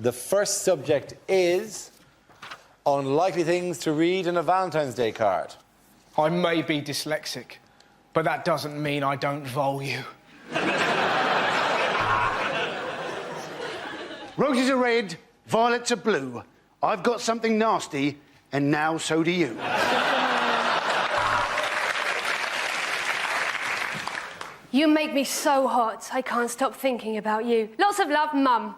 The first subject is unlikely things to read in a Valentine's Day card. I may be dyslexic, but that doesn't mean I don't vole you. Roses are red, violets are blue. I've got something nasty, and now so do you. You make me so hot, I can't stop thinking about you. Lots of love, Mum.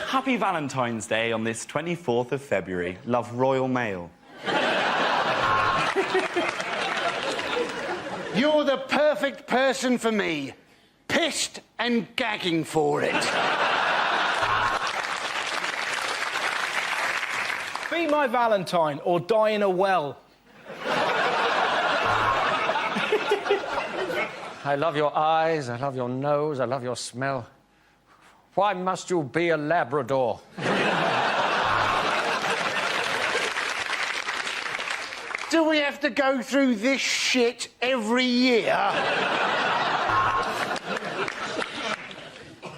Happy Valentine's Day on this 24th of February. Love, Royal Mail. You're the perfect person for me. Pissed and gagging for it. Be my Valentine or die in a well. I love your eyes, I love your nose, I love your smell. Why must you be a Labrador? Do we have to go through this shit every year?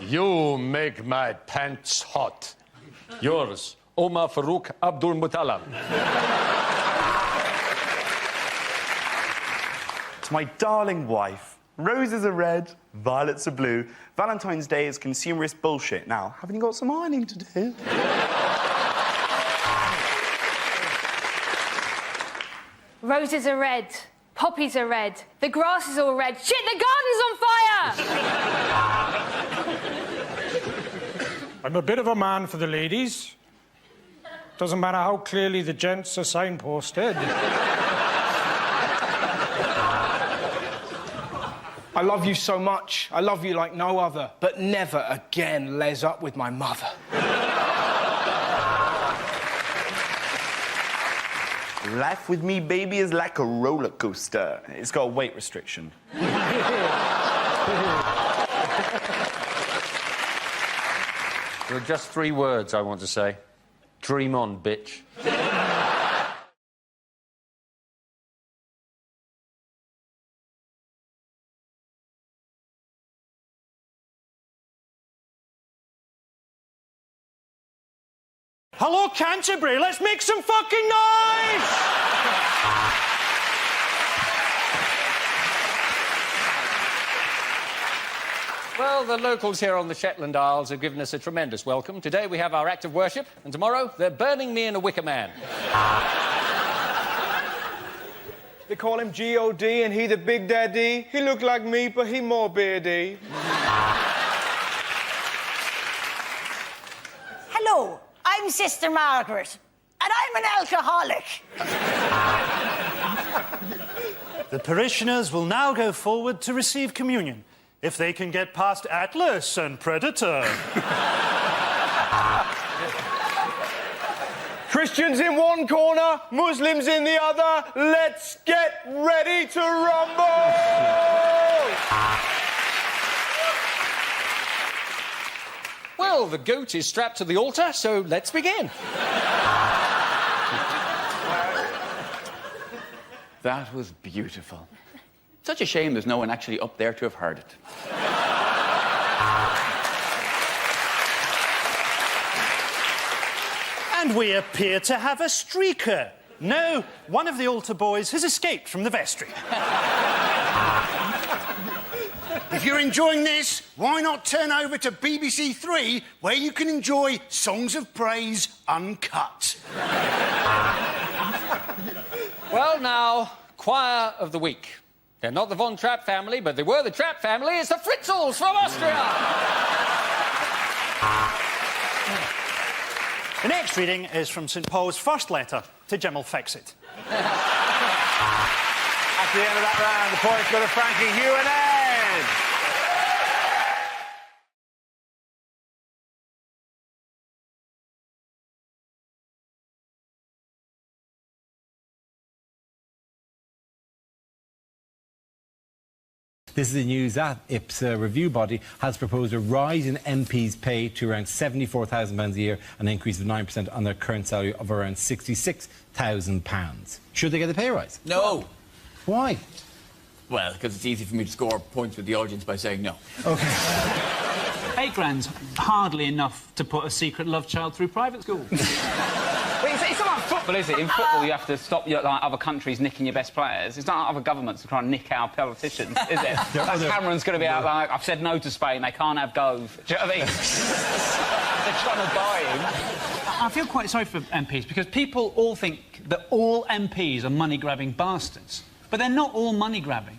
You make my pants hot. Yours, Omar Farouk Abdul Muttalib. To my darling wife, roses are red, violets are blue. Valentine's Day is consumerist bullshit. Now, haven't you got some ironing to do? Roses are red, poppies are red, the grass is all red. Shit, the garden's on fire! I'm a bit of a man for the ladies. Doesn't matter how clearly the gents are signposted. I love you so much. I love you like no other. But never again les up with my mother. Life with me, baby, is like a roller coaster. It's got a weight restriction. There are just 3 words I want to say. Dream on, bitch. Hello, Canterbury, let's make some fucking noise! Well, the locals here on the Shetland Isles have given us a tremendous welcome. Today we have our act of worship, and tomorrow they're burning me in a wicker man. They call him G.O.D. and he the Big Daddy. He look like me, but he more beardy. Hello, I'm Sister Margaret, and I'm an alcoholic. The parishioners will now go forward to receive communion, if they can get past Atlas and Predator. Christians in one corner, Muslims in the other. Let's get ready to rumble! Well, the goat is strapped to the altar, so let's begin. That was beautiful. Such a shame there's no one actually up there to have heard it. And we appear to have a streaker. No, one of the altar boys has escaped from the vestry. If you're enjoying this, why not turn over to BBC 3, where you can enjoy Songs of Praise uncut. Well, now, choir of the week. They're not the Von Trapp family, but they were the Trapp family. It's the Fritzels from Austria! The next reading is from St Paul's first letter to Jim Fixit. At the end of that round, the points go to Frankie, Hugh and Ed. This is the news that IPSA review body has proposed a rise in MPs' pay to around £74,000 a year, an increase of 9% on their current salary of around £66,000. Should they get a pay rise? No. Why? Well, because it's easy for me to score points with the audience by saying no. OK. Hey, £8 hardly enough to put a secret love child through private school. But it's not like football, is it? In football, you have to stop other countries nicking your best players. It's not like other governments are trying to nick our politicians, is it? Like Cameron's going to be out like, I've said no to Spain, they can't have Gove. Do you know what I mean? They're trying to buy him. I feel quite sorry for MPs because people all think that all MPs are money-grabbing bastards. But they're not all money-grabbing.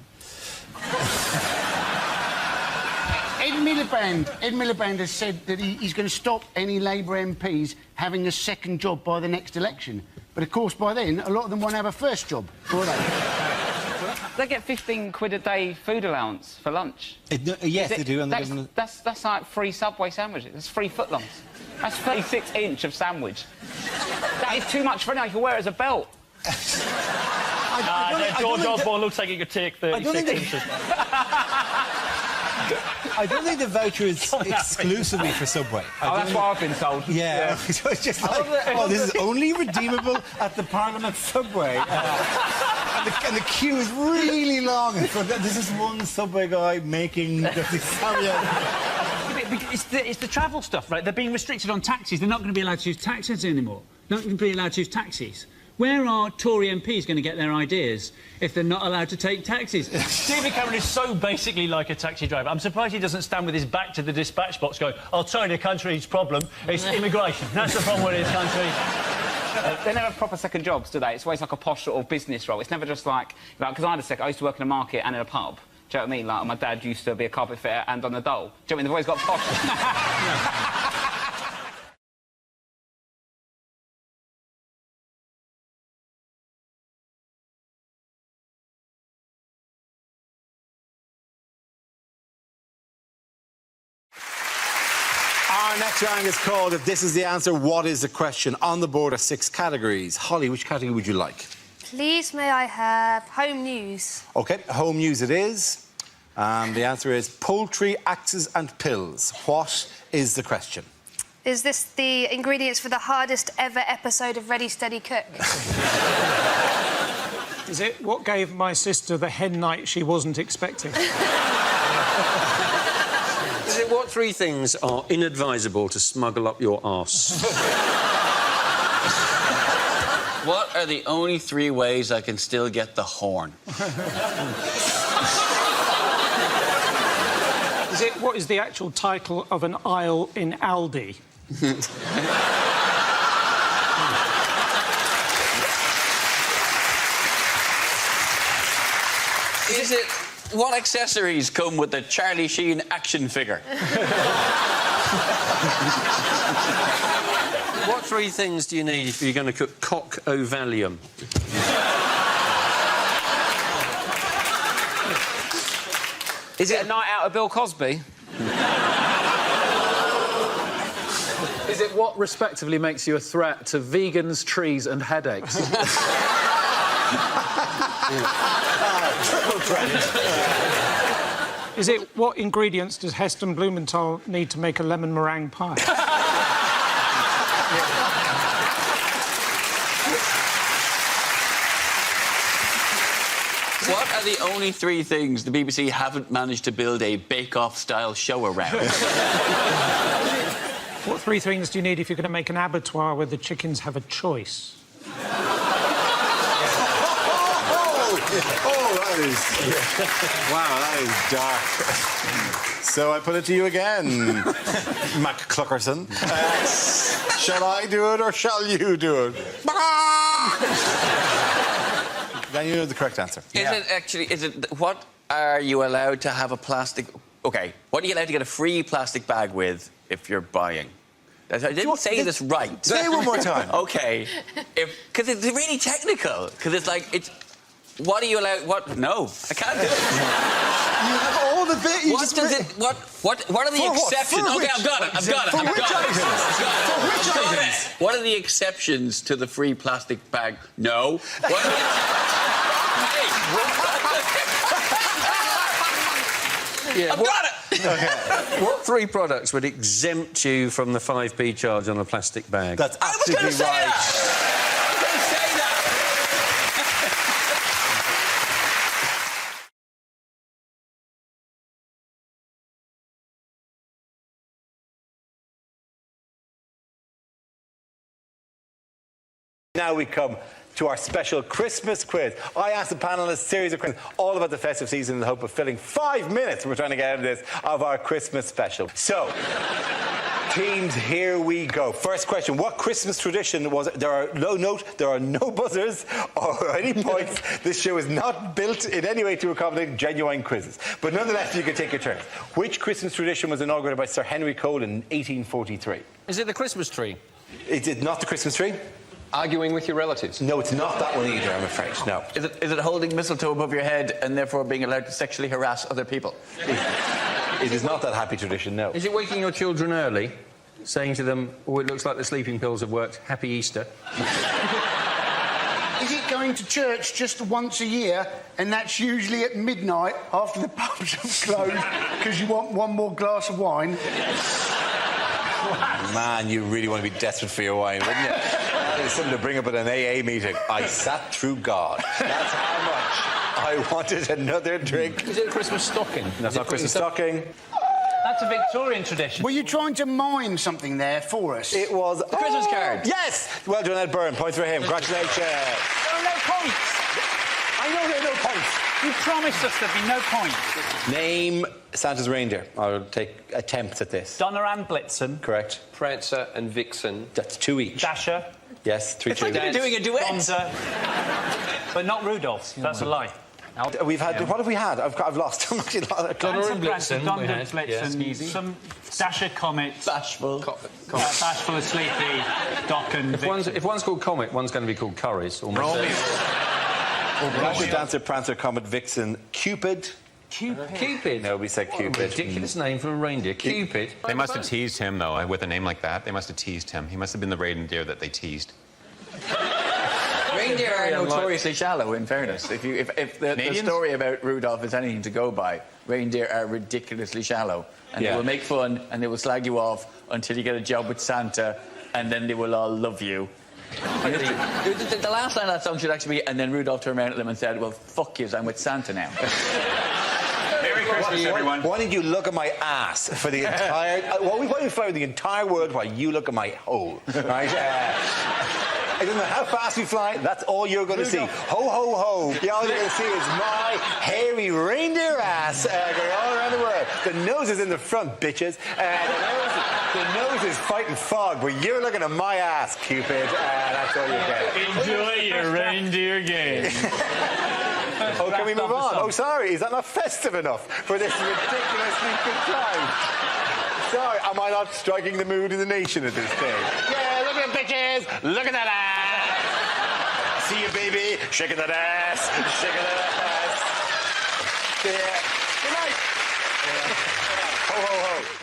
Ed Miliband has said that he's going to stop any Labour MPs having a second job by the next election. But, of course, by then, a lot of them won't have a first job, will they? They get 15 quid a day food allowance for lunch. Yes, they do. And that's like free Subway sandwiches. That's free footlongs. That's 36-inch of sandwich. That is too much for anyone. You can wear it as a belt. George Osborne looks like he could take 36 inches. I don't think the voucher is exclusively for Subway. That's what I've been told. Yeah. So it's just like, this is only redeemable at the Parliament Subway. And the queue is really long. This is one Subway guy making the It's the travel stuff, right? They're being restricted on taxis. They're not going to be allowed to use taxis anymore. They're not going to be allowed to use taxis. Where are Tory MPs going to get their ideas if they're not allowed to take taxis? David Cameron is so basically like a taxi driver. I'm surprised he doesn't stand with his back to the dispatch box going, I'll tell you the country's problem. It's immigration. That's the problem with this country. They never have proper second jobs, do they? It's always like a posh sort of business role. It's never just like... Because I had a second... I used to work in a market and in a pub. Do you know what I mean? Like, my dad used to be a carpet fitter and on the dole. Do you know what I mean? They've always got posh... Our next round is called If This Is the Answer, What Is the Question? On the board are 6 categories. Holly, which category would you like? Please, may I have home news? OK, home news it is. The answer is poultry, axes and pills. What is the question? Is this the ingredients for the hardest ever episode of Ready, Steady, Cook? Is it what gave my sister the hen night she wasn't expecting? Is it what 3 things are inadvisable to smuggle up your arse? What are the only 3 ways I can still get the horn? Is it what is the actual title of an aisle in Aldi? Is it what accessories come with the Charlie Sheen action figure? What 3 things do you need if you're going to cook cock ovalium? Is it a night out of Bill Cosby? Is it what respectively makes you a threat to vegans, trees and headaches? Triple threat. Is it what ingredients does Heston Blumenthal need to make a lemon meringue pie? What are the only 3 things the BBC haven't managed to build a bake-off style show around? What 3 things do you need if you're going to make an abattoir where the chickens have a choice? That is... Wow, that is dark. So I put it to you again, Mac Cluckerson. Shall I do it or shall you do it? Then you know the correct answer. What are you allowed to have a plastic... OK, what are you allowed to get a free plastic bag with if you're buying? I didn't say this right. Say it one more time. OK. Because it's really technical. Because it's like... What are you allowed... What? No, I can't do it. You have all the bit... What are the exceptions? OK, I've got it. For which items? What are the exceptions to the free plastic bag? No. Yeah, I've got it! Okay. What 3 products would exempt you from the 5p charge on a plastic bag? That's absolutely right. Now we come to our special Christmas quiz. I asked the panellists a series of questions all about the festive season in the hope of filling 5 minutes we're trying to get out of this of our Christmas special. So, teams, here we go. First question, what Christmas tradition was it? There are no buzzers or any points. This show is not built in any way to accommodate genuine quizzes. But nonetheless, you can take your turns. Which Christmas tradition was inaugurated by Sir Henry Cole in 1843? Is it the Christmas tree? It is not the Christmas tree. Arguing with your relatives? No, it's not that one either, I'm afraid. No. Is it holding mistletoe above your head and therefore being allowed to sexually harass other people? It is not that happy tradition, no. Is it waking your children early, saying to them, oh, it looks like the sleeping pills have worked, happy Easter? Is it going to church just once a year, and that's usually at midnight after the pubs have closed because you want one more glass of wine? Man, you really want to be desperate for your wine, wouldn't you? It's something to bring up at an AA meeting. I sat through God. That's how much I wanted another drink. Is it a Christmas stocking? That's not Christmas stocking. That's a Victorian tradition. Were you trying to mime something there for us? It was... The Christmas card. Yes! Well done, Ed Byrne. Points for him. Congratulations. There are no points. I know there are no points. You promised us there'd be no points. Name Santa's reindeer. I'll take attempts at this. Donner and Blitzen. Correct. Prancer and Vixen. That's 2 each. Dasher. Yes, 3-2. It's like they're doing a duet. Bonza. But not Rudolph. That's a lie. We've had... What have we had? I've lost. I'm actually lost. Donner and Blitzen. Donner and Blitzen. Some Dasher Comet. Bashful. Bashful and Sleepy. Doc and If one's called Comet, one's going to be called Curry's. Dasher, Dancer, Prancer, Comet, Vixen, Cupid. Cupid? No, we said Cupid. Ridiculous name for a reindeer. Cupid. They must have teased him, though, with a name like that. They must have teased him. He must have been the reindeer that they teased. Reindeer are notoriously shallow, in fairness. If the story about Rudolph is anything to go by, reindeer are ridiculously shallow. And they will make fun and they will slag you off until you get a job with Santa, and then they will all love you. The last line of that song should actually be, and then Rudolph turned around at them and said, well, fuck yous, I'm with Santa now. Merry Christmas, everyone. Why did you look at my ass for the entire... Why don't you fly the entire world while you look at my hole, right? It doesn't matter how fast we fly, that's all you're going to see. Ho, ho, ho. Yeah, all you're going to see is my hairy reindeer ass going all around the world. The nose is in the front, bitches. The nose is fighting fog, but you're looking at my ass, Cupid. That's all you get. Enjoy your reindeer game. Oh, can we move on? Oh, sorry, is that not festive enough for this ridiculously good time? Sorry, am I not striking the mood of the nation at this stage? Yeah, look at the bitches! Look at that ass! See you, baby! Shaking that ass! Shaking that ass! Yeah. Good night! Yeah. Ho, ho, ho.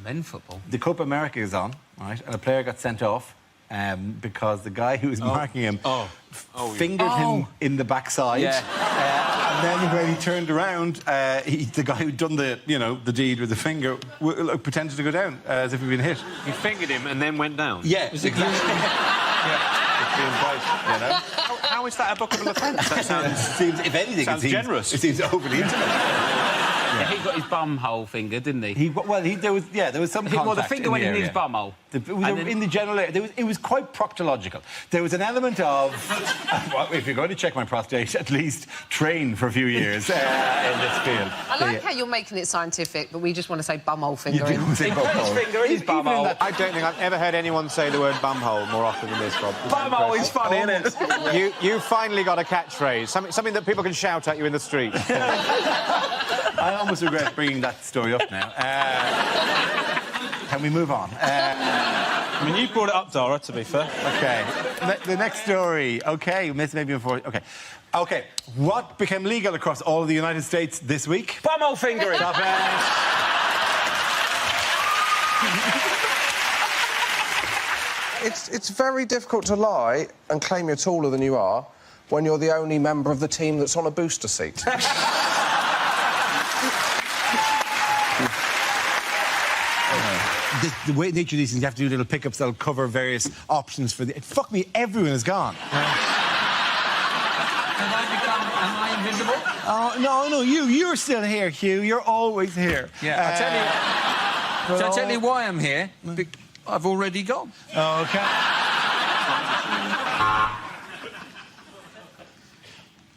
Men football? The Copa America is on, right? And a player got sent off because the guy who was marking him fingered him in the backside. And then when he turned around, the guy who'd done the deed with the finger pretended to go down as if he'd been hit. He fingered him and then went down? Yeah, exactly. How is that a bookable offence? That seems, if anything, sounds generous. It seems overly intimate. Yeah, he got his bum hole fingered, didn't he? There was some contact. Well, the finger went in his bum hole. In the general area. It was quite proctological. There was an element of, well, if you're going to check my prostate, at least train for a few years in this field. I like how you're making it scientific, but we just want to say bumhole fingering. He put his finger in his bumhole. I don't think I've ever heard anyone say the word bumhole more often than this, Rob. Bumhole is funny, isn't it? You finally got a catchphrase, something that people can shout at you in the street. I almost regret bringing that story up now. Can we move on? I mean, you brought it up, Dara, to be fair. OK. The next story. OK, maybe before... OK. OK. What became legal across all of the United States this week? Bumhole fingering. Stop it. It's very difficult to lie and claim you're taller than you are when you're the only member of the team that's on a booster seat. The way nature of these things, you have to do little pickups that'll cover various options for the... Fuck me, everyone is gone. Have I become an unforgettable? Oh, no, you're still here, Hugh. You're always here. Yeah, I'll tell you why I'm here. I've already gone. Okay.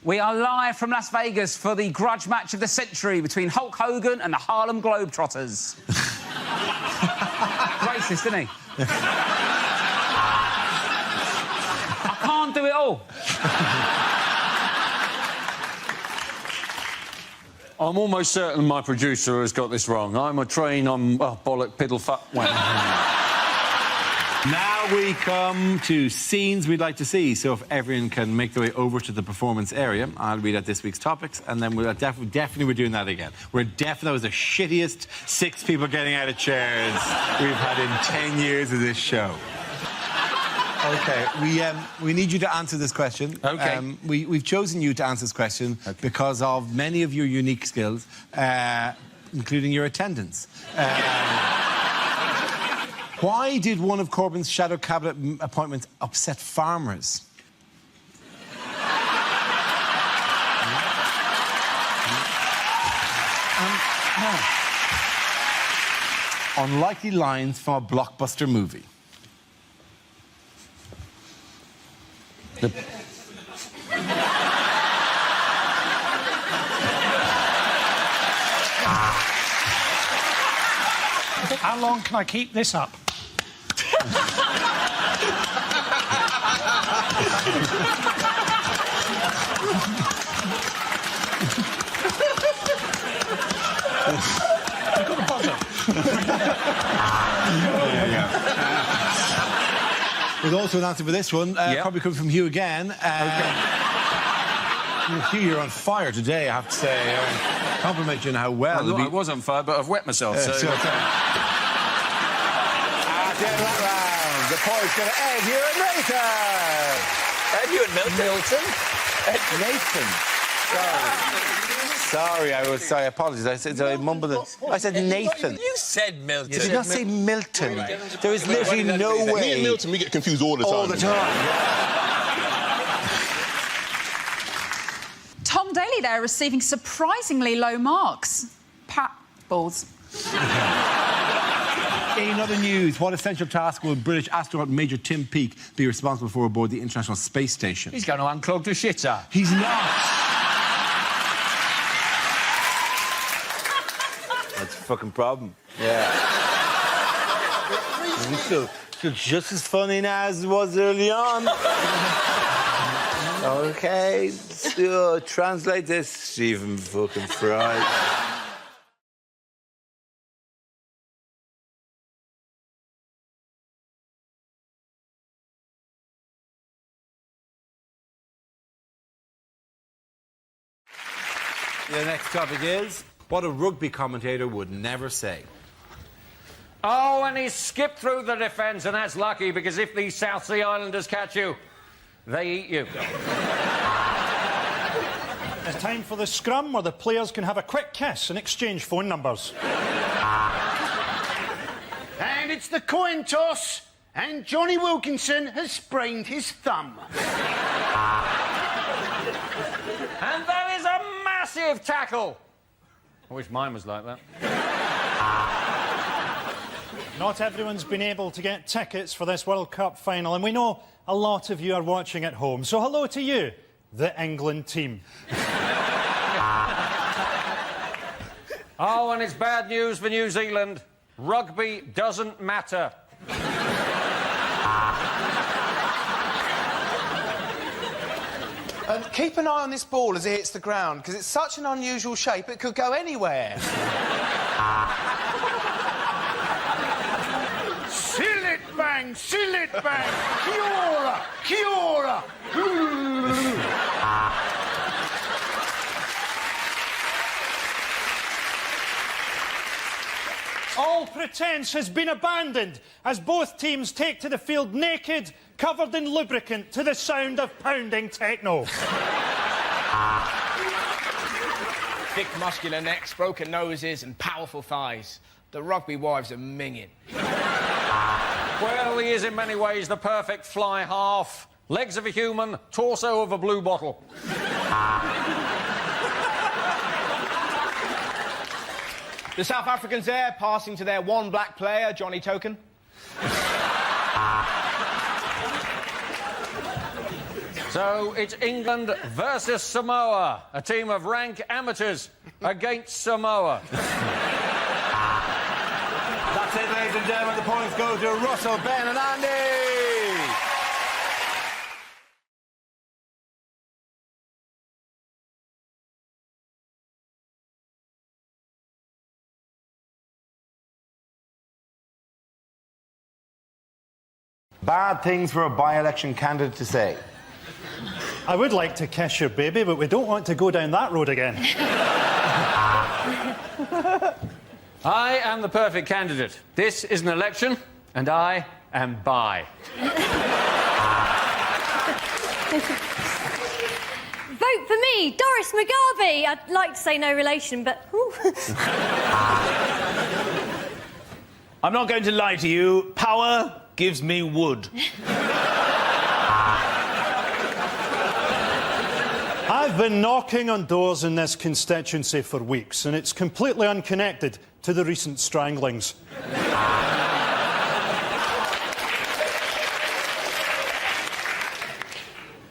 We are live from Las Vegas for the grudge match of the century between Hulk Hogan and the Harlem Globetrotters. Racist, isn't he? I can't do it all. I'm almost certain my producer has got this wrong. I'm a train, bollock, piddle, fuck, wank. Now we come to scenes we'd like to see. So if everyone can make their way over to the performance area, I'll read out this week's topics, and then we'll definitely we're doing that again. That was the shittiest 6 people getting out of chairs we've had in 10 years of this show. OK, we need you to answer this question. OK. We've chosen you to answer this question because of many of your unique skills, including your attendance. Why did one of Corbyn's shadow cabinet appointments upset farmers? Unlikely lines from a blockbuster movie. How long can I keep this up? You've got the buzzer. There's also an answer for this one, probably coming from Hugh again. Hugh, you're on fire today, I have to say. I compliment you on how well... I was on fire, but I've wet myself, so... At the end of that round, the point's going to end here at Nathan. And you and Milton. Nathan. Sorry, I apologise. I said I mumbled it. I said Nathan. You said Milton. You did not say Milton. There is literally no way. Me and Milton, we get confused all the time. All the time. Tom Daley there receiving surprisingly low marks. Pat balls. In other news, what essential task will British astronaut Major Tim Peake be responsible for aboard the International Space Station? He's going to unclog the shitter. He's not. That's a fucking problem. Yeah. Still just as funny now as it was early on. OK, so translate this, Stephen fucking Fry. The next topic is what a rugby commentator would never say. Oh, and he skipped through the defence, and that's lucky, because if these South Sea Islanders catch you, they eat you. It's time for the scrum, where the players can have a quick kiss and exchange phone numbers. And it's the coin toss, and Johnny Wilkinson has sprained his thumb. And that is a massive tackle. I wish mine was like that. Not everyone's been able to get tickets for this World Cup final, and we know a lot of you are watching at home. So hello to you, the England team. Oh, and it's bad news for New Zealand. Rugby doesn't matter. Keep an eye on this ball as it hits the ground, because it's such an unusual shape, it could go anywhere. Seal it, bang! Seal it, bang! Kia ora! Kia ora! All pretence has been abandoned as both teams take to the field naked, covered in lubricant to the sound of pounding techno. Thick, muscular necks, broken noses and powerful thighs. The rugby wives are minging. Well, he is in many ways the perfect fly half. Legs of a human, torso of a blue bottle. The South Africans there, passing to their one black player, Johnny Token. So it's England versus Samoa, a team of rank amateurs against Samoa. That's it, ladies and gentlemen. The points go to Russell, Ben and Andy. Bad things for a by-election candidate to say. I would like to kiss your baby, but we don't want to go down that road again. I am the perfect candidate. This is an election, and I am bi. Vote for me, Doris McGarvey. I'd like to say no relation, but... I'm not going to lie to you. Power gives me wood. I've been knocking on doors in this constituency for weeks, and it's completely unconnected to the recent stranglings.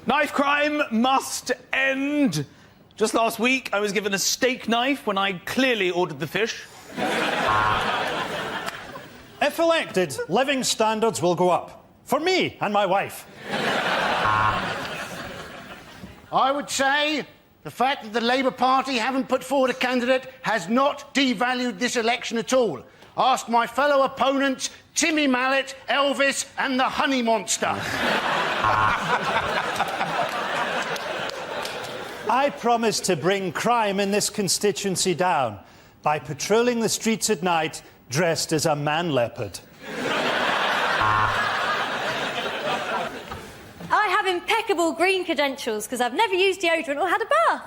Knife crime must end. Just last week, I was given a steak knife when I clearly ordered the fish. If elected, living standards will go up. For me and my wife. I would say the fact that the Labour Party haven't put forward a candidate has not devalued this election at all. Ask my fellow opponents, Timmy Mallet, Elvis and the Honey Monster. I promise to bring crime in this constituency down by patrolling the streets at night dressed as a man leopard. I have impeccable green credentials because I've never used deodorant or had a bath.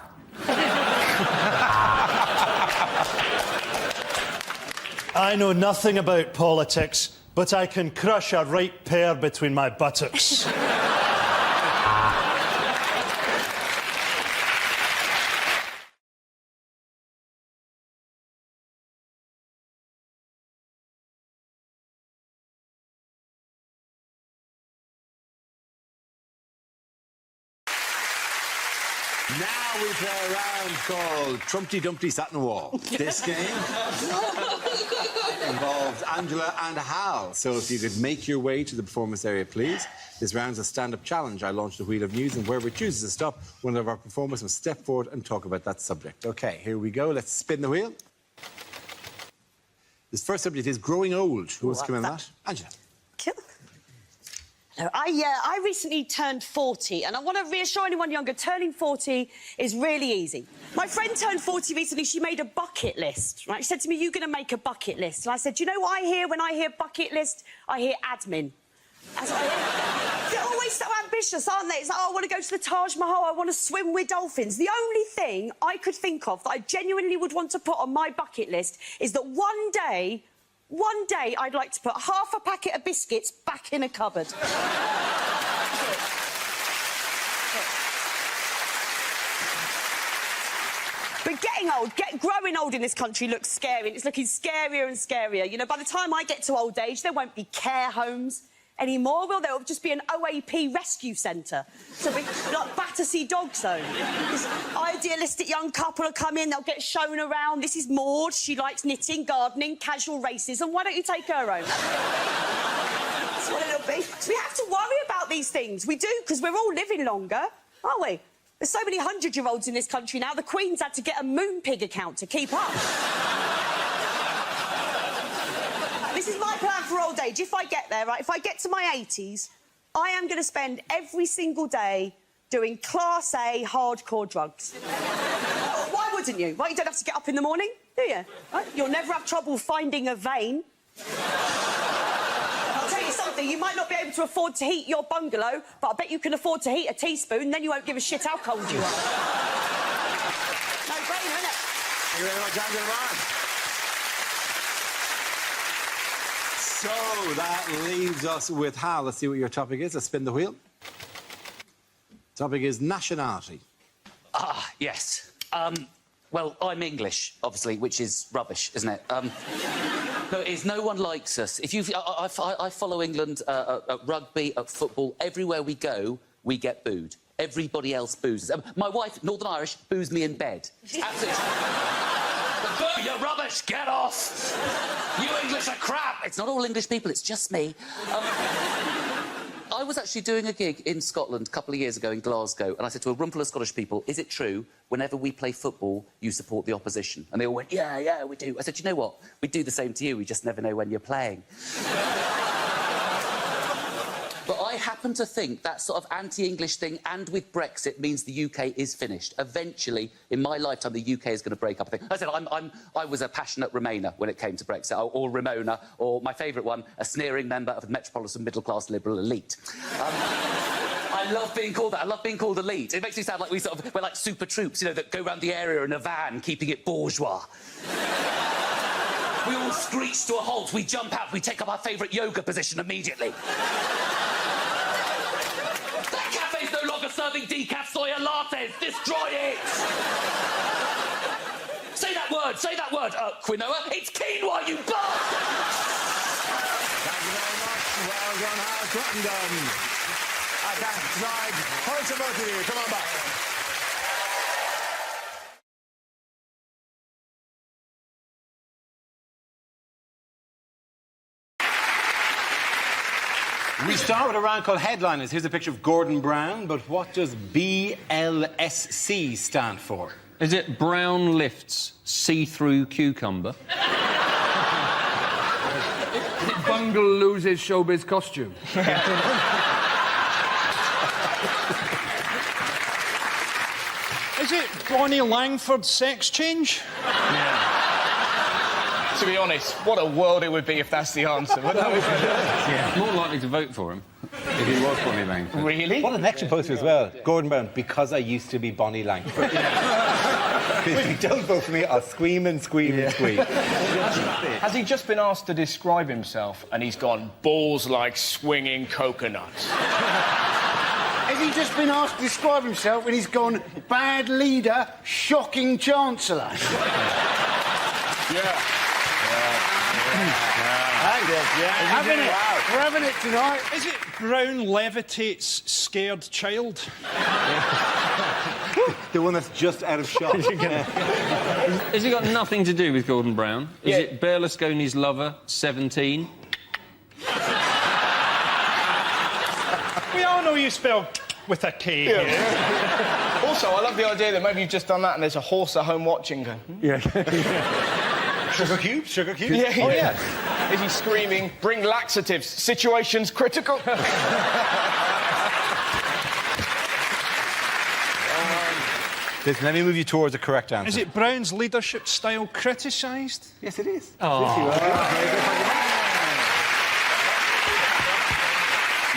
I know nothing about politics, but I can crush a right pair between my buttocks. Now we play a round called Trumpty Dumpty Sat in a Wall. This game involves Angela and Hal. So if you could make your way to the performance area, please. This round's a stand-up challenge. I launched a wheel of news, and wherever it chooses to stop, one of our performers must step forward and talk about that subject. OK, here we go. Let's spin the wheel. This first subject is growing old. Who wants to come in on that? Angela. No, I recently turned 40, and I want to reassure anyone younger, turning 40 is really easy. My friend turned 40 recently. She made a bucket list, right? She said to me, "You're going to make a bucket list." And I said, "Do you know what I hear when I hear bucket list? I hear admin." That's what I hear. They're always so ambitious, aren't they? It's like, "Oh, I want to go to the Taj Mahal. I want to swim with dolphins." The only thing I could think of that I genuinely would want to put on my bucket list is that one day, I'd like to put half a packet of biscuits back in a cupboard. But getting old, growing old in this country looks scary. It's looking scarier and scarier. You know, by the time I get to old age, there won't be care homes anymore, will there? It'll just be an OAP rescue centre. So be like Battersea Dog Zone. This idealistic young couple will come in, they'll get shown around. This is Maud, she likes knitting, gardening, casual racism. Why don't you take her home? That's what it'll be. So we have to worry about these things. We do, because we're all living longer, aren't we? There's so many 100-year-olds in this country now, the Queen's had to get a Moonpig account to keep up. This is my plan for old age. If I get there, right, if I get to my 80s, I am going to spend every single day doing Class A hardcore drugs. Why wouldn't you? Well, you don't have to get up in the morning, do you? Right? You'll never have trouble finding a vein. I'll tell you something, you might not be able to afford to heat your bungalow, but I bet you can afford to heat a teaspoon, then you won't give a shit how cold you are. No brainer, innit? Thank you very much, Angela. So that leaves us with Hal. Let's see what your topic is. Let's spin the wheel. Topic is nationality. Yes. Well, I'm English, obviously, which is rubbish, isn't it? No, it is. No one likes us. If you, I follow England at rugby, at football. Everywhere we go, we get booed. Everybody else boos us. My wife, Northern Irish, boos me in bed. Absolutely. Boo, you're rubbish, get off! You English are crap! It's not all English people, it's just me. I was actually doing a gig in Scotland a couple of years ago in Glasgow, and I said to a roomful of Scottish people, is it true, whenever we play football, you support the opposition? And they all went, yeah, we do. I said, you know what? We do the same to you, we just never know when you're playing. But I happen to think that sort of anti-English thing, and with Brexit, means the UK is finished. Eventually, in my lifetime, the UK is going to break up. I said I was a passionate Remainer when it came to Brexit, or Ramona, or my favourite one, a sneering member of the metropolitan middle-class liberal elite. I love being called that. I love being called elite. It makes me sound like we're like super troops, you know, that go around the area in a van, keeping it bourgeois. We all screech to a halt, we jump out, we take up our favourite yoga position immediately. That cafe's no longer serving decaf soya lattes! Destroy it! Say that word, quinoa. It's quinoa, you bastard! Thank you very much. Well done, Hal Crittenden. Thanks, Slide. Points to both of you. Come on back. We start with a round called Headliners. Here's a picture of Gordon Brown, but what does BLSC stand for? Is it Brown Lifts See-Through Cucumber? Bungle loses showbiz costume. Is it Bonnie Langford sex change? Yeah. To be honest, what a world it would be if that's the answer, wouldn't it? Yeah. More likely to vote for him if he was Bonnie Langford. Really? What an extra poster as well. Gordon Brown, because I used to be Bonnie Langford. If you don't vote for me, I'll scream and scream and scream. Has he just been asked to describe himself and he's gone, balls like swinging coconuts? Has he just been asked to describe himself and he's gone, bad leader, shocking Chancellor? Yeah. We're having it tonight. Is it Brown levitates scared child? The one that's just out of shot. Has it got nothing to do with Gordon Brown? Is it Berlusconi's lover, 17? We all know you spell with a K. Yeah. Also, I love the idea that maybe you've just done that and there's a horse at home watching going... Yeah. Sugar cubes? Sugar cubes? Yeah. Oh, yeah. Is he screaming, bring laxatives, situation's critical? Listen, let me move you towards the correct answer. Is it Brown's leadership style criticised? Yes, it is. Oh.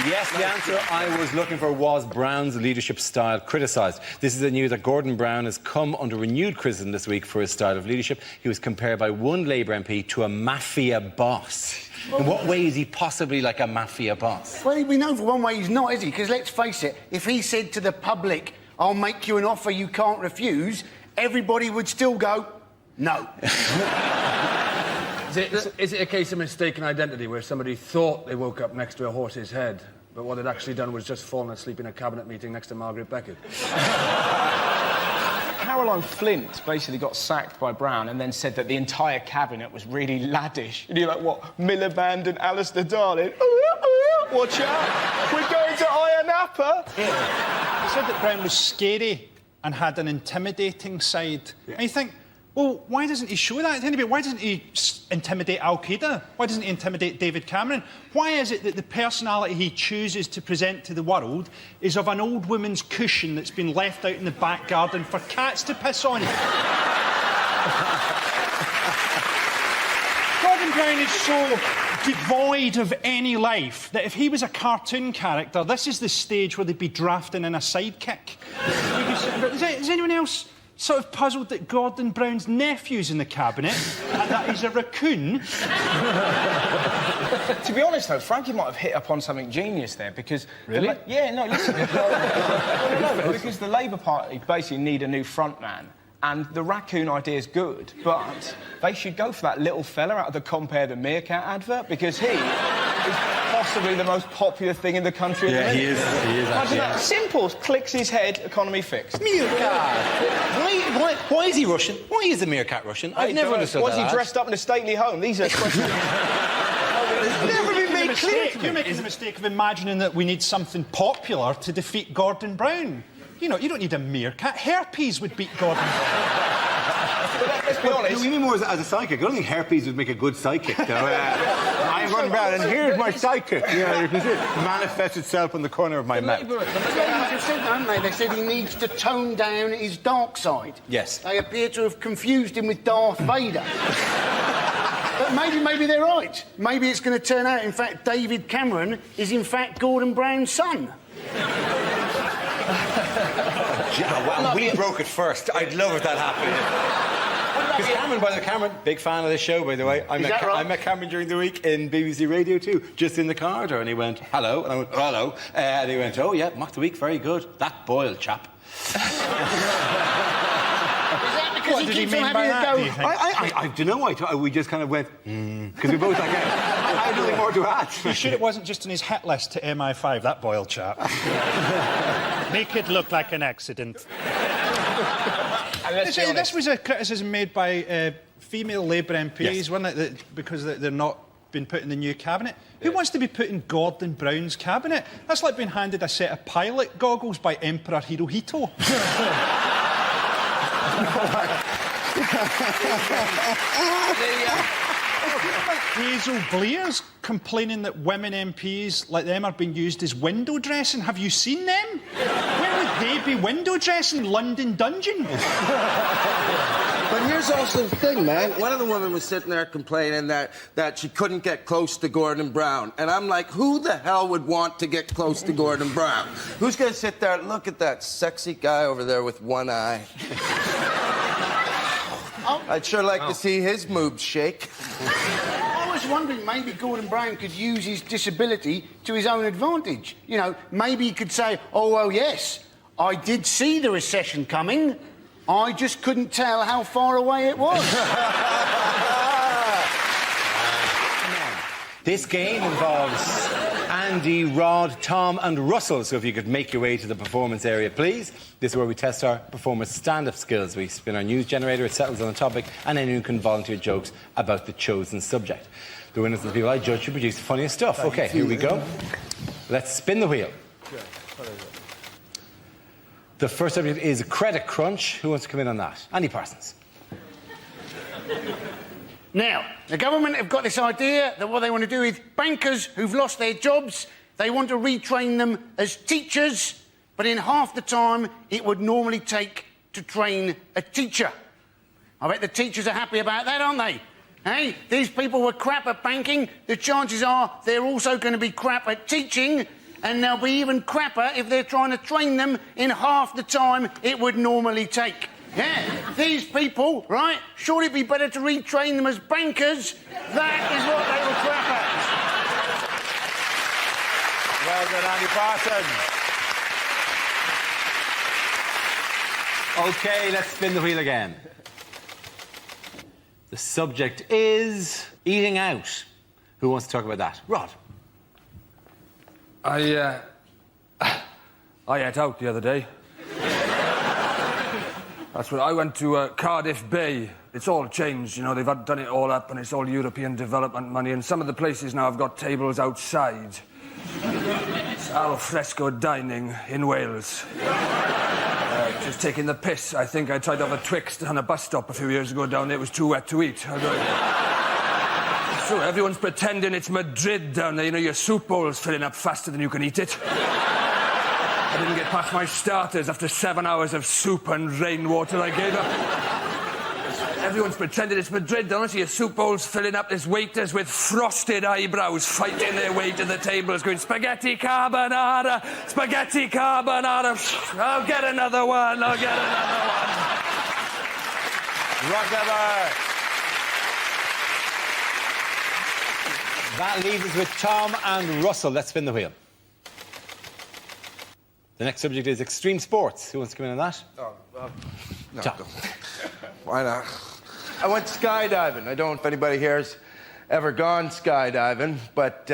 Yes, the answer I was looking for was Brown's leadership style criticised. This is the news that Gordon Brown has come under renewed criticism this week for his style of leadership. He was compared by one Labour MP to a mafia boss. In what way is he possibly like a mafia boss? Well, we know for one way he's not, is he? Because let's face it, if he said to the public, I'll make you an offer you can't refuse, everybody would still go, no. Is it a case of mistaken identity where somebody thought they woke up next to a horse's head, but what they'd actually done was just fallen asleep in a cabinet meeting next to Margaret Beckett? Caroline Flint basically got sacked by Brown and then said that the entire cabinet was really laddish. And you're like, what, Miliband and Alistair Darling? Watch out, we're going to Ayia Napa. He said that Brown was scary and had an intimidating side. Yeah. And you think, well, why doesn't he show that to anybody? Why doesn't he intimidate Al-Qaeda? Why doesn't he intimidate David Cameron? Why is it that the personality he chooses to present to the world is of an old woman's cushion that's been left out in the back garden for cats to piss on? Gordon Brown is so devoid of any life that if he was a cartoon character, this is the stage where they'd be drafting in a sidekick. Is anyone else sort of puzzled that Gordon Brown's nephew's in the cabinet and that he's a raccoon? To be honest, though, Frankie might have hit upon something genius there because... Really? Yeah, no, listen. No, because the Labour Party basically need a new front man. And the raccoon idea is good, but they should go for that little fella out of the Compare the Meerkat advert, because he is possibly the most popular thing in the country at the minute. He is Imagine actually. that. Simple, clicks his head, economy fixed. Meerkat. Why is he Russian? Why is the meerkat Russian? I've never understood Was that. he dressed up in a stately home? These are questions. Never been made clear. You're making the mistake of imagining that we need something popular to defeat Gordon Brown. You know, you don't need a meerkat. Herpes would beat Gordon Brown. Let's be honest. You mean more as a psychic? I don't think herpes would make a good psychic, though. I'm Gordon Brown, and here's my psychic. Yeah, you can see it manifest itself on the corner of my mouth. They said, haven't they? They said he needs to tone down his dark side. Yes. They appear to have confused him with Darth Vader. But maybe they're right. Maybe it's going to turn out, in fact, David Cameron is, in fact, Gordon Brown's son. Well, we broke it first. I'd love if that happened. Because Cameron, by the way, Cameron, big fan of the show, by the way. I met Cameron during the week in BBC Radio 2, just in the corridor, and he went, hello, and I went, hello. And he went, oh, yeah, Mock the Week, very good. That Boyle chap. What did he mean by that, do you think? I don't know. We just kind of went, because we both like, I had nothing more to add. You sure it wasn't just in his hit list to MI5, that Boyle chap? Make it look like an accident. This was a criticism made by female Labour MPs, yes. Wasn't it? Because they're not been put in the new cabinet. Yeah. Who wants to be put in Gordon Brown's cabinet? That's like being handed a set of pilot goggles by Emperor Hirohito. Hazel Blair's complaining that women MPs like them are being used as window dressing. Have you seen them? Where would they be window dressing? London Dungeon? But here's also the thing, man. One of the women was sitting there complaining that she couldn't get close to Gordon Brown. And I'm like, who the hell would want to get close to Gordon Brown? Who's going to sit there and look at that sexy guy over there with one eye? I'd sure like to see his moves shake. I was wondering, maybe Gordon Brown could use his disability to his own advantage. You know, maybe he could say, oh, well, yes, I did see the recession coming. I just couldn't tell how far away it was. This game involves Andy, Rod, Tom and Russell. So if you could make your way to the performance area, please. This is where we test our performers' stand-up skills. We spin our news generator, it settles on a topic, and anyone can volunteer jokes about the chosen subject. The winners are the people I judge who produce the funniest stuff. OK, here we go. Let's spin the wheel. The first subject is credit crunch. Who wants to come in on that? Andy Parsons. Now, the government have got this idea that what they want to do is bankers who've lost their jobs, they want to retrain them as teachers, but in half the time it would normally take to train a teacher. I bet the teachers are happy about that, aren't they? Hey, these people were crap at banking. The chances are they're also going to be crap at teaching, and they'll be even crapper if they're trying to train them in half the time it would normally take. Yeah, these people, right, surely it'd be better to retrain them as bankers. That is what they were crap Well done, Andy Parsons. OK, let's spin the wheel again. The subject is eating out. Who wants to talk about that? Rod. I ate out the other day. That's when I went to Cardiff Bay. It's all changed, you know, they've done it all up and it's all European development money, and some of the places now have got tables outside. It's al fresco dining in Wales. Just taking the piss. I think I tried to have a Twixt on a bus stop a few years ago down there. It was too wet to eat. So everyone's pretending it's Madrid down there. You know, your soup bowl's filling up faster than you can eat it. I didn't get past my starters after 7 hours of soup and rainwater. I gave up. Everyone's pretending it's Madrid, don't they? Your soup bowl's filling up. There's waiters with frosted eyebrows fighting their way to the tables, going, spaghetti carbonara, spaghetti carbonara. I'll get another one, I'll get another one. Rugby. That leaves us with Tom and Russell. Let's spin the wheel. The next subject is extreme sports. Who wants to come in on that? No, Tom. Why not? I went skydiving. I don't know if anybody here has ever gone skydiving, but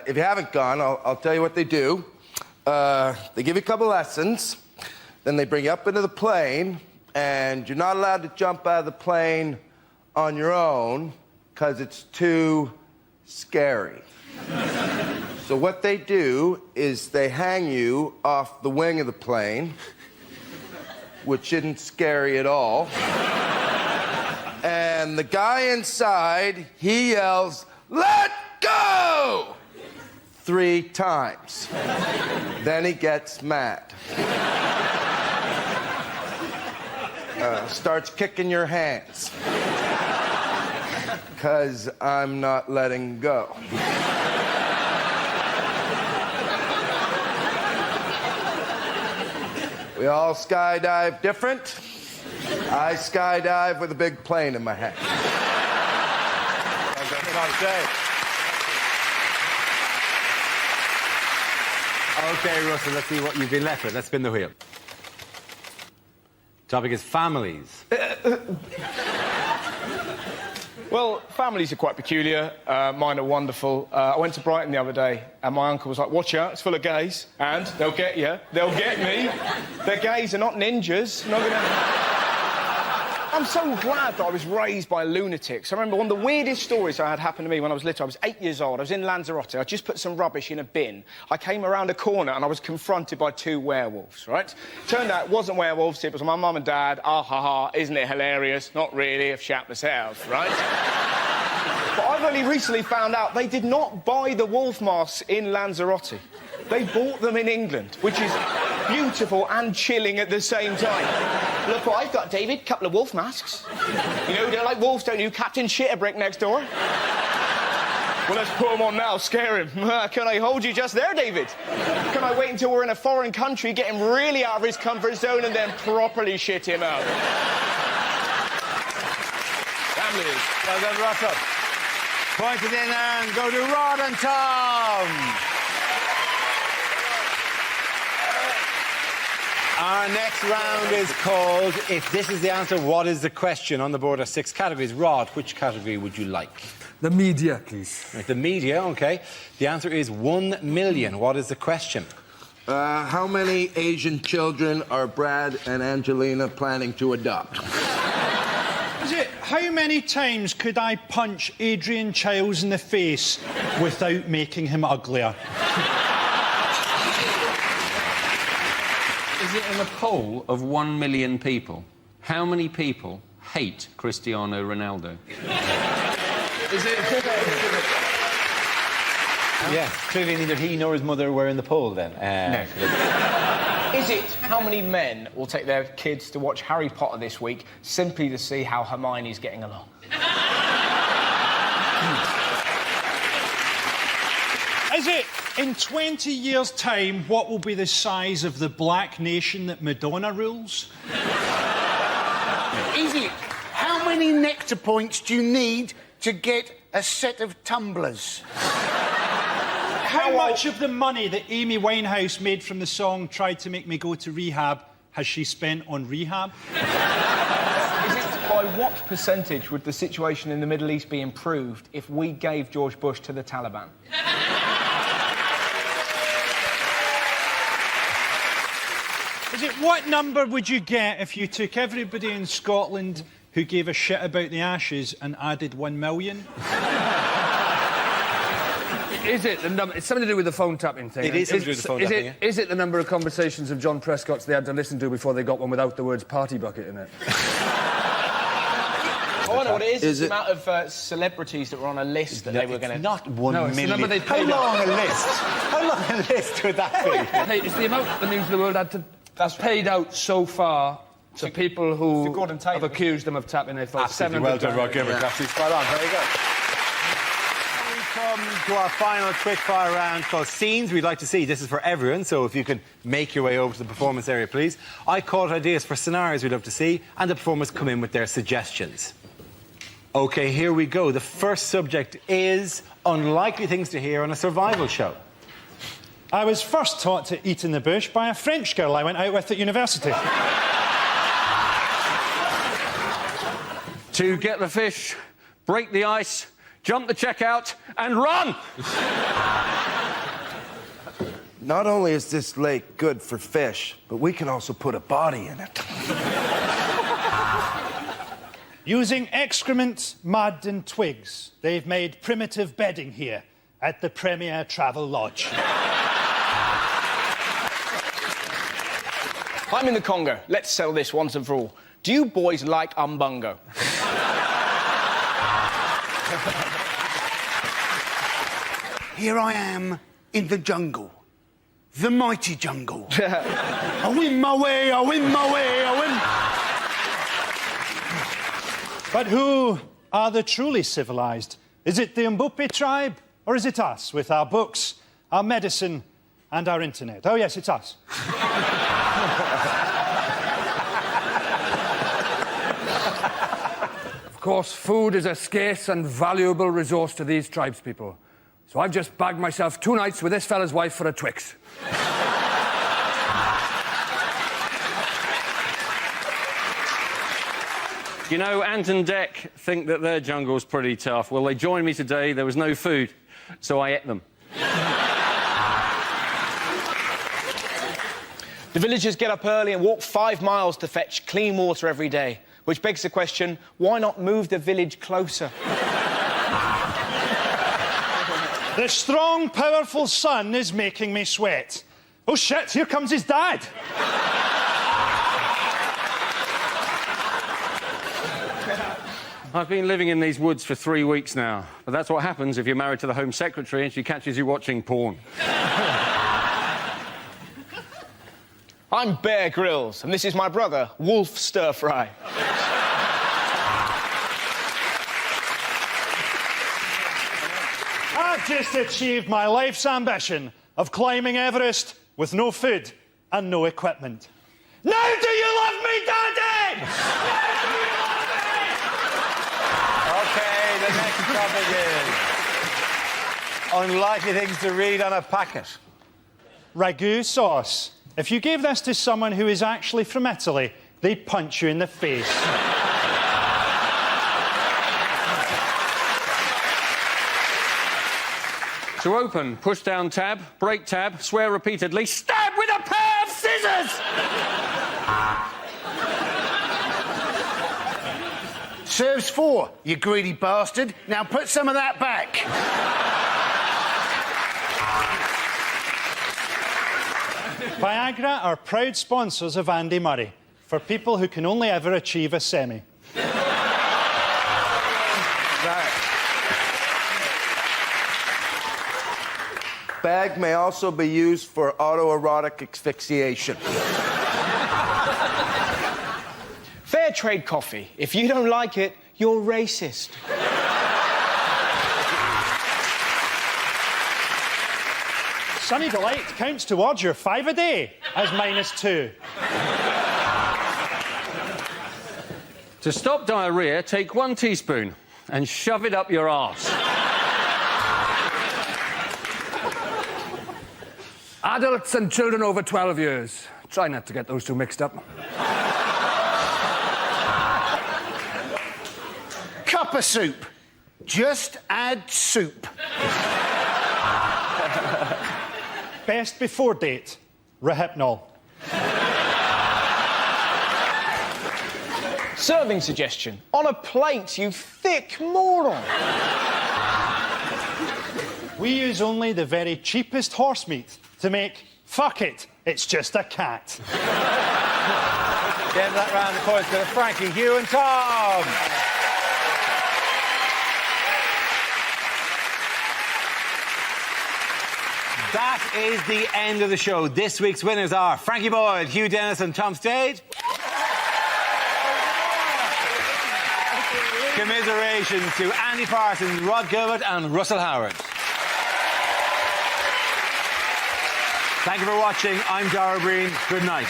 if you haven't gone, I'll tell you what they do. They give you a couple lessons, then they bring you up into the plane, and you're not allowed to jump out of the plane on your own because it's too scary. So what they do is they hang you off the wing of the plane, which isn't scary at all. And the guy inside, he yells, "Let go!" 3 times. Then he gets mad. Starts kicking your hands. 'Cause I'm not letting go. We all skydive different. I skydive with a big plane in my head. OK, Russell, let's see what you've been left with. Let's spin the wheel. Topic is families. Well, families are quite peculiar. Mine are wonderful. I went to Brighton the other day, and my uncle was like, "Watch out, it's full of gays, and they'll get you. They'll get me. They're gays, they're not ninjas. Not gonna..." I'm so glad that I was raised by lunatics. I remember one of the weirdest stories I had happen to me when I was little. I was 8 years old. I was in Lanzarote. I just put some rubbish in a bin. I came around a corner and I was confronted by 2 werewolves, right? Turned out it wasn't werewolves, it was my mum and dad. Ah, ha, ha, isn't it hilarious? Not really, I've shat myself, right? But I've only recently found out they did not buy the wolf masks in Lanzarote. They bought them in England, which is beautiful and chilling at the same time. Look what I've got, David. Couple of wolf masks. You know, they're like wolves, don't you? Captain Shitterbrick next door. Well, let's put them on now, scare him. Can I hold you just there, David? Can I wait until we're in a foreign country, get him really out of his comfort zone, and then properly shit him out? Families. Well done, Russell. Point it in and go to Rod and Tom. Our next round is called If This Is the Answer, What Is the Question? On the board are 6 categories. Rod, which category would you like? The media, please. Right, the media, OK. The answer is 1 million. What is the question? How many Asian children are Brad and Angelina planning to adopt? Is it, how many times could I punch Adrian Chiles in the face without making him uglier? Is it in a poll of 1 million people? How many people hate Cristiano Ronaldo? Is it... Yes, clearly neither he nor his mother were in the poll then. No. Is it how many men will take their kids to watch Harry Potter this week simply to see how Hermione's getting along? Is it, in 20 years' time, what will be the size of the black nation that Madonna rules? Is it how many nectar points do you need to get a set of tumblers? How much of the money that Amy Winehouse made from the song Tried to Make Me Go to Rehab has she spent on rehab? Is it by what percentage would the situation in the Middle East be improved if we gave George Bush to the Taliban? Is it what number would you get if you took everybody in Scotland who gave a shit about the Ashes and added 1 million? Is it the number? It's something to do with the phone tapping thing. It is something to do with the phone tapping, yeah. Is it the number of conversations of John Prescott's they had to listen to before they got one without the words party bucket in it? Oh, I know what it is. It's the amount of celebrities that were on a list that they were going to... Not 1 million. It's the number they How paid long a list? How long a list would that be? Hey, it's the amount the News of the World had to... That's paid out so far to people who have accused them of tapping their phone. Absolutely well done, Rod Gilbert. Yeah. Absolutely spot on. Very good. We come to our final quickfire round called Scenes We'd Like to See. This is for everyone, so if you can make your way over to the performance area, please. I caught ideas for scenarios we'd love to see, and the performers come in with their suggestions. OK, here we go. The first subject is unlikely things to hear on a survival show. I was first taught to eat in the bush by a French girl I went out with at university. to get the fish, break the ice, jump the checkout, and run! Not only is this lake good for fish, but we can also put a body in it. Using excrement, mud and twigs, they've made primitive bedding here at the Premier Travel Lodge. I'm in the Congo. Let's settle this once and for all. Do you boys like umbungo? Here I am in the jungle. The mighty jungle. I win my way, I win my way, I win... But who are the truly civilised? Is it the Mbupi tribe, or is it us, with our books, our medicine, and our internet? Oh, yes, it's us. Of course, food is a scarce and valuable resource to these tribespeople. So I've just bagged myself 2 nights with this fella's wife for a Twix. You know, Ant and Dec think that their jungle's pretty tough. Well, they joined me today. There was no food, so I ate them. The villagers get up early and walk 5 miles to fetch clean water every day, which begs the question, why not move the village closer? The strong, powerful sun is making me sweat. Oh, shit, here comes his dad. I've been living in these woods for 3 weeks now, but that's what happens if you're married to the Home Secretary and she catches you watching porn. I'm Bear Grylls, and this is my brother, Wolf Stir Fry. I've just achieved my life's ambition of climbing Everest with no food and no equipment. Now do you love me, Daddy? Now do you love me? OK, the next topic is unlikely things to read on a packet. Ragu sauce. If you gave this to someone who is actually from Italy, they'd punch you in the face. To open, push down tab, break tab, swear repeatedly, stab with a pair of scissors! Serves 4, you greedy bastard. Now put some of that back. Viagra are proud sponsors of Andy Murray, for people who can only ever achieve a semi. Bag may also be used for autoerotic asphyxiation. Fair trade coffee. If you don't like it, you're racist. Sunny Delight counts towards your 5 a day as -2. To stop diarrhoea, take 1 teaspoon and shove it up your arse. Adults and children over 12 years. Try not to get those two mixed up. Cup of soup. Just add soup. Best before date, Rohypnol. Serving suggestion. On a plate, you thick moron. We use only the very cheapest horse meat to make fuck it, it's just a cat. Get that round of points to Frankie, Hugh and Tom. That is the end of the show. This week's winners are Frankie Boyle, Hugh Dennis and Tom Stade. Commiserations to Andy Parsons, Rod Gilbert and Russell Howard. Thank you for watching. I'm Dara Breen. Good night.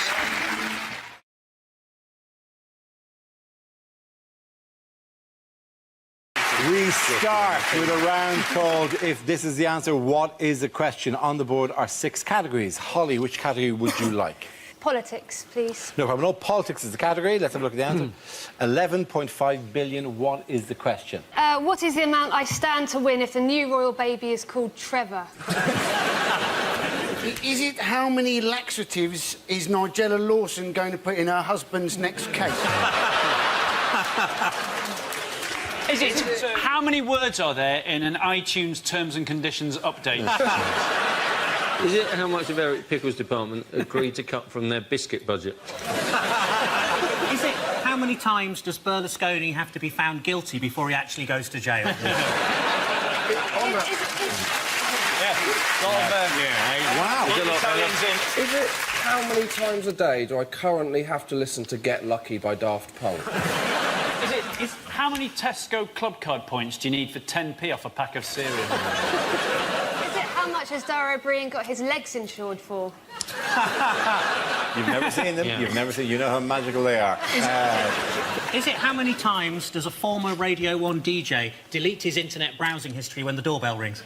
We start with a round called If This Is the Answer, What Is the Question? On the board are 6 categories. Holly, which category would you like? Politics, please. No problem. No, politics is the category. Let's have a look at the answer. 11.5 billion. What is the question? What is the amount I stand to win if the new royal baby is called Trevor? Is it how many laxatives is Nigella Lawson going to put in her husband's next cake? Is it how many words are there in an iTunes terms and conditions update? Is it how much of Eric Pickle's department agreed to cut from their biscuit budget? Is it how many times does Berlusconi have to be found guilty before he actually goes to jail? Wow. Is it how many times a day do I currently have to listen to Get Lucky by Daft Punk? Is how many Tesco club card points do you need for 10p off a pack of cereal? How much has Dara O'Brien got his legs insured for? You've never seen them. Yeah. You've never seen. You know how magical they are. Is it how many times does a former Radio 1 DJ delete his internet browsing history when the doorbell rings?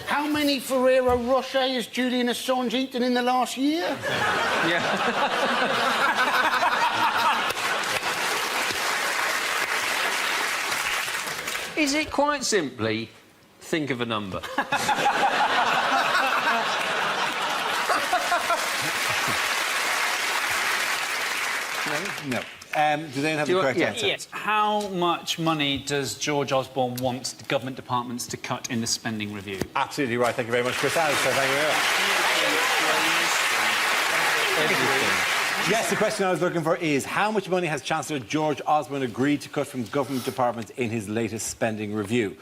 How many Ferrero Rocher has Julian Assange eaten in the last year? Yeah. Is it quite simply think of a number? No. Do they have the correct answer? Yes. How much money does George Osborne want the government departments to cut in the spending review? Absolutely right. Thank you very much, Chris. Alistair, thank you very much. Yes, the question I was looking for is how much money has Chancellor George Osborne agreed to cut from government departments in his latest spending review?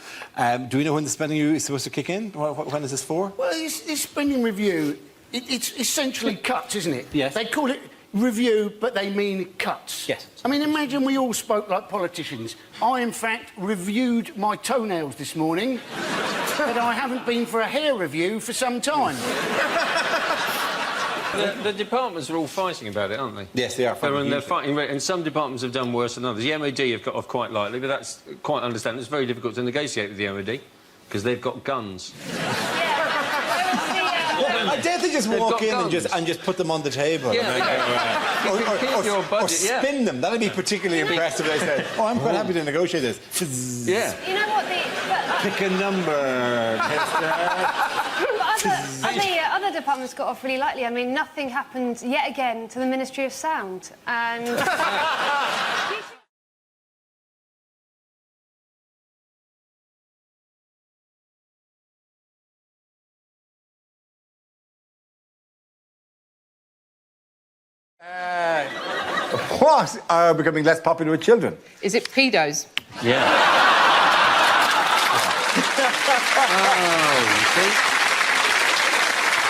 Do we know when the spending review is supposed to kick in? When is this for? Well, this spending review, it's essentially cuts, isn't it? Yes. They call it review, but they mean cuts. Yes. I mean, imagine we all spoke like politicians. I, in fact, reviewed my toenails this morning, but I haven't been for a hair review for some time. The departments are all fighting about it, aren't they? Yes, they are. They're fighting, and some departments have done worse than others. The MOD have got off quite lightly, but that's quite understandable. It's very difficult to negotiate with the MOD because they've got guns. I dare they just walk in and just put them on the table. Yeah. Or spin them. That'd be particularly impressive. They said, "Oh, I'm quite happy to negotiate this." Yeah. You know what? Pick a number. Other departments got off really lightly. I mean, nothing happened yet again to the Ministry of Sound, and. What are becoming less popular with children? Is it pedos? Yeah.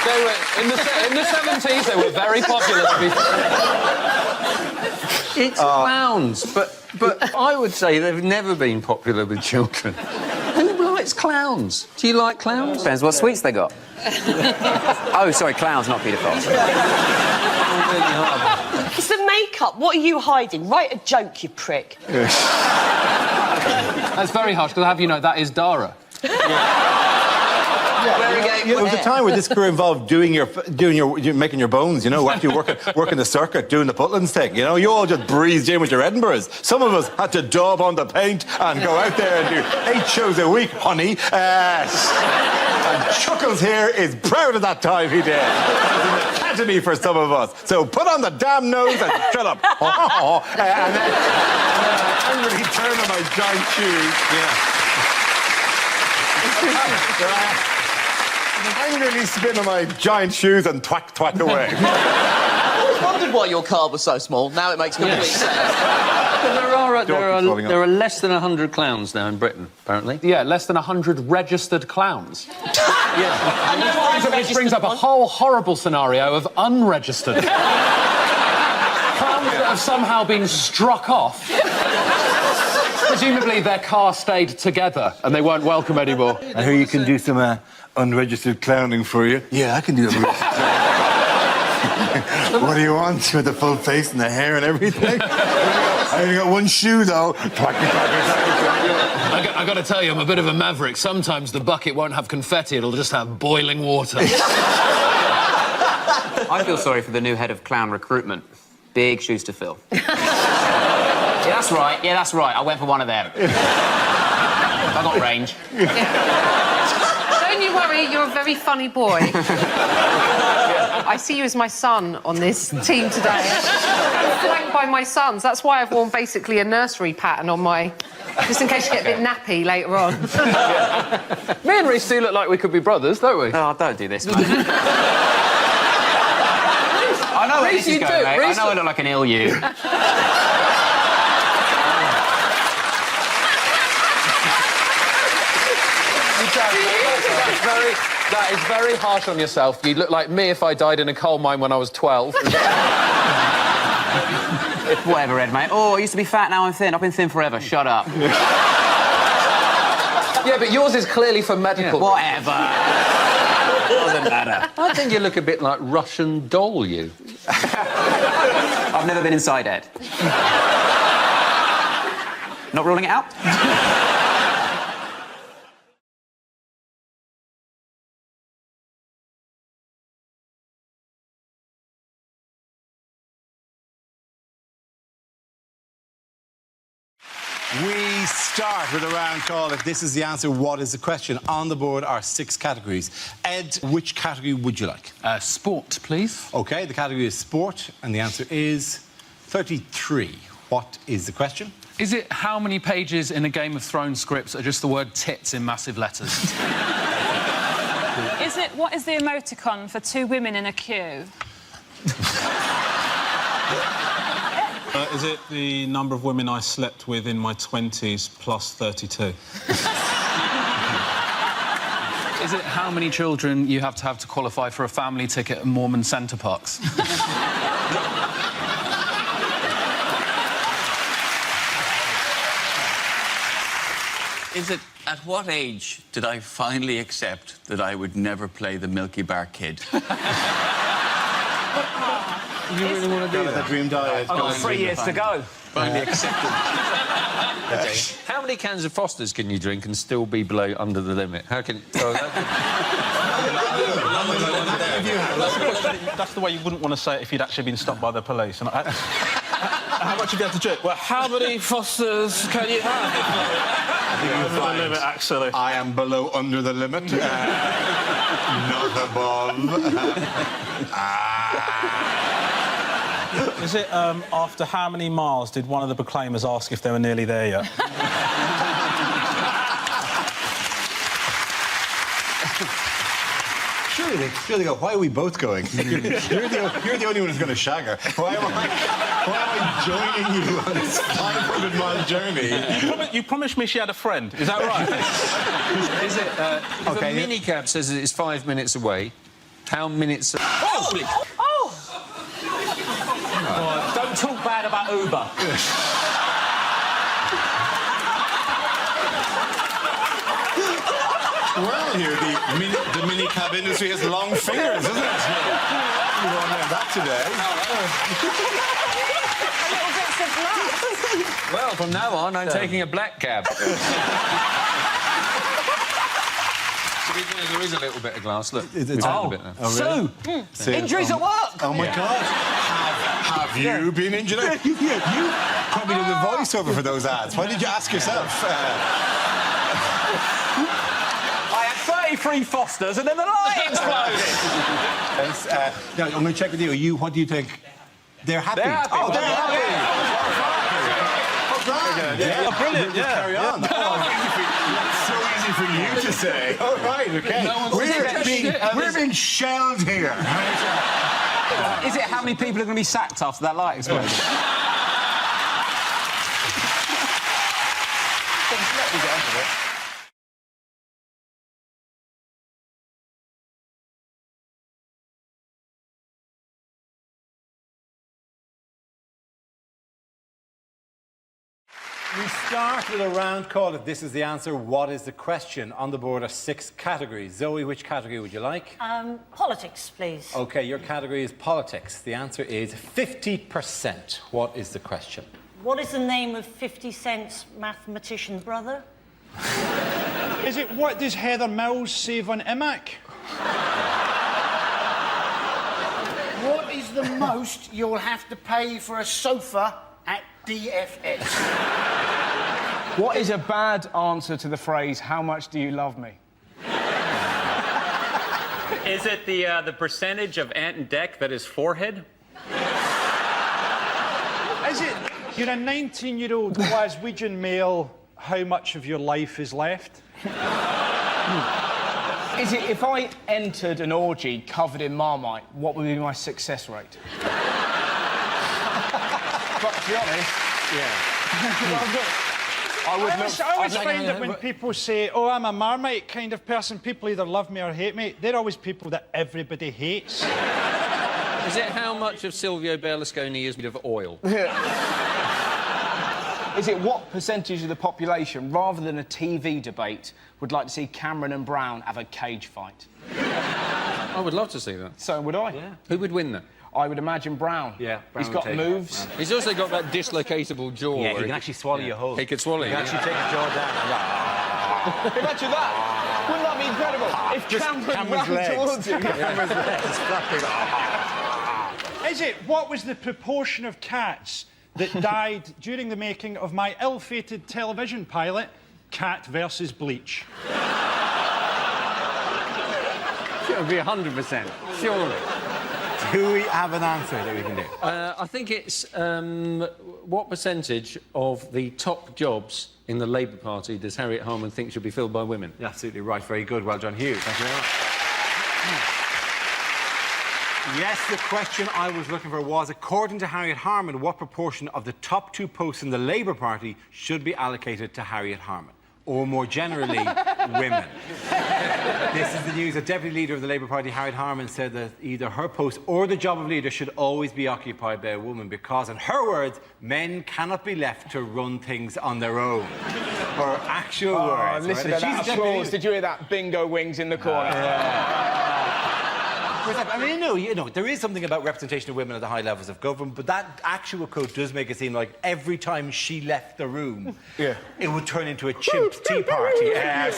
They were, in the 70s, they were very popular. It's clowns, but I would say they've never been popular with children. Who likes clowns? Do you like clowns? Depends what sweets they got. Oh, sorry, clowns, not paedophiles. It's the makeup. What are you hiding? Write a joke, you prick. That's very harsh, because I have you know, that is Dara. There was a time where this career involved making your bones, you know, actually working the circuit, doing the Putlands thing, you know. You all just breezed in with your Edinburghs. Some of us had to daub on the paint and go out there and do 8 shows a week, honey. And Chuckles here is proud of that time he did. It was an academy for some of us. So put on the damn nose and shut up. And then angrily turn on my giant shoes. Angrily spin on my giant shoes and thwack away. I always wondered why your car was so small. Now it makes complete sense. There are less than 100 clowns now in Britain, apparently. Yeah, less than 100 registered clowns. Which brings up a whole horrible scenario of unregistered. Clowns that have somehow been struck off. Presumably their car stayed together and they weren't welcome anymore. I hear you can do some unregistered clowning for you. Yeah, I can do unregistered clowning. What do you want? With the full face and the hair and everything? I only got one shoe, though. I got to tell you, I'm a bit of a maverick. Sometimes the bucket won't have confetti, it'll just have boiling water. I feel sorry for the new head of clown recruitment. Big shoes to fill. Yeah, that's right. Yeah, that's right. I went for one of them. I got range. Don't you worry, you're a very funny boy. I see you as my son on this team today. I'm flanked by my sons. That's why I've worn basically a nursery pattern on my... Just in case you get a bit nappy later on. Me and Reece do look like we could be brothers, don't we? Oh, don't do this, mate. I know where this is going, mate. I know I look like an ill you. That is very harsh on yourself. You look like me if I died in a coal mine when I was 12. Whatever, Ed, mate. Oh, I used to be fat, now I'm thin. I've been thin forever. Shut up. Yeah, but yours is clearly for medical. Yeah, whatever. Doesn't matter. I think you look a bit like Russian doll, you. I've never been inside Ed. Not ruling it out? We start with a round call. If this is the answer, what is the question? On the board are 6 categories. Ed, which category would you like? Sport, please. OK, the category is sport, and the answer is 33. What is the question? Is it how many pages in a Game of Thrones script are just the word tits in massive letters? Is it what is the emoticon for 2 women in a queue? Is it the number of women I slept with in my 20s plus 32? Is it how many children you have to qualify for a family ticket at Mormon Centre Parks? Is it at what age did I finally accept that I would never play the Milky Bar Kid? You really want to do that? The dream diet. I've got 3 years to go. Finally accepted. Okay. How many cans of Fosters can you drink and still be below under the limit? How can... Oh, That's the way you wouldn't want to say it if you'd actually been stopped by the police. And how much have you had to drink? Well, how many Fosters can you have? Under the limit, actually. I am below under the limit. Not above. Is it after how many miles did one of the proclaimers ask if they were nearly there yet? Surely they go, why are we both going? You're the only one who's going to shag her. Why am I joining you on this 500-mile journey? You promised me she had a friend. Is that right? Is it... if a minicab says that it's 5 minutes away, how minutes... Oh! Don't talk bad about Uber. Well, here, the minicab industry has long fingers, isn't it? You won't learn that today. Well, from now on, I'm taking a black cab. There is a little bit of glass. Look, it's a bit now. Sue! Injuries at work! Oh, my God. Have you been injured? You probably did the voiceover for those ads. Why did you ask yourself? I had 33 Fosters and then the light exploded! Now, I'm going to check with you. What do you think? They're happy. They're happy. Oh, they're happy! Yeah, brilliant, yeah. Carry on. So easy for you to say. All right, OK. We're being shelled here. Is it how many people are going to be sacked after that light explosion? We start with a round call. If this is the answer, what is the question? On the board are 6 categories. Zoe, which category would you like? Politics, please. OK, your category is politics. The answer is 50%. What is the question? What is the name of 50 Cent's mathematician brother? Is it what does Heather Mills save on IMAC? What is the most you'll have to pay for a sofa at DFS? What is a bad answer to the phrase, how much do you love me? Is it the percentage of Ant and Dec that is forehead? Is it you're a 19-year-old Glaswegian male, how much of your life is left? Is it if I entered an orgy covered in Marmite, what would be my success rate? But to be honest, I always find that when people say, oh, I'm a Marmite kind of person, people either love me or hate me. They're always people that everybody hates. Is it how much of Silvio Berlusconi is made of oil? Is it what percentage of the population, rather than a TV debate, would like to see Cameron and Brown have a cage fight? I would love to see that. So would I. Yeah. Who would win that? I would imagine Brown. Yeah, Brown He's got moves. He's also got that dislocatable jaw. Yeah, he can actually swallow your whole. He could swallow you. He can actually take your jaw down. Imagine that. Wouldn't that be incredible? If Cameron ran towards him. Cameron's legs flapping. Is it what was the proportion of cats that died during the making of my ill-fated television pilot, Cat versus Bleach? It would be 100%, surely. Do we have an answer that we can do? I think it's what percentage of the top jobs in the Labour Party does Harriet Harman think should be filled by women? You're absolutely right. Very good. Well done, Hugh. Thank you very much. Yes, the question I was looking for was, according to Harriet Harman, what proportion of the top 2 posts in the Labour Party should be allocated to Harriet Harman? Or more generally, women. This is the news. The Deputy Leader of the Labour Party, Harriet Harman, said that either her post or the job of leader should always be occupied by a woman because, in her words, men cannot be left to run things on their own. Her actual words. Listen to that applause. Did you hear that? Bingo wings in the corner. I mean, you know, there is something about representation of women at the high levels of government, but that actual quote does make it seem like every time she left the room, it would turn into a chimp tea party. And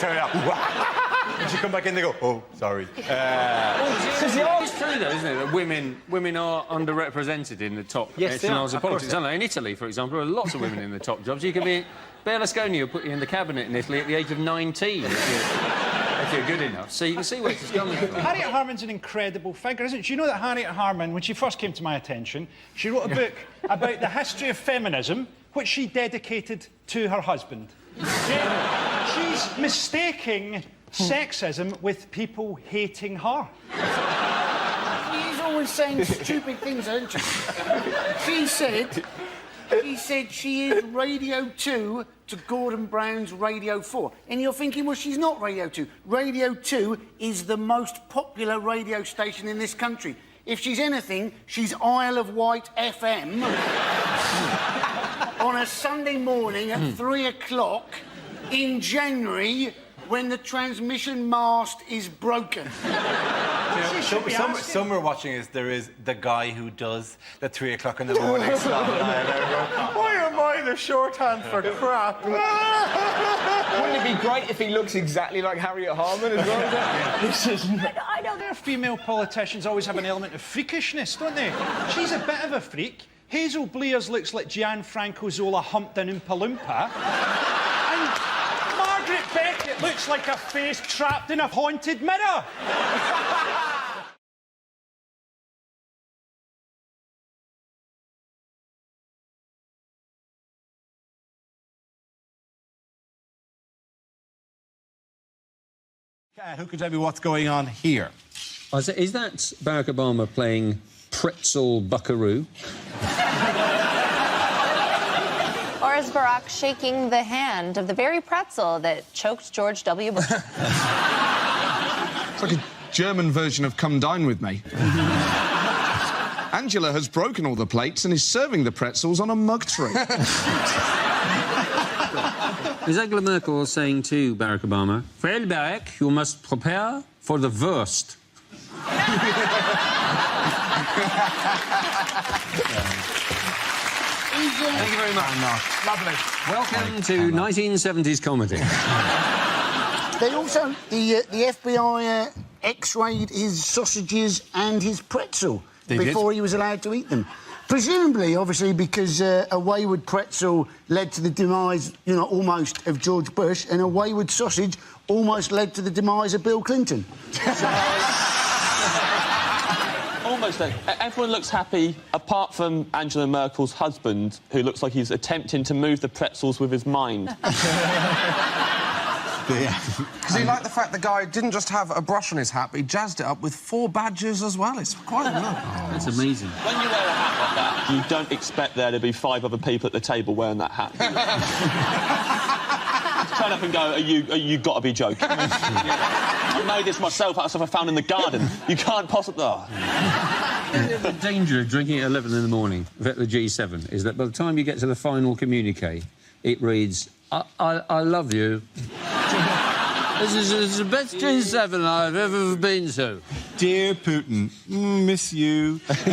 she'd come back in, they go, oh, sorry. It's true, though, isn't it, that women are underrepresented in the top echelons of politics, aren't they? In Italy, for example, there are lots of women in the top jobs. You could be... Berlusconi will put you in the cabinet in Italy at the age of 19. If you're good enough. So you can see where this is coming from. Harriet Harman's an incredible figure, isn't she? You know that Harriet Harman, when she first came to my attention, she wrote a book about the history of feminism, which she dedicated to her husband. She's mistaking sexism with people hating her. She's always saying stupid things, isn't she? She said she is Radio 2 to Gordon Brown's Radio 4. And you're thinking, well, she's not Radio 2. Radio 2 is the most popular radio station in this country. If she's anything, she's Isle of Wight FM on a Sunday morning at 3 o'clock in January when the transmission mast is broken. Some we're watching there is the guy who does the 3 o'clock in the morning slot. Why am I the shorthand for crap? Wouldn't it be great if he looks exactly like Harriet Harman as well? I know their female politicians always have an element of freakishness, don't they? She's a bit of a freak. Hazel Blears looks like Gianfranco Zola humped an Oompa Loompa. And Margaret Beckett looks like a face trapped in a haunted mirror. Who can tell me what's going on here? Is that Barack Obama playing pretzel buckaroo? Or is Barack shaking the hand of the very pretzel that choked George W. Bush? It's like a German version of Come Dine With Me. Angela has broken all the plates and is serving the pretzels on a mug tray. Is Angela Merkel saying to Barack Obama, well, Barack, you must prepare for the worst? Thank you very much. Lovely. Welcome to 1970s comedy. They also, the FBI x-rayed his sausages and his pretzel before he was allowed to eat them. Presumably, obviously, because a wayward pretzel led to the demise, you know, almost of George Bush, and a wayward sausage almost led to the demise of Bill Clinton. Almost. Everyone looks happy, apart from Angela Merkel's husband, who looks like he's attempting to move the pretzels with his mind. Because he liked the fact the guy didn't just have a brush on his hat, but he jazzed it up with 4 badges as well. It's quite enough. That's amazing. When you wear a hat like that, you don't expect there to be 5 other people at the table wearing that hat. Turn up and go, you got to be joking. I made this myself out of stuff I found in the garden. You can't possibly... Oh. The danger of drinking at 11 in the morning at the G7 is that by the time you get to the final communique, it reads, I love you. This is the best G7 I've ever been to. Dear Putin, miss you. Do you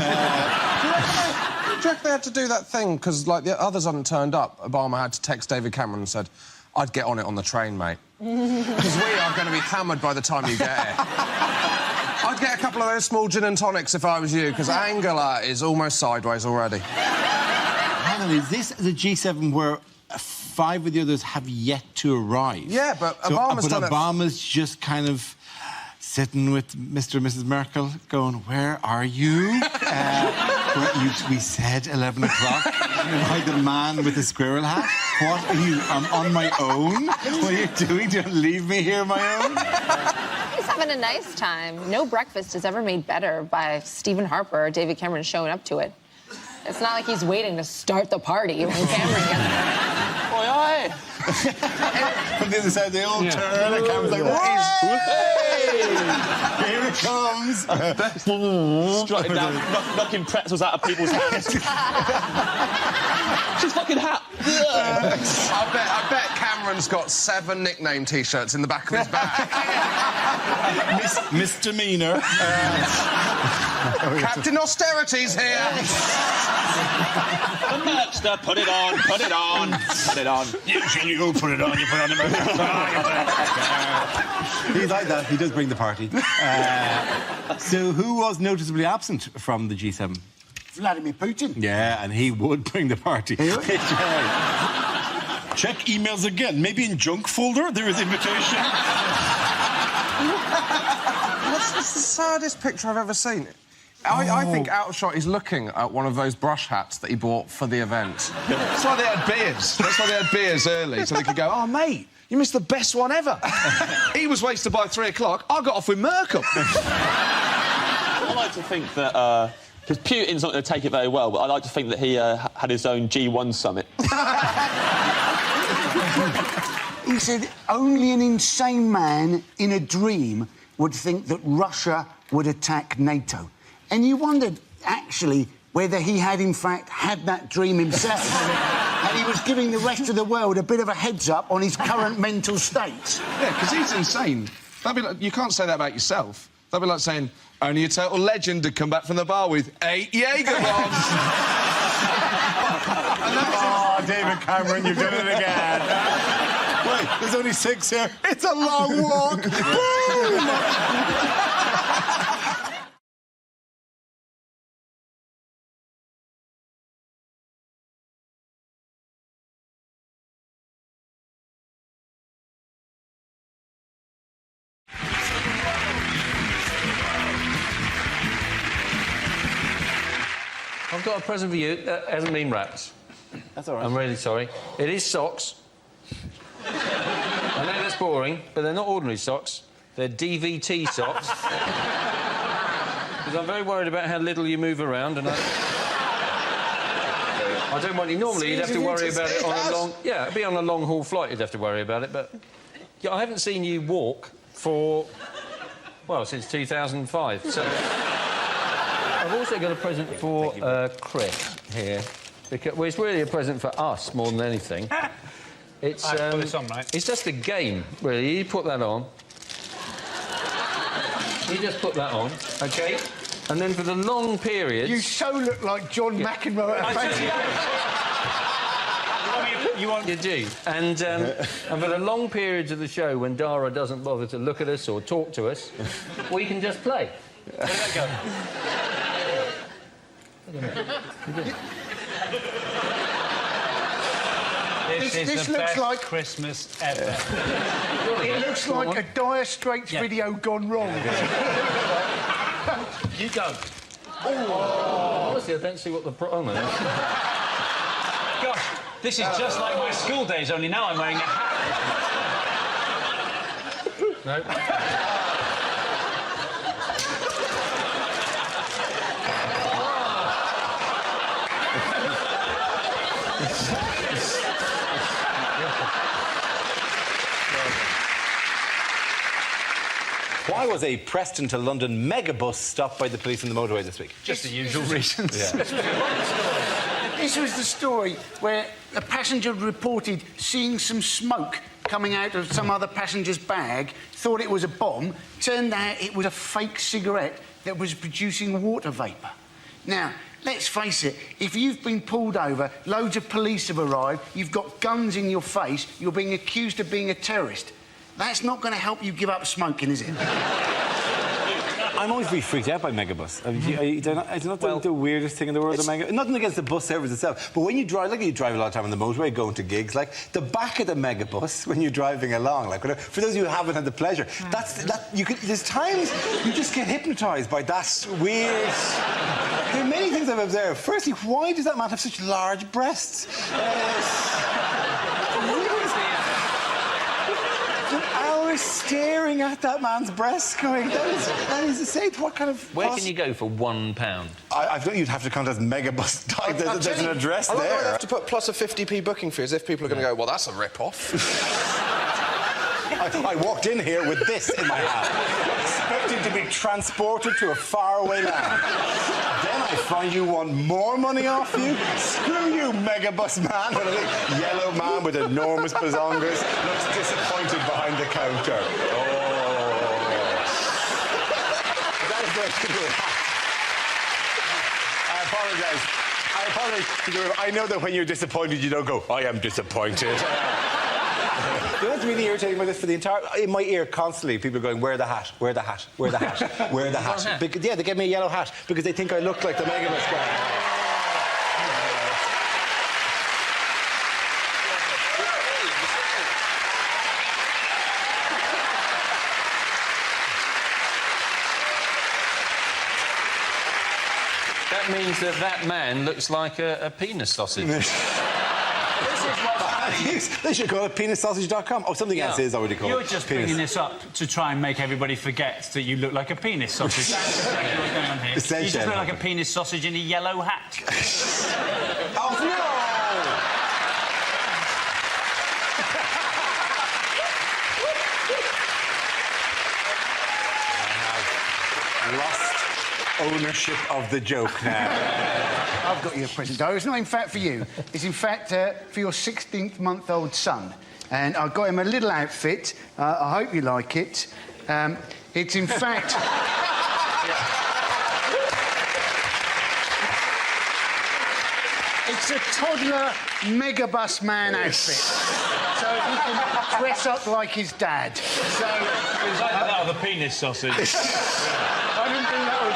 reckon they had to do that thing because, like, the others hadn't turned up? Obama had to text David Cameron and said, I'd get on it on the train, mate. Because we are going to be hammered by the time you get here. I'd get a couple of those small gin and tonics if I was you, because Angela is almost sideways already. Hang on, is this the G7 where 5 of the others have yet to arrive? Yeah, but Obama's just kind of sitting with Mr. and Mrs. Merkel going, where are you? We said 11 o'clock. Am I the man with the squirrel hat? What are you? I'm on my own? What are you doing? Don't leave me here on my own? He's having a nice time. No breakfast is ever made better by Stephen Harper or David Cameron showing up to it. It's not like he's waiting to start the party when Cameron gets there. Oi, oi! From the other side, they all turn, and Cameron's like, what is... Here it comes! Strutting down, knocking pretzels out of people's hands. She's fucking hat. I bet Cameron's got 7 nickname T-shirts in the back of his bag. Misdemeanor. Captain Austerity's here. The Merchster, put it on, put it on, put it on. You put it on, you put it on the He's like that, he does bring the party. So who was noticeably absent from the G7? Vladimir Putin. Yeah, and he would bring the party. Check emails again. Maybe in junk folder there is invitation. What's the saddest picture I've ever seen? I think out of shot he's looking at one of those brush hats that he bought for the event. That's why they had beers. That's why they had beers early, so they could go, oh, mate, you missed the best one ever. He was wasted by 3 o'clock. I got off with Merkel. I like to think that... because Putin's not going to take it very well, but I like to think that he had his own G1 summit. He said only an insane man in a dream would think that Russia would attack NATO. And you wondered, actually, whether he had, in fact, had that dream himself. And he was giving the rest of the world a bit of a heads-up on his current mental state. Yeah, because he's insane. That'd be like, you can't say that about yourself. That'd be like saying, only a total legend to come back from the bar with 8 Jaeger bombs. Oh, David Cameron, you've done it again. Wait, there's only 6 here. It's a long walk. Boom! I've got a present for you that hasn't been wrapped. That's all right. I'm really sorry. It is socks. I know that's boring, but they're not ordinary socks. They're DVT socks. Because I'm very worried about how little you move around, and I don't want you... Normally, you'd have to worry about it on a long... Yeah, it'd be on a long-haul flight you'd have to worry about it, but... Yeah, I haven't seen you walk for... Well, since 2005, so... I've also got a present for Chris here. Because, well, it's really a present for us more than anything. It's put this on, mate. It's just a game, really. You put that on. You just put that on, OK? And then for the long periods... You so look like John McEnroe at a fancy... You want your due. And for the long periods of the show when Dara doesn't bother to look at us or talk to us, we can just play. Where did that go? This looks like Christmas ever. It looks like a Dire Straits video gone wrong. You go. Honestly, I don't see what the problem is. Gosh, this is just like my school days, only now I'm wearing a hat. No. Why was a Preston to London megabus stopped by the police on the motorway this week? Just the usual reasons. Yeah. This was the story where a passenger reported seeing some smoke coming out of some other passenger's bag, thought it was a bomb, turned out it was a fake cigarette that was producing water vapour. Now, let's face it, if you've been pulled over, loads of police have arrived, you've got guns in your face, you're being accused of being a terrorist. That's not going to help you give up smoking, is it? I'm always really freaked out by megabus. It's not the weirdest thing in the world, the megabus. Nothing against the bus service itself, but when you drive, like you drive a lot of time on the motorway, going to gigs, like the back of the megabus when you're driving along, like whatever, for those of you who haven't had the pleasure, there's times you just get hypnotised by that weird. There are many things I've observed. Firstly, why does that man have such large breasts? Hours staring at that man's breasts going, that is insane. What kind of... Where can you go for £1? I thought you'd have to contact Megabus. There's an address there. I'd have to put plus a 50p booking fee as if people are going to go, well, that's a rip-off. I walked in here with this in my hand, expecting to be transported to a faraway land. Then I find you want more money off you? Screw you, Megabus man. What a big yellow man with enormous bazongas looks disappointed behind the counter. Oh. That is very good. I apologise. I know that when you're disappointed, you don't go, I am disappointed. You know what's really irritating about this for the entire... In my ear, constantly, people are going, wear the hat, wear the hat, wear the hat, wear the hat. Because, yeah, they gave me a yellow hat because they think I look like the Megabus guy. That means that man looks like a penis sausage. They should call it penissausage.com. Oh, something else is already called. You're just bringing this up to try and make everybody forget that you look like a penis sausage. That's exactly what's going on here. You just look like a penis sausage in a yellow hat. Oh, no! I have lost ownership of the joke now. I've got you a present, though. It's not, in fact, for you. It's, in fact, for your 16th-month-old son. And I got him a little outfit. I hope you like it. It's, in fact... It's a toddler Megabus man outfit. So he can dress up like his dad. So... It's like that with a penis sausage. I didn't think that was...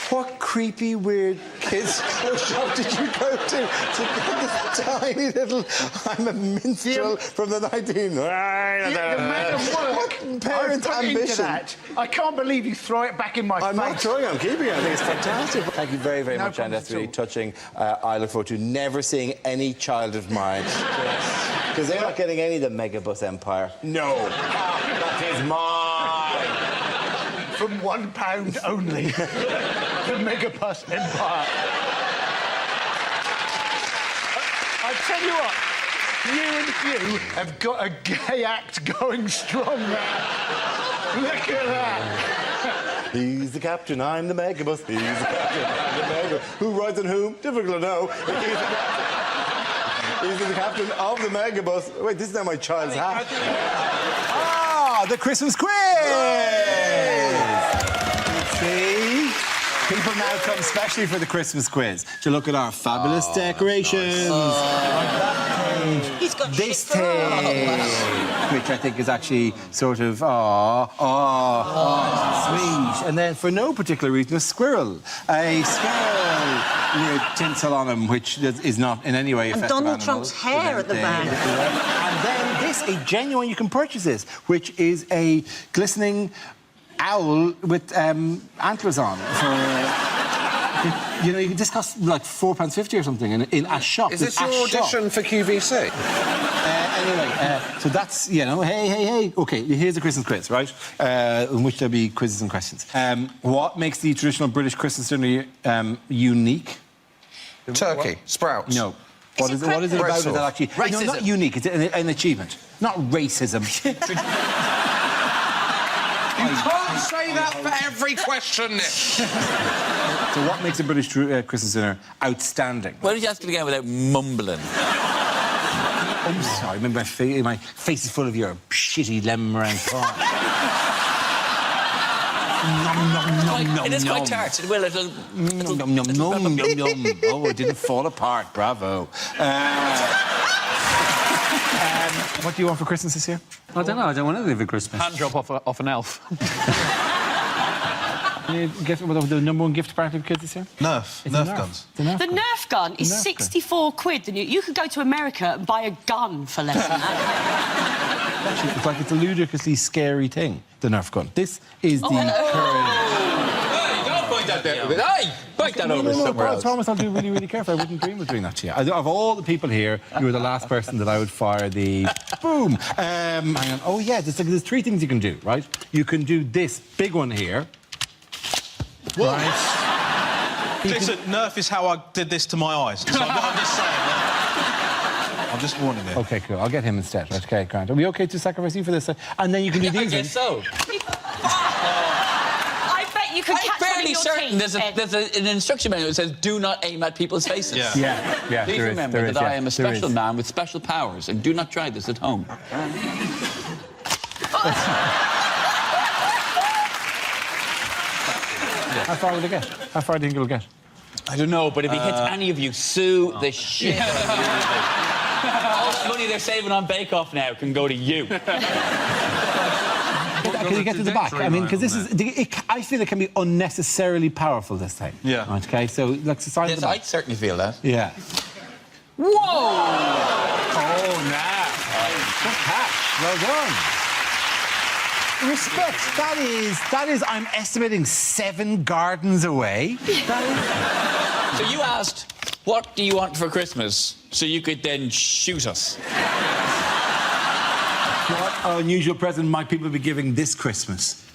What creepy, weird kids' shop did you go to get this tiny little... I'm a minstrel from the 19... The amount of work parent ambition. That. I can't believe you throw it back in my face. I'm not throwing it, I'm keeping it. I think it's fantastic. Thank you very, very much, and that's really touching. I look forward to never seeing any child of mine. Because they're not getting any of the Megabus empire. No. That is mine. From £1 only. The Megabus empire. I tell you what, you and Hugh have got a gay act going strong now. Look at that. He's the captain, I'm the Megabus. He's the captain, I'm the Megabus. Who rides on whom? Difficult to know. He's the captain of the Megabus. Wait, this is not my child's hat. The Christmas quiz! See? People now come especially for the Christmas quiz to look at our fabulous decorations. Like that page. He's got this shit. page, which I think is actually sort of sweet. And then for no particular reason, a squirrel with tinsel on him, which is not in any way And effective. Donald Trump's hair at the back. And then this, a genuine, you can purchase this, which is a glistening owl with antlers on. You know, this costs like £4.50 or something in a shop. Is this your audition for QVC? Anyway, so that's, you know, hey. OK, here's the Christmas quiz, right? In which there'll be quizzes and questions. What makes the traditional British Christmas dinner unique? Turkey, sprouts. No. What is it about it that actually... Racism. No, not unique, it's an achievement. Not racism. You can't say that for every question, Nick. So what makes a British Christmas dinner outstanding? Why did you ask it again without mumbling? I'm sorry, remember my face is full of your shitty lemon meringue pie. It is quite tart. It will. Oh, it didn't fall apart. Bravo. What do you want for Christmas this year? I don't know. I don't want anything for Christmas. Hand job off an elf. Guess what the number one gift apparently for kids this year? Nerf guns. The Nerf gun is 64 quid. You could go to America and buy a gun for less than that. Actually, it's like it's a ludicrously scary thing, the Nerf gun. This is the current... Hey, don't point that there. Hey, point that over somewhere else. I promise I'll do really, really careful. I wouldn't dream of doing that to you. Of all the people here, you were the last person that I would fire the... Boom! Hang on. Oh, yeah, there's three things you can do, right? You can do this big one here. Right. Listen, Nerf is how I did this to my eyes. So I'm just saying. I'm just warning you. OK, cool. I'll get him instead. Right, OK, Grant. Are we OK to sacrifice you for this? And then you can do these. I guess so. I bet you could catch one in your teeth. There's an instruction manual that says, do not aim at people's faces. Yeah. Please remember that I am a special man with special powers, and do not try this at home. How far will it get? How far do you think it'll get? I don't know, but if he hits any of you, sue the shit out of you. All the money they're saving on Bake Off now can go to you. Can you get to the back? I mean, because this is... I feel it can be unnecessarily powerful, this time. Yeah. OK, so let's decide the back. I certainly feel that. Yeah. Whoa! Oh, nah. Good catch. Well done. Respect. That is, I'm estimating 7 gardens away. So you asked, what do you want for Christmas? So you could then shoot us. What unusual present might people be giving this Christmas?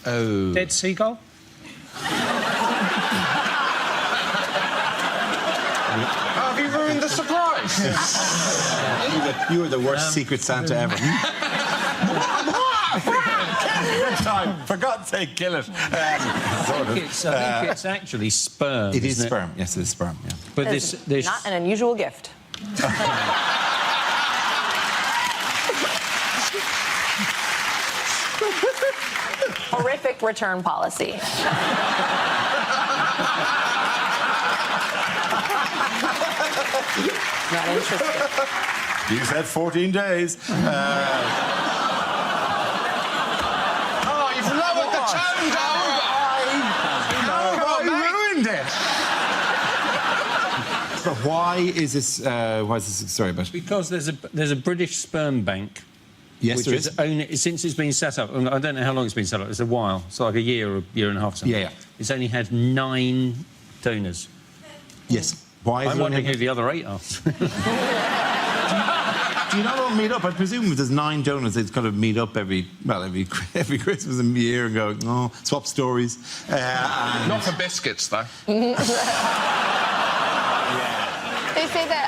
Oh. Dead seagull? Have you ruined the surprise? You were the worst Secret Santa ever. Next time, for God's sake, kill it. I think it's actually sperm. It is sperm. Yes, it is sperm. Yeah. But this Not an unusual gift. Horrific return policy. Not interested. You said 14 days. You've lowered the tone, I ruined it. But why is this? Sorry, but because there's a British sperm bank. Yes, which there is only since it's been set up. I don't know how long it's been set up. It's a while. It's like a year or a year and a half. Something. Yeah. It's only had 9 donors. Yes. Why? I'm wondering who the other 8 are. Do you not all meet up? I presume if there's 9 donors, they'd kind of meet up every Christmas and year and go, oh, swap stories. Not for biscuits, though. They say that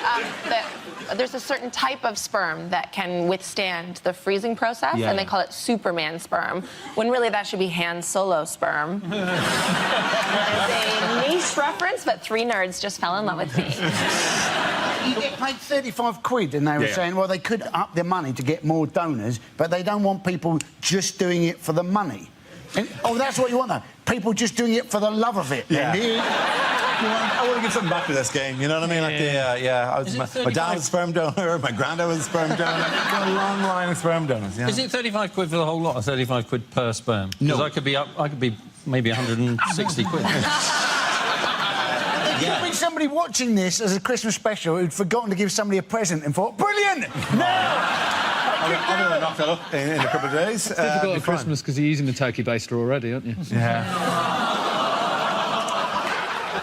there's a certain type of sperm that can withstand the freezing process, and they call it Superman sperm, when really that should be Han Solo sperm. It's a niche reference, but 3 nerds just fell in love with me. You get paid 35 quid, and they were saying, well, they could up their money to get more donors, but they don't want people just doing it for the money. Oh, that's what you want, though? People just doing it for the love of it. Yeah. Andy? I want to give something back to this game, you know what I mean? My dad was a sperm donor, my granddad was a sperm donor. I've got a long line of sperm donors. Yeah. Is it 35 quid for the whole lot, or 35 quid per sperm? No. Because I could be maybe 160 quid. There could be somebody watching this as a Christmas special who'd forgotten to give somebody a present and thought, brilliant! I'm going to knock that up in a couple of days. It's difficult at Christmas because you're using the turkey baster already, aren't you? Yeah.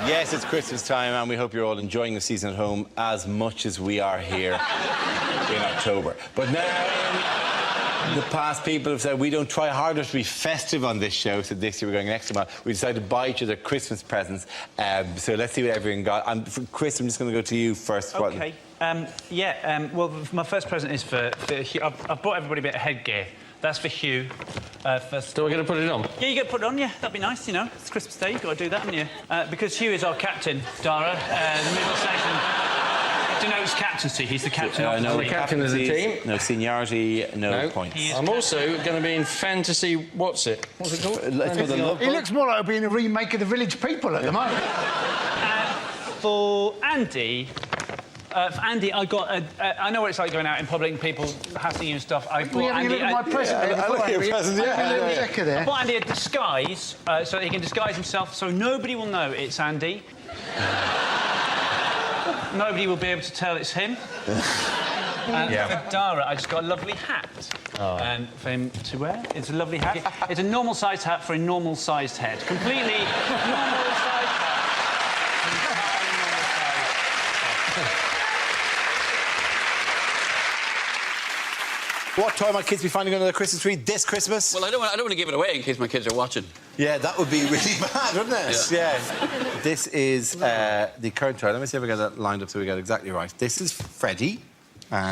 Yes, it's Christmas time, and we hope you're all enjoying the season at home as much as we are here in October. But now, in the past, people have said we don't try harder to be festive on this show, so this year we're going an extra mile. We decided to buy each other Christmas presents, so let's see what everyone got. For Chris, I'm just going to go to you first. OK. Well, my first present is for Hugh. I've bought everybody a bit of headgear. That's for Hugh. First. So we're going to put it on? Yeah, you got to put it on, yeah. That'd be nice, you know. It's Christmas Day, you've got to do that, haven't you? Because Hugh is our captain, Dara. The middle section denotes captaincy. He's the captain. No the captain of the team. No seniority, no points. I'm also going to be in fantasy... What's it called? He looks more like being a remake of The Village People at the moment. For Andy... I got a... I know what it's like going out in public and people hassling you and stuff. I bought Andy... my present there. I look at your present, I bought Andy a disguise so that he can disguise himself so nobody will know it's Andy. Nobody will be able to tell it's him. For Dara, I just got a lovely hat for him to wear. It's a lovely hat. It's a normal-sized hat for a normal-sized head. Completely normal-sized hat. What toy might kids be finding under the Christmas tree this Christmas? Well, I don't want to give it away in case my kids are watching. Yeah, that would be really bad, wouldn't it? Yeah. This is the current toy. Let me see if I get that lined up so we get it exactly right. This is Freddy.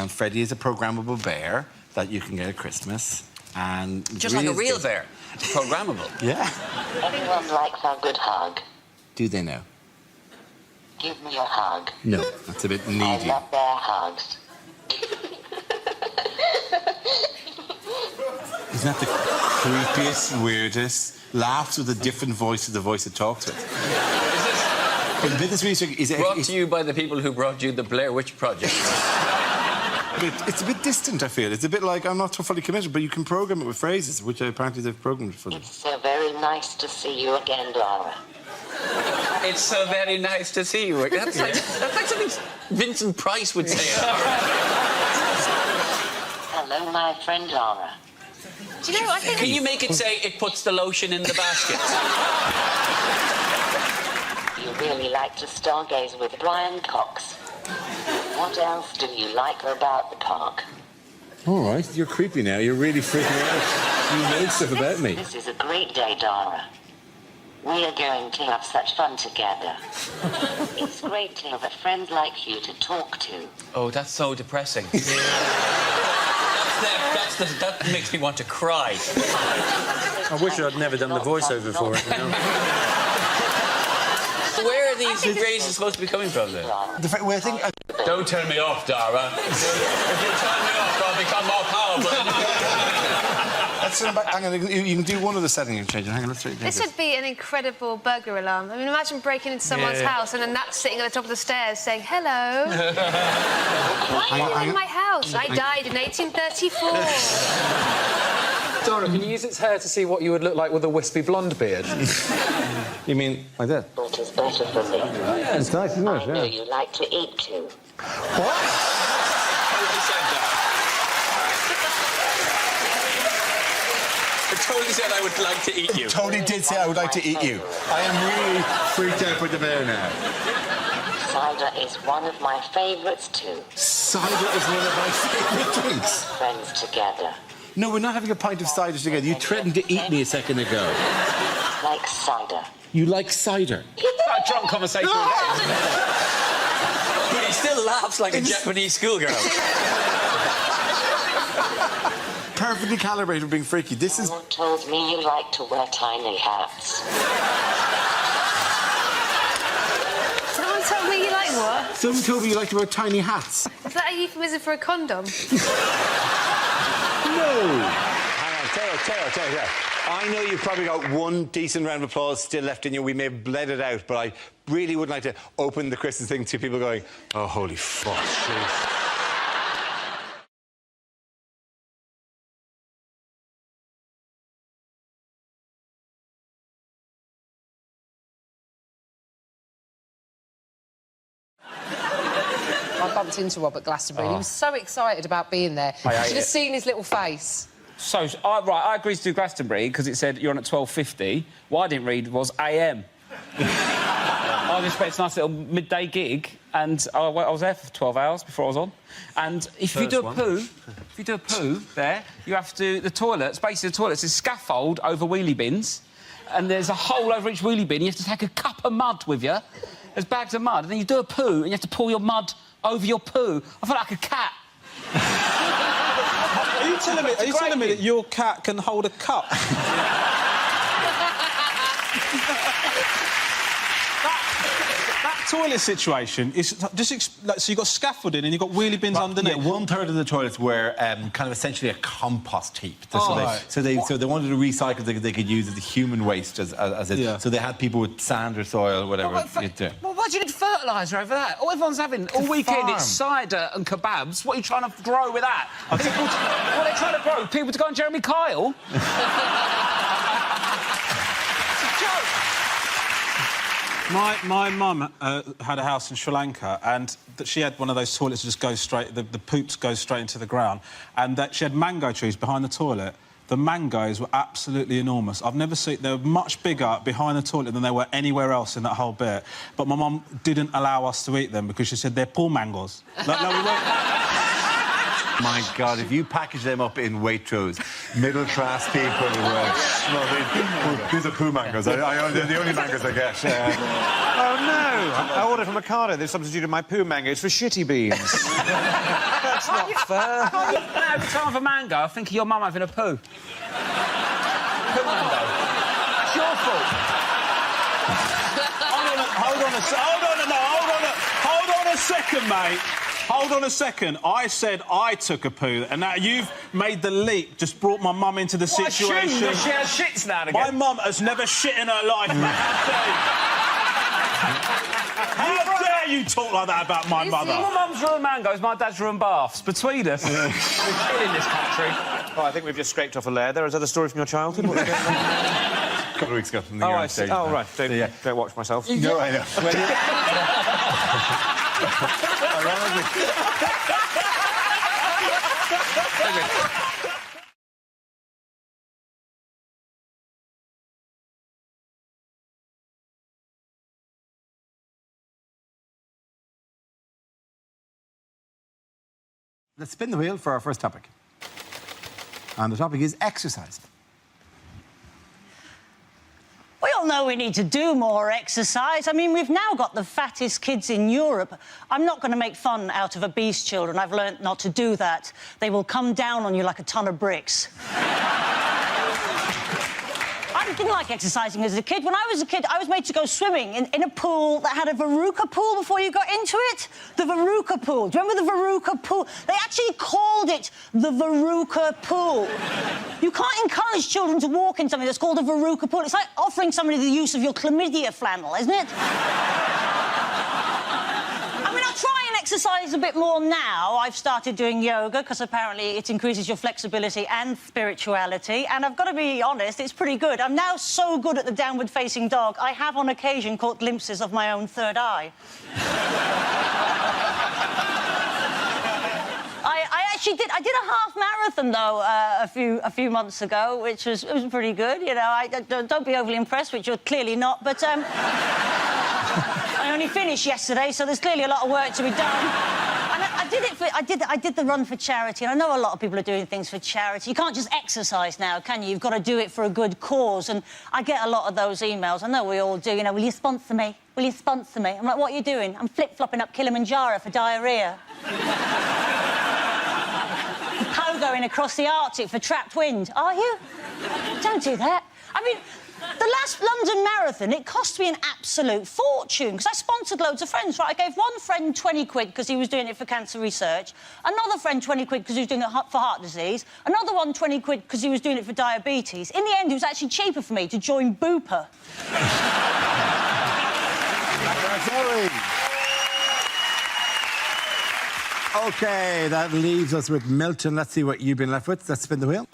Freddy is a programmable bear that you can get at Christmas. And just like a real bear. It's programmable. Yeah. Everyone likes a good hug. Do they know? Give me a hug. No, that's a bit needy. I love bear hugs. Isn't that the creepiest, weirdest, laughs with a different voice to the voice it talks with? Brought to you by the people who brought you the Blair Witch Project. It's a bit distant, I feel. It's a bit like, I'm not so fully committed, but you can program it with phrases, which apparently they've programmed for them. It's so very nice to see you again, Dara. It's so very nice to see you. That's like something Vincent Price would say. Hello, my friend Dara. Do you know, I think... Can you make it say it puts the lotion in the basket? You really like to stargaze with Brian Cox. What else do you like about the park? All right, you're creepy now. You're really freaking me out. You know stuff about me. This is a great day, Dara. We are going to have such fun together. It's great to have a friend like you to talk to. Oh, that's so depressing. That makes me want to cry. I wish I'd never done the voiceover for it. You know? Where are these phrases supposed to be coming from, then? Don't turn me off, Dara. If you turn me off, I'll become more powerful. Hang on, you can do one of the settings you're changing. Hang on, let's try it. This would be an incredible burglar alarm. I mean, imagine breaking into someone's house and then that's sitting at the top of the stairs saying, hello. Why are you in my house? I died in 1834. Dara, can you use its hair to see what you would look like with a wispy blonde beard? You mean like that? What is better for me? Yeah, it's nice, isn't it? I know you like to eat too. What? Tony said I would like to eat you. Tony did say I would like to eat you. I am really freaked out with the bear now. Cider is one of my favourites too. Cider is one of my favourite drinks. Friends together. No, we're not having a pint of cider together. You threatened to eat me a second ago. Like cider. You like cider? That drunk conversation But he still laughs like a Japanese schoolgirl. Perfectly calibrated for being freaky. This is... Someone told me you like to wear tiny hats. Someone told me you like what? Someone told me you like to wear tiny hats. Is that a euphemism for a condom? No! Hang on, Tara. I know you've probably got one decent round of applause still left in you. We may have bled it out, but I really would like to open the Christmas thing to people going, oh, holy fuck, jeez. I bumped into Rob at Glastonbury. He was so excited about being there. You should have seen his little face. So, I agreed to do Glastonbury because it said you're on at 12:50. What I didn't read was AM. I was expecting a nice little midday gig, and I was there for 12 hours before I was on. And if you do a poo there, you have to... The toilets, basically the toilets is scaffold over wheelie bins, and there's a hole over each wheelie bin. You have to take a cup of mud with you. There's bags of mud, and then you do a poo, and you have to pour your mud over your poo. I felt like a cat. Are you telling me that your cat can hold a cup? That toilet situation is just so you've got scaffolding and you've got wheelie bins underneath. Yeah, 1/3 of the toilets were kind of essentially a compost heap. So they wanted to recycle they could use as a human waste as it. Yeah. So they had people with sand or soil or whatever. Well, why do you need fertiliser over that? All everyone's having all weekend it's cider and kebabs. What are you trying to grow with that? What are they trying to grow? People to go on Jeremy Kyle? My mum had a house in Sri Lanka, and she had one of those toilets that just goes straight... The poops go straight into the ground, and that she had mango trees behind the toilet. The mangoes were absolutely enormous. I've never seen... They were much bigger behind the toilet than they were anywhere else in that whole bit. But my mum didn't allow us to eat them because she said they're poor mangoes. Like, no, we weren't... My God, if you package them up in Waitrose, middle-class people these are poo mangoes. They're the only mangoes I get. Oh, no! I ordered from Ocado. They've substituted my poo mangoes for shitty beans. That's not fair. Every time I have a mango, I think of your mum having a poo. Poo mango. It's your fault. Hold on a second, mate. Hold on a second. I said I took a poo, and now you've made the leap, just brought my mum into the situation. Does she have shits now and again? My mum has never shit in her life, mate. How dare you talk like that about my mother? My mum's ruined mangoes, my dad's ruined baths. Between us, we're killing this country. Oh, I think we've just scraped off a layer there. Is that a story from your childhood? What's going on? A couple of weeks ago from the I see. Oh, right. Don't watch myself. No, I know. Let's spin the wheel for our first topic. And the topic is exercise. We all know we need to do more exercise. I mean, we've now got the fattest kids in Europe. I'm not going to make fun out of obese children. I've learnt not to do that. They will come down on you like a ton of bricks. I didn't like exercising as a kid. When I was a kid, I was made to go swimming in a pool that had a Veruca pool before you got into it. The Veruca pool. Do you remember the Veruca pool? They actually called it the Veruca pool. You can't encourage children to walk in something that's called a Veruca pool. It's like offering somebody the use of your chlamydia flannel, isn't it? I mean, I'll try and exercise a bit more now. I've started doing yoga because apparently it increases your flexibility and spirituality. And I've got to be honest, it's pretty good. I'm now so good at the downward-facing dog, I have on occasion caught glimpses of my own third eye. I did a half marathon though a few months ago, which was pretty good. You know, don't be overly impressed, which you're clearly not. But I only finished yesterday, so there's clearly a lot of work to be done. And I did the run for charity, and I know a lot of people are doing things for charity. You can't just exercise now, can you? You've got to do it for a good cause. And I get a lot of those emails. I know we all do. You know, will you sponsor me? Will you sponsor me? I'm like, what are you doing? I'm flip-flopping up Kilimanjaro for diarrhoea. going across the Arctic for trapped wind, are you? Don't do that. I mean, the last London Marathon, it cost me an absolute fortune, because I sponsored loads of friends, right? I gave one friend 20 quid because he was doing it for cancer research, another friend 20 quid because he was doing it for heart disease, another one 20 quid because he was doing it for diabetes. In the end, it was actually cheaper for me to join Booper. Tory. OK, that leaves us with Milton. Let's see what you've been left with. Let's spin the wheel.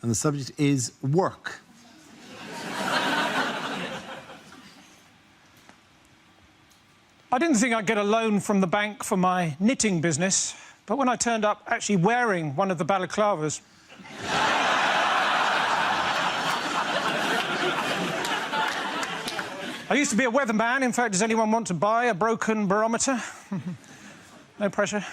And the subject is work. I didn't think I'd get a loan from the bank for my knitting business, but when I turned up actually wearing one of the balaclavas... I used to be a weatherman. In fact, does anyone want to buy a broken barometer? No pressure.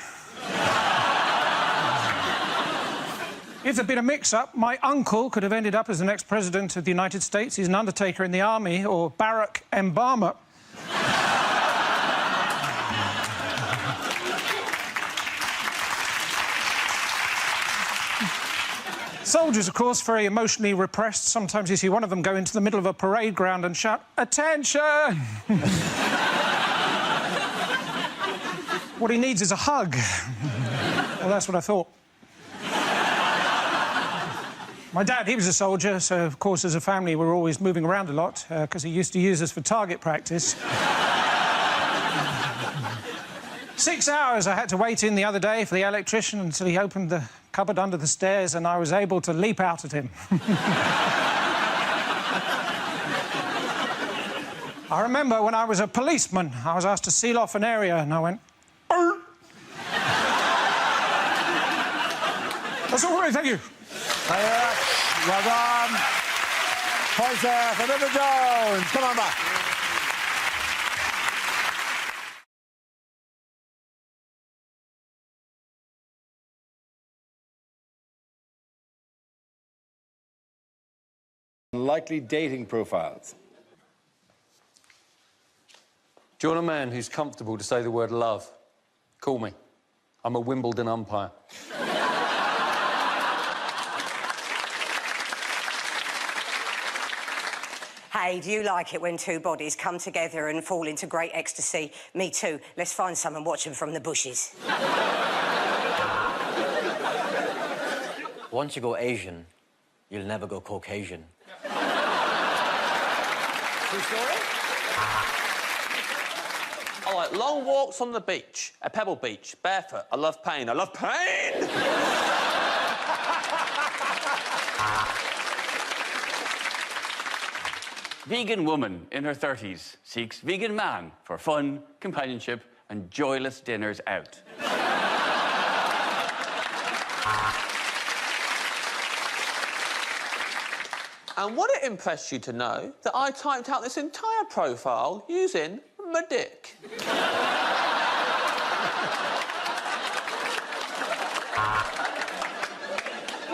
If there'd been a mix-up, my uncle could have ended up as the next president of the United States. He's an undertaker in the army, or Barack Obama. Soldiers, of course, very emotionally repressed. Sometimes you see one of them go into the middle of a parade ground and shout, "Attention!" What he needs is a hug. Well, that's what I thought. My dad, he was a soldier, so, of course, as a family, we were always moving around a lot, because he used to use us for target practice. 6 hours I had to wait in the other day for the electrician until he opened the cupboard under the stairs and I was able to leap out at him. I remember when I was a policeman, I was asked to seal off an area and I went... That's all right, thank you. Well done. Points there for Mr. Jones. Come on back. Likely dating profiles. Do you want a man who's comfortable to say the word love? Call me. I'm a Wimbledon umpire. Hey, do you like it when two bodies come together and fall into great ecstasy? Me too. Let's find some and watch them from the bushes. Once you go Asian, you'll never go Caucasian. True story? I like long walks on the beach, a pebble beach, barefoot. I love pain. I love pain! Vegan woman in her 30s seeks vegan man for fun, companionship and joyless dinners out. And would it impress you to know that I typed out this entire profile using my dick?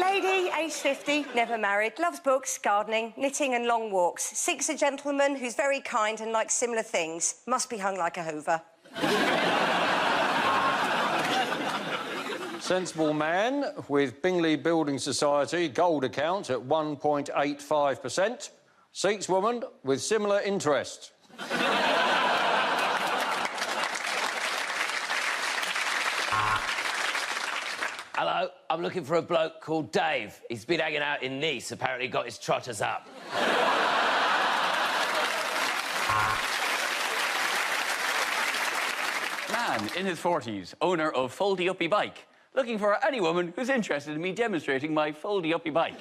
Lady, aged 50, never married, loves books, gardening, knitting and long walks. Seeks a gentleman who's very kind and likes similar things. Must be hung like a Hoover. Sensible man with Bingley Building Society gold account at 1.85%. Seeks woman with similar interest. Hello, I'm looking for a bloke called Dave. He's been hanging out in Nice, apparently got his trotters up. Man in his 40s, owner of Foldy-Uppy Bike. Looking for any woman who's interested in me demonstrating my Foldy-Uppy bike.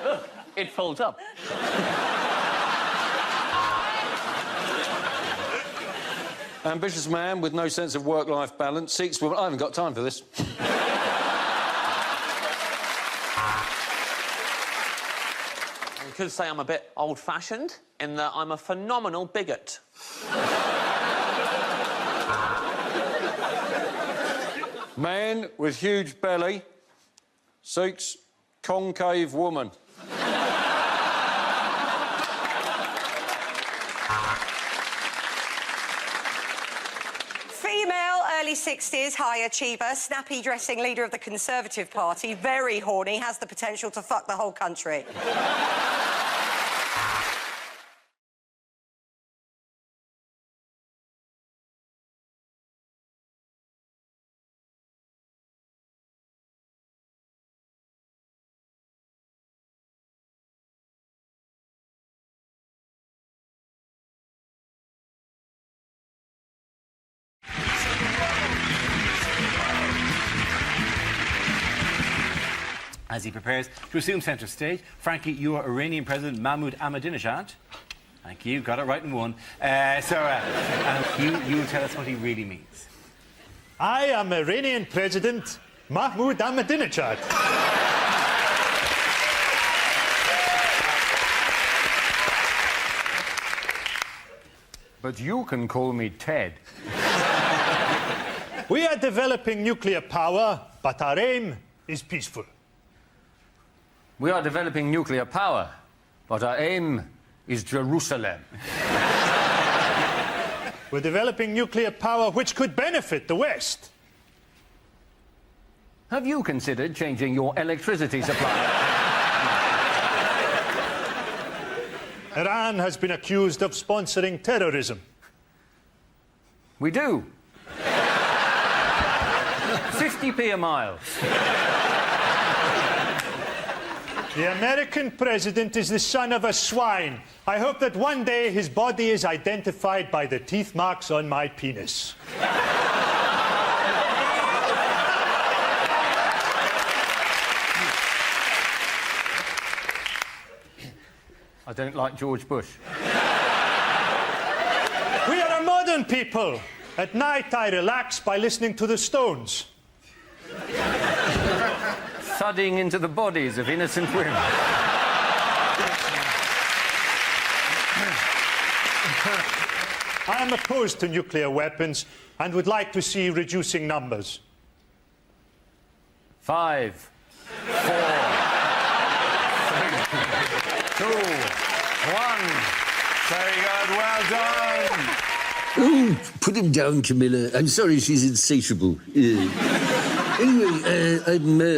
Look, it folds up. Ambitious man with no sense of work-life balance seeks woman... I haven't got time for this. You could say I'm a bit old-fashioned in that I'm a phenomenal bigot. Man with huge belly seeks concave woman. Female, early early 60s, high achiever, snappy dressing leader of the Conservative Party, very horny, has the potential to fuck the whole country. As he prepares to assume centre stage, Frankie, your Iranian President Mahmoud Ahmadinejad. Thank you, got it right in one. You will tell us what he really means. I am Iranian President Mahmoud Ahmadinejad. But you can call me Ted. We are developing nuclear power, but our aim is peaceful. We are developing nuclear power, but our aim is Jerusalem. We're developing nuclear power which could benefit the West. Have you considered changing your electricity supply? Iran has been accused of sponsoring terrorism. We do. 50p a mile. The American president is the son of a swine. I hope that one day his body is identified by the teeth marks on my penis. I don't like George Bush. We are a modern people. At night, I relax by listening to the Stones. Thudding into the bodies of innocent women. I am opposed to nuclear weapons and would like to see reducing numbers. 5, 4, 3, 2, 1. Very good, well done. Oh, put him down, Camilla. I'm sorry she's insatiable. Anyway,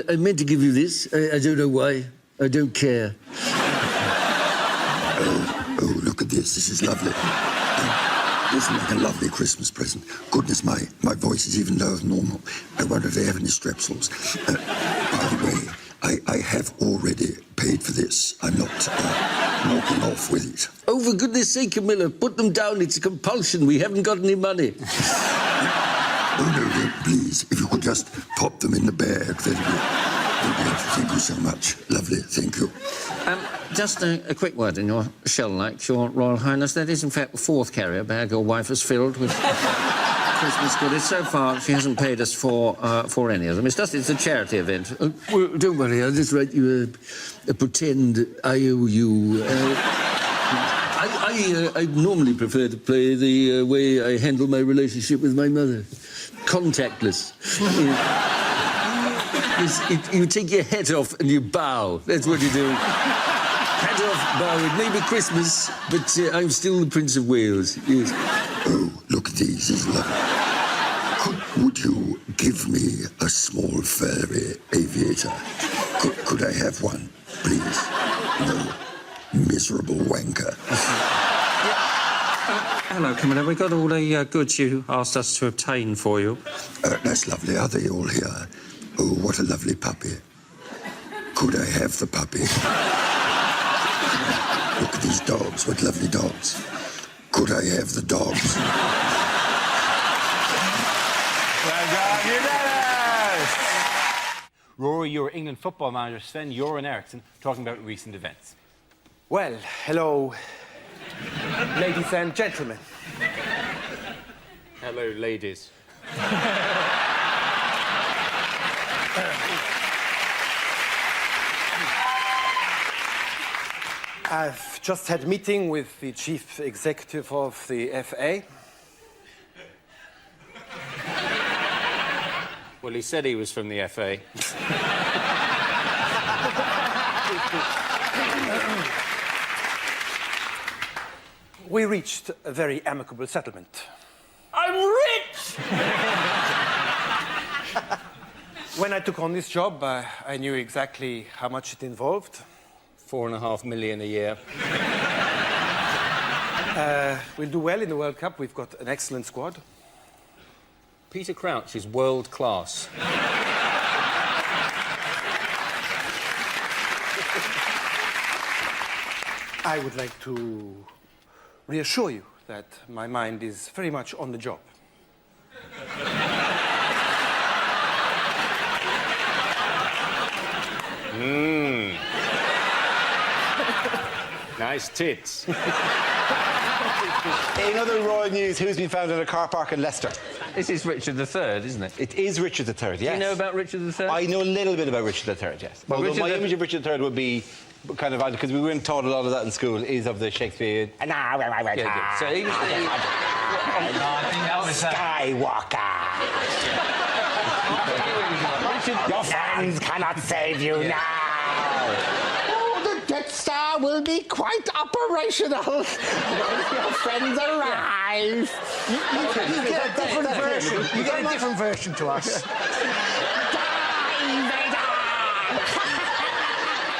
I meant to give you this. I don't know why. I don't care. Oh, look at this. This is lovely. This is like a lovely Christmas present. Goodness, my voice is even lower than normal. I wonder if they have any strepsils. By the way, I have already paid for this. I'm not walking off with it. Oh, for goodness sake, Camilla, put them down. It's a compulsion. We haven't got any money. Oh, no, please, if you could just pop them in the bag, that'd be thank you so much. Lovely, thank you. Just a quick word in your shell-like, Your Royal Highness. That is, in fact, the fourth carrier bag your wife has filled with Christmas goodies. So far, she hasn't paid us for any of them. It's a charity event. Well, don't worry, I'll just write you a pretend IOU. I normally prefer to play the way I handle my relationship with my mother. Contactless. You take your hat off and you bow. That's what you do. Hat off, bow. It may be Christmas, but I'm still the Prince of Wales. Yes. Oh, look at these. These are lovely. Would you give me a small furry aviator? Could I have one, please? No. Miserable wanker. Hello, Camilla. We got all the goods you asked us to obtain for you. That's lovely. Are they all here? Oh, what a lovely puppy. Could I have the puppy? Look at these dogs. What lovely dogs. Could I have the dogs? Well done, unanimous! Rory, you're England football manager Sven Göran Eriksson talking about recent events. Well, hello, ladies and gentlemen. Hello, ladies. I've just had a meeting with the chief executive of the FA. Well, he said he was from the FA. We reached a very amicable settlement. I'm rich! When I took on this job, I knew exactly how much it involved. $4.5 million a year. We'll do well in the World Cup. We've got an excellent squad. Peter Crouch is world class. I would like to reassure you that my mind is very much on the job. Nice tits. In other royal news, who's been found in a car park in Leicester? This is Richard III, isn't it? It is Richard III, yes. Do you know about Richard III? I know a little bit about Richard III, yes. Well, Although my image of Richard III would be kind of odd, because we weren't taught a lot of that in school, is of the Shakespeare... So he was I think that was Skywalker. Your friends cannot save you now. Oh, the Death Star will be quite operational once your friends arrive. You get a different version. You get a different version to us.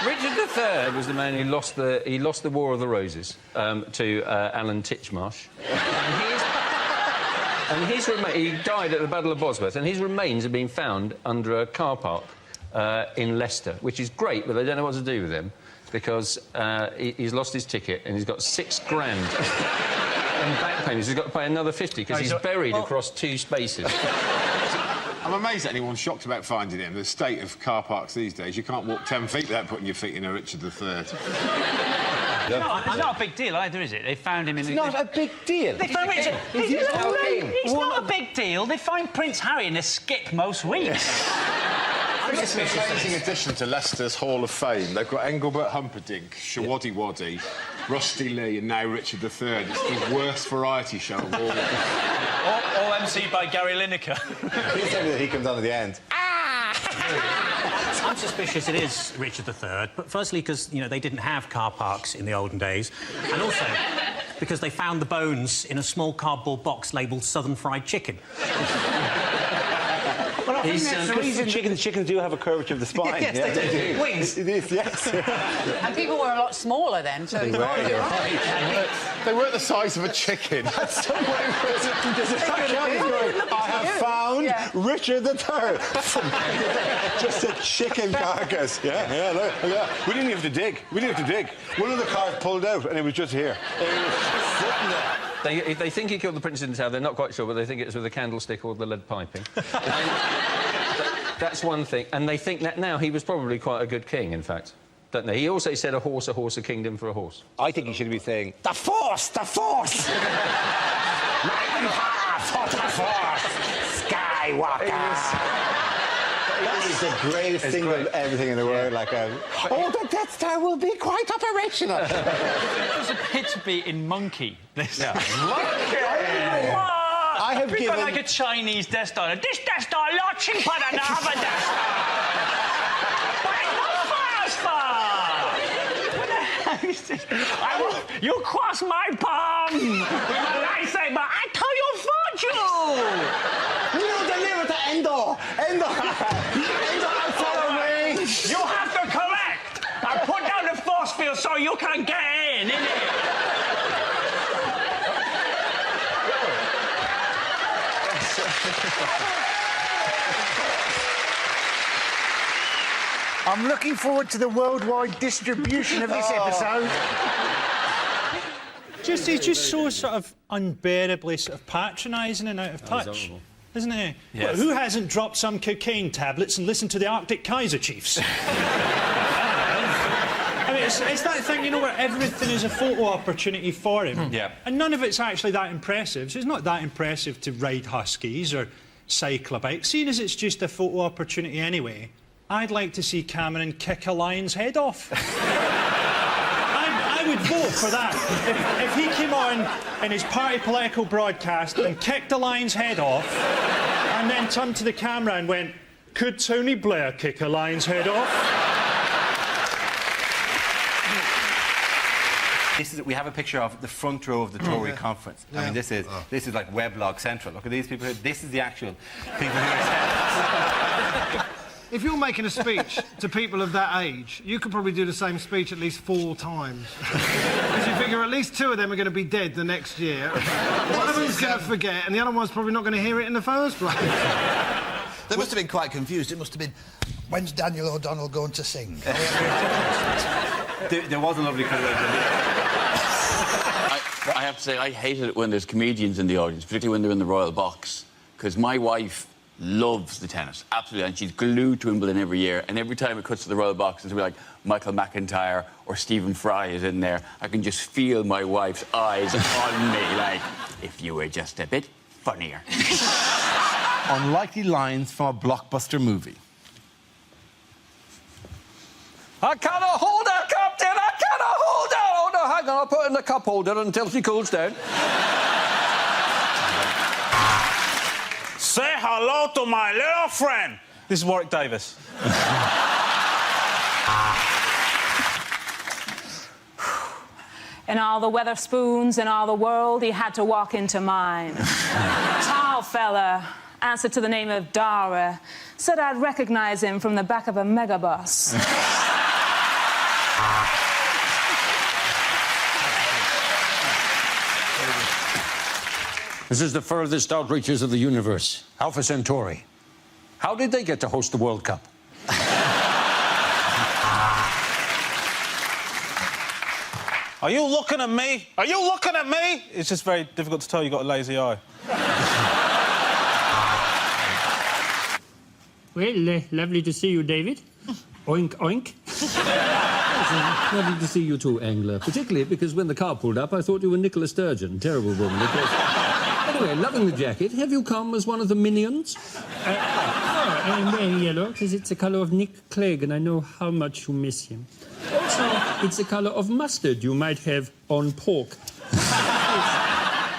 Richard III was the man who lost the War of the Roses to Alan Titchmarsh. And he died at the Battle of Bosworth, and his remains have been found under a car park in Leicester, which is great, but they don't know what to do with him because he's lost his ticket and he's got £6,000 in back payments. He's got to pay another 50 because he's buried across 2 spaces. I'm amazed that anyone's shocked about finding him. The state of car parks these days, you can't walk 10 feet without putting your feet in a Richard III. It's not a big deal either, is it? They found him in... It's not a big deal. They found Richard... It's not a big deal. They find Prince Harry in a skip most weeks. It's an amazing addition to Leicester's Hall of Fame. They've got Engelbert Humperdinck, Shawaddy Waddy, Rusty Lee, and now Richard III. It's the worst variety show of all. All emceed by Gary Lineker. Please tell me that he comes on at the end. I'm suspicious it is Richard III, but firstly because, you know, they didn't have car parks in the olden days, and also because they found the bones in a small cardboard box labelled Southern Fried Chicken. Well, I think that's the reason chickens do have a curvature of the spine. Yes, they do. Wings. It is, yes. And people were a lot smaller then, so... They were, you're right. They weren't the size of a chicken. That's so I have found Richard III. Just a chicken carcass. Yeah, look. We didn't have to dig. One of the cars pulled out and it was just here. It was just sitting there. They think he killed the Prince in the Tower. They're not quite sure, but they think it was with a candlestick or the lead piping. That's one thing. And they think that now he was probably quite a good king, in fact. Don't they? He also said a horse, a kingdom for a horse. I think he should be saying, the Force! My for the Force! Skywalker! That is the greatest thing of everything in the world. Like the Death Star will be quite operational. There's a pit beating monkey. This. Yeah. I have given... like a Chinese Death Star. This Death Star a lot cheaper than the other Death Star. But it's not faster. What the hell is this? You cross my palm with a lightsaber. I tell you fortune. You deliver to Endor. Endor, follow me. You have to correct. I put down the force field so you can get in, innit? I'm looking forward to the worldwide distribution of this episode. He's just so sort of unbearably sort of patronising and out of touch, isn't he? Yes. Well, who hasn't dropped some cocaine tablets and listened to the Arctic Kaiser Chiefs? I mean, it's that thing, you know, where everything is a photo opportunity for him. Yeah. And none of it's actually that impressive. So it's not that impressive to ride huskies or cycle a bike. Seeing as it's just a photo opportunity anyway, I'd like to see Cameron kick a lion's head off. I would vote for that. If he came on in his party political broadcast and kicked a lion's head off and then turned to the camera and went, could Tony Blair kick a lion's head off? This is, we have a picture of the front row of the Tory conference. I mean, this is like Weblog Central. Look at these people here. This is the actual people who are. If you're making a speech to people of that age, you could probably do the same speech at least 4 times. Because you figure at least 2 of them are going to be dead the next year. One of them's going to forget, and the other one's probably not going to hear it in the first place. They must have been quite confused. It must have been, when's Daniel O'Donnell going to sing? There was a lovely kind of... I have to say, I hated it when there's comedians in the audience, particularly when they're in the royal box, because my wife loves the tennis, absolutely, and she's glued to Wimbledon every year, and every time it cuts to the royal box, it'll be like Michael McIntyre or Stephen Fry is in there. I can just feel my wife's eyes on me, like, if you were just a bit funnier. Unlikely lines from a blockbuster movie. I cannot hold her, Captain! I cannot hold her! Oh, no, hang on, I'll put her in the cup holder until she cools down. Say hello to my little friend. This is Warwick Davis. And all the Weatherspoons in all the world, he had to walk into mine. Tall fella, answered to the name of Dara, said I'd recognize him from the back of a megabus. This is the furthest outreaches of the universe. Alpha Centauri. How did they get to host the World Cup? Are you looking at me? Are you looking at me? It's just very difficult to tell you've got a lazy eye. Well, lovely to see you, David. Oink, oink. Lovely to see you too, Angler. Particularly because when the car pulled up, I thought you were Nicola Sturgeon. Terrible woman. Anyway, loving the jacket. Have you come as one of the minions? I'm wearing yellow because it's the colour of Nick Clegg and I know how much you miss him. Also, it's the colour of mustard you might have on pork.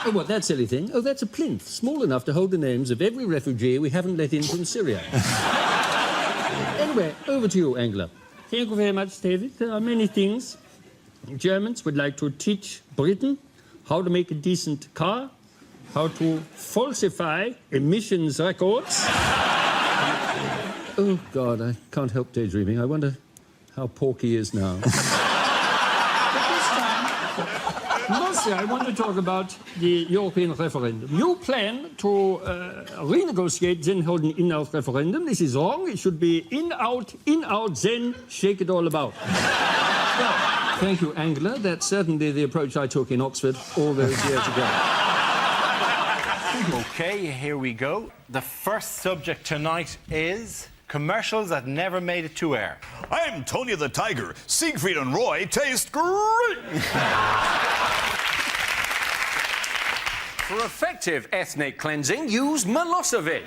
Oh, what, that silly thing? Oh, that's a plinth, small enough to hold the names of every refugee we haven't let in from Syria. Anyway, over to you, Angler. Thank you very much, David. There are many things. Germans would like to teach Britain how to make a decent car, how to falsify emissions records. Oh, God, I can't help daydreaming. I wonder how Porky is now. But this time, mostly I want to talk about the European referendum. You plan to renegotiate, then hold an in-out referendum. This is wrong. It should be in-out, then shake it all about. Well, thank you, Angler. That's certainly the approach I took in Oxford all those years ago. OK, here we go. The first subject tonight is commercials that never made it to air. I'm Tonya the Tiger. Siegfried and Roy taste great. For effective ethnic cleansing, use Milosevic.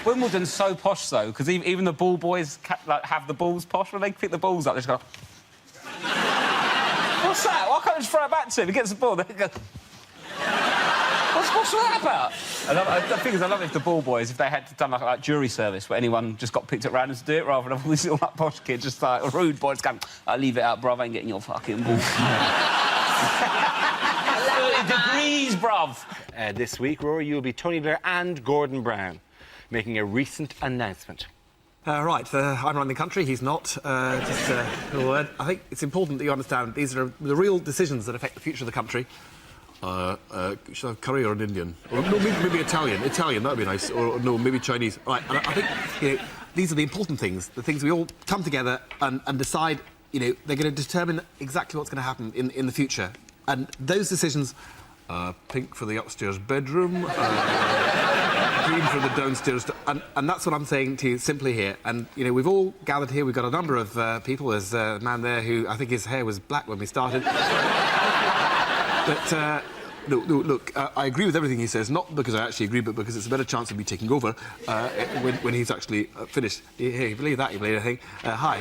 Wimbledon's so posh, though, because even the ball boys have the balls posh. When they pick the balls up, they just go... What's that? Why can't I just throw it back to him? He gets the ball, they go... What's that about? The thing is, I love if the ball boys, if they had done like jury service where anyone just got picked at random to do it, rather than all these little like, posh kids just like rude boys going, I'll leave it out, bruv, I ain't getting your fucking ball. 30 degrees, bruv. This week, Rory, you'll be Tony Blair and Gordon Brown making a recent announcement. I'm running the country, he's not. Just a word. I think it's important that you understand these are the real decisions that affect the future of the country. Should I have curry or an Indian? Or no, maybe Italian. Italian, that would be nice. Or no, maybe Chinese. Right, and I think, these are the important things, the things we all come together and decide, they're going to determine exactly what's going to happen in the future. And those decisions, pink for the upstairs bedroom, green for the downstairs... And that's what I'm saying to you simply here. And, we've all gathered here, we've got a number of people. There's a man there who, I think his hair was black when we started. But, look, I agree with everything he says, not because I actually agree, but because it's a better chance of me taking over when he's actually finished. Hey, you believe that, you believe anything? Hi.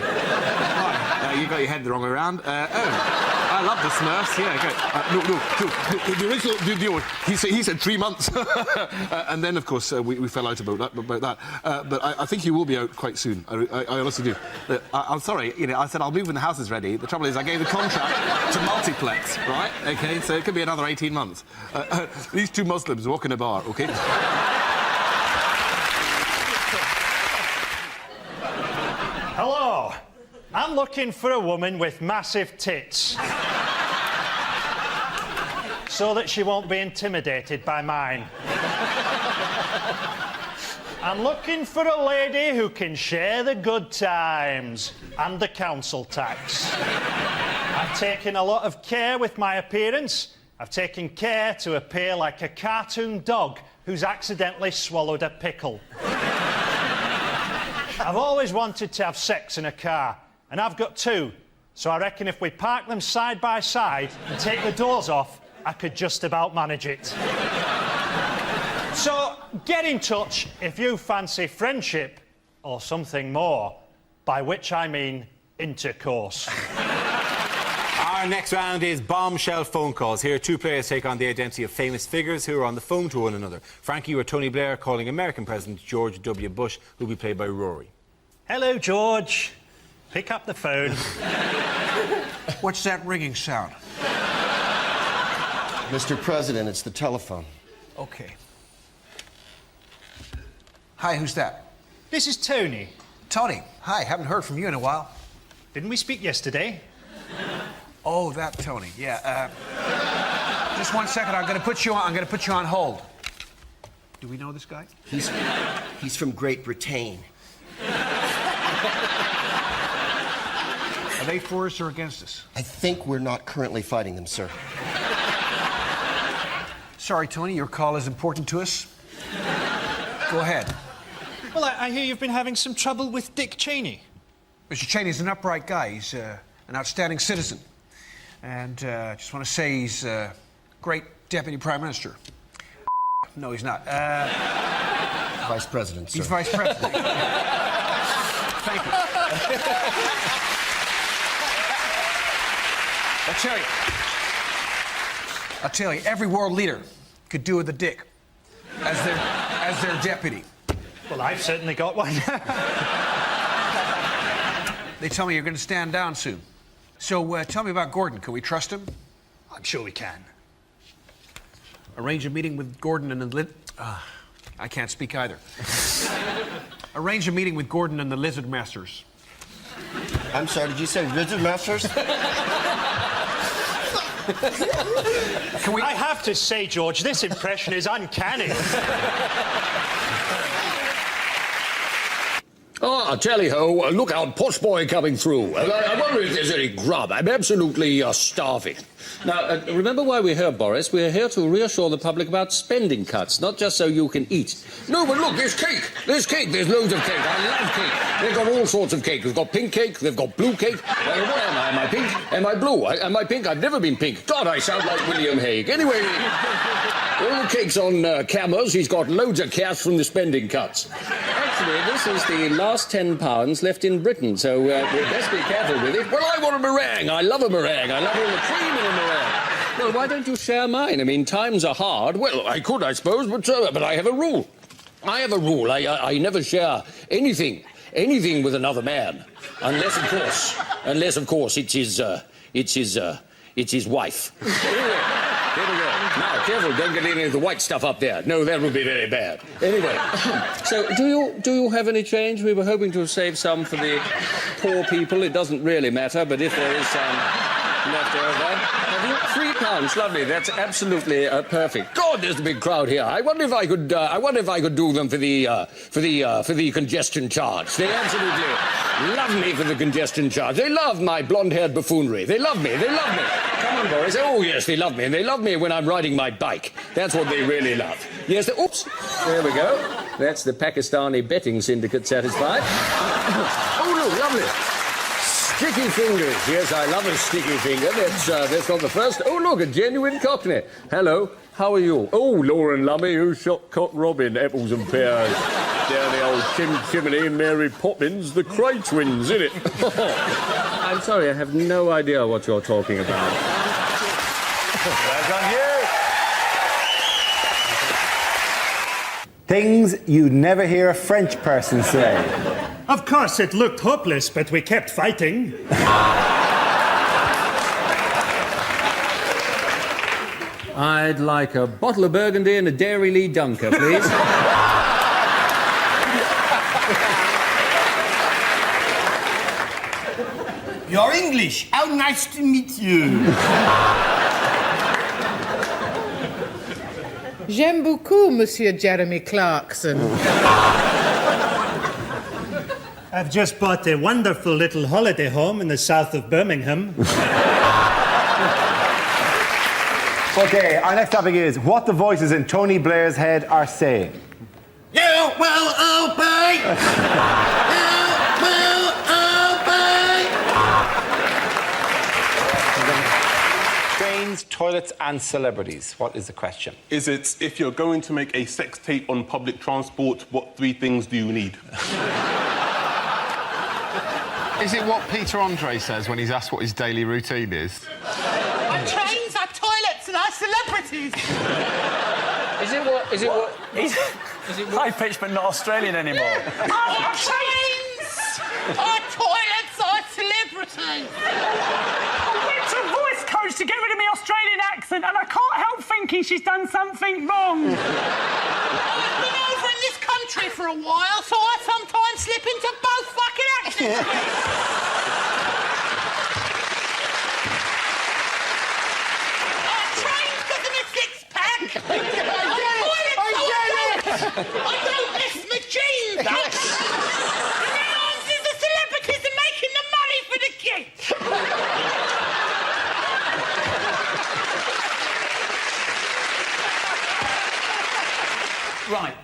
You got your head the wrong way around. I love the Smurfs. Yeah, no. The original. He said 3 months, and then of course we fell out about that. But I think he will be out quite soon. I honestly do. I'm sorry. I said I'll move when the house is ready. The trouble is I gave the contract to Multiplex, right? Okay, so it could be another 18 months. These two Muslims walk in a bar. Okay. Hello. I'm looking for a woman with massive tits. So that she won't be intimidated by mine. I'm looking for a lady who can share the good times and the council tax. I've taken a lot of care with my appearance. I've taken care to appear like a cartoon dog who's accidentally swallowed a pickle. I've always wanted to have sex in a car, and I've got 2. So I reckon if we park them side by side and take the doors off, I could just about manage it. So get in touch if you fancy friendship or something more, by which I mean intercourse. Our next round is bombshell phone calls. Here, 2 players take on the identity of famous figures who are on the phone to one another. Frankie or Tony Blair calling American President George W. Bush, who will be played by Rory. Hello, George. Pick up the phone. What's that ringing sound? Mr. President, it's the telephone. Okay. Hi, who's that? This is Tony. Tony. Hi, haven't heard from you in a while. Didn't we speak yesterday? Oh, that Tony. Yeah. Just 1 second. I'm going to put you on hold. Do we know this guy? He's from Great Britain. Are they for us or against us? I think we're not currently fighting them, sir. Sorry, Tony. Your call is important to us. Go ahead. Well, I hear you've been having some trouble with Dick Cheney. Mr. Cheney's an upright guy. He's an outstanding citizen. And I just want to say he's a great deputy prime minister. No, he's not. Vice president, sir. He's vice president. Thank you. I'll tell you, every world leader could do with a dick as their deputy. Well, I've certainly got one. They tell me you're going to stand down soon. So tell me about Gordon. Can we trust him? I'm sure we can. Arrange a meeting with Gordon and the I can't speak either. Arrange a meeting with Gordon and the Lizard Masters. I'm sorry, did you say Lizard Masters? I have to say, George, this impression is uncanny. Ah, tally-ho, look out, posh boy coming through. I wonder if there's any grub. I'm absolutely starving. Now, remember why we're here, Boris? We're here to reassure the public about spending cuts, not just so you can eat. No, but look, there's cake. There's loads of cake. I love cake. They've got all sorts of cake. They've got pink cake, they've got blue cake. What am I? Am I pink? Am I blue? Am I pink? I've never been pink. God, I sound like William Hague. Anyway, all the cake's on cameras. He's got loads of cash from the spending cuts. Actually, this is the last £10 left in Britain, so we'd best be careful with it. Well, I want a meringue. I love a meringue. I love all the cream in a meringue. Well, why don't you share mine? I mean, times are hard. Well, I could, I suppose, but I have a rule. I have a rule. I never share anything with another man, unless, of course, it's his wife. Anyway, here we go. Now, careful, don't get any of the white stuff up there. No, that would be very bad. Anyway. So, do you have any change? We were hoping to save some for the poor people. It doesn't really matter, but if there is some left over... £3, lovely. That's absolutely perfect. God, there's a big crowd here. I wonder if I could do them for the congestion charge. They absolutely love me for the congestion charge. They love my blonde-haired buffoonery. They love me. Come on, Boris. Oh yes, they love me, and they love me when I'm riding my bike. That's what they really love. Yes. Oops. There we go. That's the Pakistani betting syndicate satisfied. Oh no, lovely. Sticky fingers. Yes, I love a sticky finger. That's not the first. Oh, look, a genuine Cockney. Hello, how are you? Oh, Lauren Lummy, who shot Cock Robin, apples and pears down the old Oh, Tim Chimney, Mary Poppins, the Cray twins, innit? I'm sorry, I have no idea what you're talking about. Well done, you. Things you'd never hear a French person say. Of course, it looked hopeless, but we kept fighting. I'd like a bottle of Burgundy and a Dairy Lee Dunker, please. You're English. How nice to meet you. J'aime beaucoup, Monsieur Jeremy Clarkson. I've just bought a wonderful little holiday home in the south of Birmingham. Okay, our next topic is what the voices in Tony Blair's head are saying. You will obey. You will obey. Trains, toilets, and celebrities. What is the question? Is it, if you're going to make a sex tape on public transport, what 3 things do you need? Is it what Peter Andre says when he's asked what his daily routine is? Our trains, our toilets, and our celebrities. Is it high-pitched but not Australian anymore? Our trains, our toilets, our celebrities. I went to a voice coach to get rid of my Australian accent, and I can't help thinking she's done something wrong. I've been over in this country for a while, so I sometimes slip into both fucking accents. I don't miss my jeans. The answers the celebrities are making the money for the kids. Right,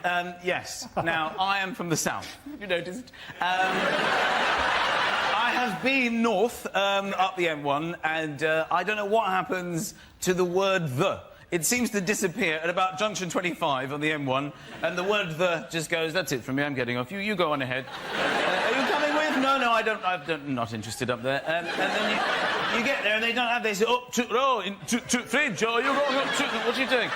yes. Now, I am from the south. Have you noticed? I have been north, up the M1, and I don't know what happens to the word the. It seems to disappear at about junction 25 on the M1, and the word the just goes, that's it from me, I'm getting off. You go on ahead. Are you coming with? No, I'm not interested up there. And then you get there and they don't have, they say, up to fridge, or you're going up to, what are you doing?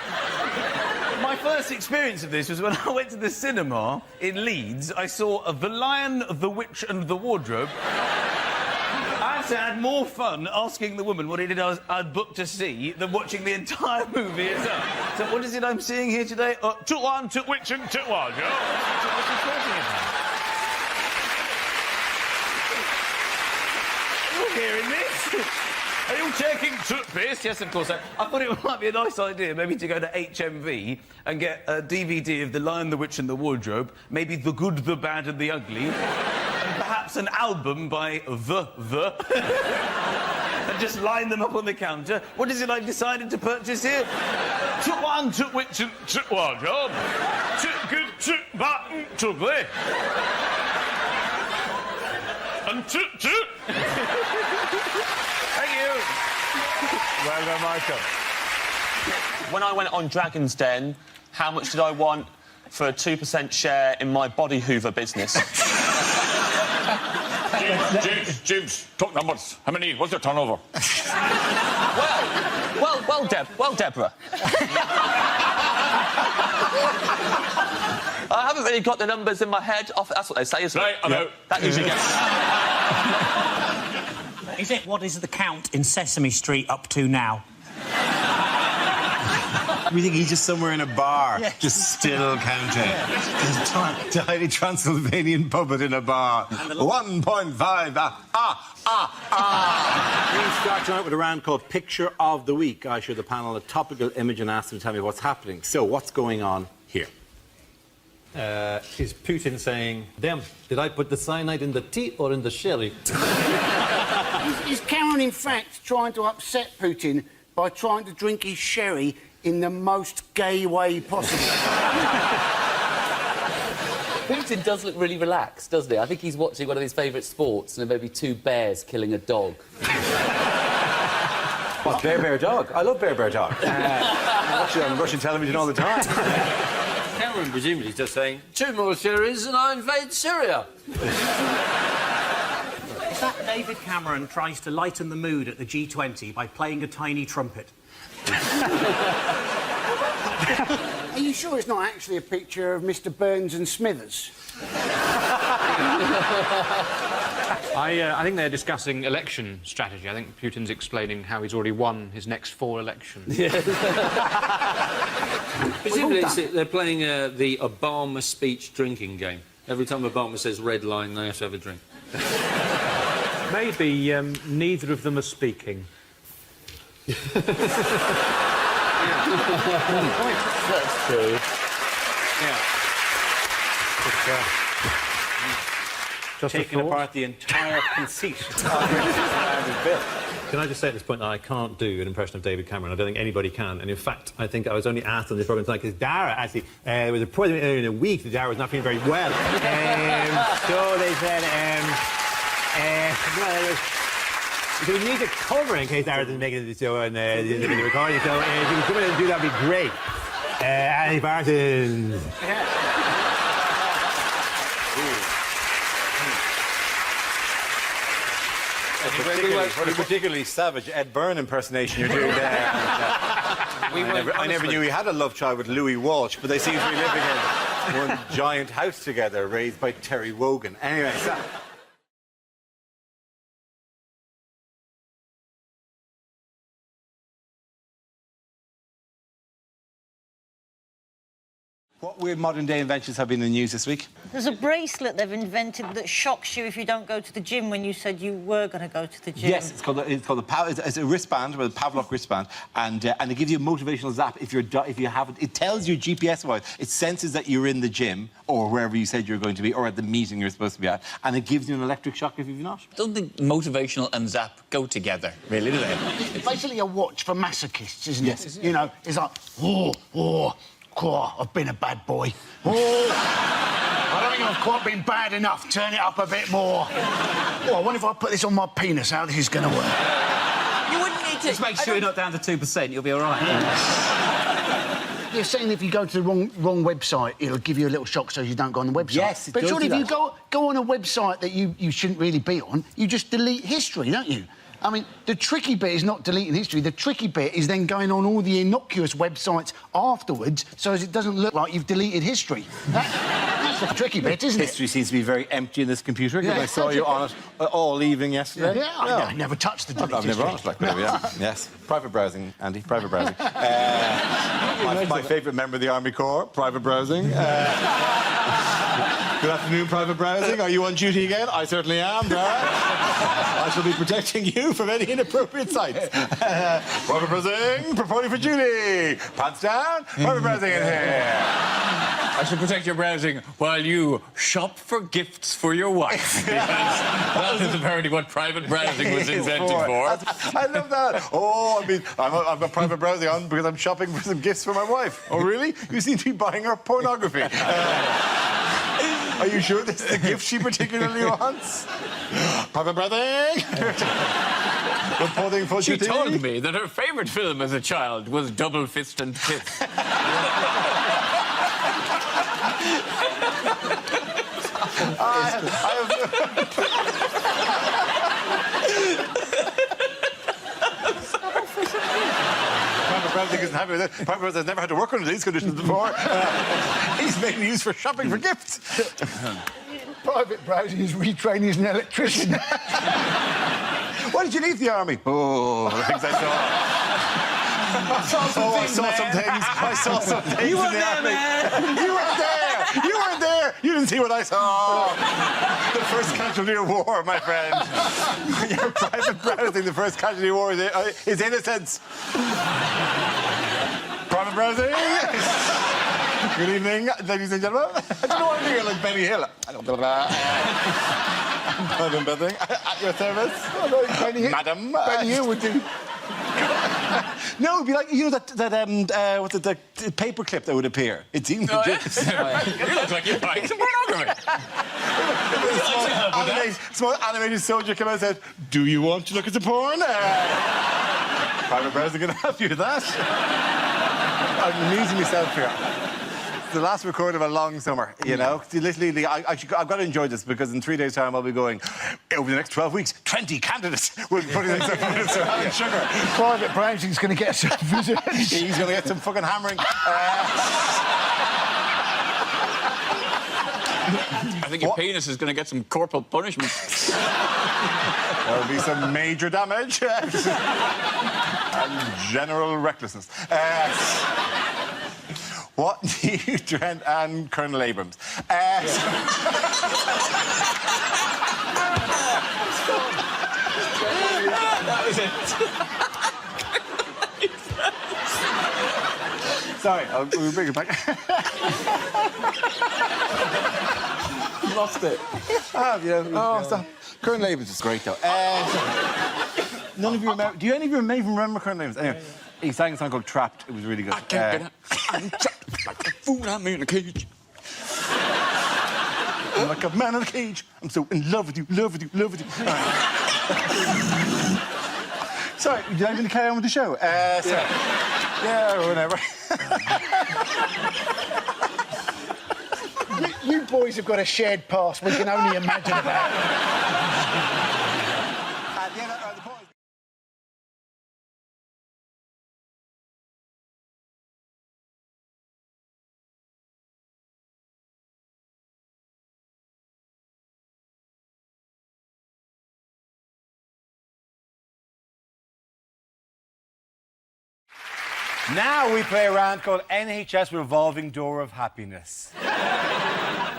My first experience of this was when I went to the cinema in Leeds. I saw The Lion, the Witch and the Wardrobe. I had more fun asking the woman what it is I'd booked to see than watching the entire movie itself. So what is it I'm seeing here today? Took one, took witch and took one. What's he talking about? You're hearing this? Are you taking toothpaste? Yes, of course. I thought it might be a nice idea maybe to go to HMV and get a DVD of The Lion, the Witch and the Wardrobe, maybe The Good, the Bad and the Ugly, and perhaps an album by The, and just line them up on the counter. What is it I've decided to purchase here? Took one, took witch and took wardrobe. Took good, took bad and took ugly. And took. Thank you. Well done, Michael. When I went on Dragon's Den, how much did I want for a 2% share in my body hoover business? James, talk numbers. How many? What's your turnover? Well, Deborah. I haven't really got the numbers in my head. That's what they say, isn't it? Right, I'm out. That usually gets... Is it what is the count in Sesame Street up to now? We think he's just somewhere in a bar, just still counting. Just tiny Transylvanian puppet in a bar. 1.5. We start tonight with a round called Picture of the Week. I show the panel a topical image and ask them to tell me what's happening. So, what's going on here? Is Putin saying, damn, did I put the cyanide in the tea or in the sherry? Is Cameron, in fact, trying to upset Putin by trying to drink his sherry in the most gay way possible? Putin does look really relaxed, doesn't he? I think he's watching one of his favourite sports and there may be 2 bears killing a dog. What, Bear Dog? I love Bear Dog. I watch it on Russian television all the time. Cameron presumably is just saying, 2 more series and I invade Syria. Is that David Cameron tries to lighten the mood at the G20 by playing a tiny trumpet? Are you sure it's not actually a picture of Mr. Burns and Smithers? I think they're discussing election strategy. I think Putin's explaining how he's already won his next 4 elections. Presumably they're playing the Obama speech drinking game. Every time Obama says red line, they have to have a drink. Maybe neither of them are speaking. That's true. Yeah. Just taking apart the entire conceit of this bill. Can I just say at this point that I can't do an impression of David Cameron? I don't think anybody can. And in fact, I think I was only asked on this program tonight because Dara actually was a president in a week that Dara was not feeling very well. So they said, so we need a cover in case Dara doesn't make it to the show and the recording. So if you can come in and do that, would be great. Andy Parsons. What a particularly savage Ed Byrne impersonation you're doing there. I never knew he had a love child with Louis Walsh, but they seem to be living in one giant house together, raised by Terry Wogan. Anyway, what weird modern-day inventions have been in the news this week? There's a bracelet they've invented that shocks you if you don't go to the gym when you said you were going to go to the gym. Yes, it's called it's a wristband, with a Pavlov wristband, and it gives you a motivational zap if you haven't. It tells you GPS-wise. It senses that you're in the gym or wherever you said you were going to be, or at the meeting you're supposed to be at, and it gives you an electric shock if you've not. I don't think motivational and zap go together, really, do they? It's basically a watch for masochists, isn't it? Yes. You know, it's like, oh, I've been a bad boy. Oh, I don't think I've quite been bad enough. Turn it up a bit more. Oh, I wonder if I put this on my penis, how this is going to work. You wouldn't need to... Just make sure you're not down to 2%, you'll be all right. You're saying if you go to the wrong website, it'll give you a little shock so you don't go on the website. Yes, it but does surely do if you that. go on a website that you shouldn't really be on, you just delete history, don't you? I mean, the tricky bit is not deleting history. The tricky bit is then going on all the innocuous websites afterwards so as it doesn't look like you've deleted history. That's the tricky bit, isn't it? History seems to be very empty in this computer, because I saw you on it all evening yesterday. Yeah, I never touched the delete I've never on it like that, yeah. Yes. Private browsing, Andy, private browsing. My favourite member of the Army Corps, private browsing. Good afternoon, private browsing. Are you on duty again? I certainly am, Dara. I shall be protecting you from any inappropriate sites. Private browsing, reporting for duty. Pants down, private browsing in here. I shall protect your browsing while you shop for gifts for your wife. Because that is apparently what private browsing was invented for. I love that. Oh, I mean, I've got private browsing on because I'm shopping for some gifts for my wife. Oh, really? You seem to be buying her pornography. Are you sure this is the gift she particularly wants? Private browsing. Reporting for She duty. told me that her favourite film as a child was Double Fist and Kiss. Private browsing isn't happy with it. Private browsing has never had to work under these conditions before. He's mainly used for shopping for gifts. Private browsing is retraining as an electrician. Why did you leave the army? Oh, the things I saw. I saw some things. I saw some things. You weren't in the there, army. man. You weren't there. You weren't there. You didn't see what I saw. The first casualty of war, my friend. Your private browsing, the first casualty of war is innocence. Private browsing. Good evening, ladies and gentlemen. I don't know anything like Benny Hill. Private browsing. At your service. Madam. Benny Hill would do. No, it'd be like, you know, what's it, the paper clip that would appear. It seems legit. You look like you're buying some pornography. Small animated soldier came out and said, do you want to look at the porn? Private browser going to help you with that. I'm amusing myself here. the last recording of a long summer, you know? Literally, I've got to enjoy this because in 3 days' time I'll be going, over the next 12 weeks, 20 candidates will be putting themselves around sugar. Private Browsing's going to get some visitors. He's going to get some fucking hammering. I think your penis is going to get some corporal punishment. There'll be some major damage and general recklessness. What do you, Trent and Colonel Abrams? That was it. Sorry, we'll bring it back. Lost it. Stop. Colonel Abrams is great, though. None of you remember... Do any of you even remember Colonel Abrams? Anyway, he sang a song called Trapped. It was really good. I can't get out. I'm trapped like a fool. I'm in a cage. I'm like a man in a cage. I'm so in love with you, love with you, love with you. Sorry, did I really carry on with the show? Sorry. Yeah, or whatever. You boys have got a shared past we can only imagine about. Now we play a round called NHS Revolving Door of Happiness.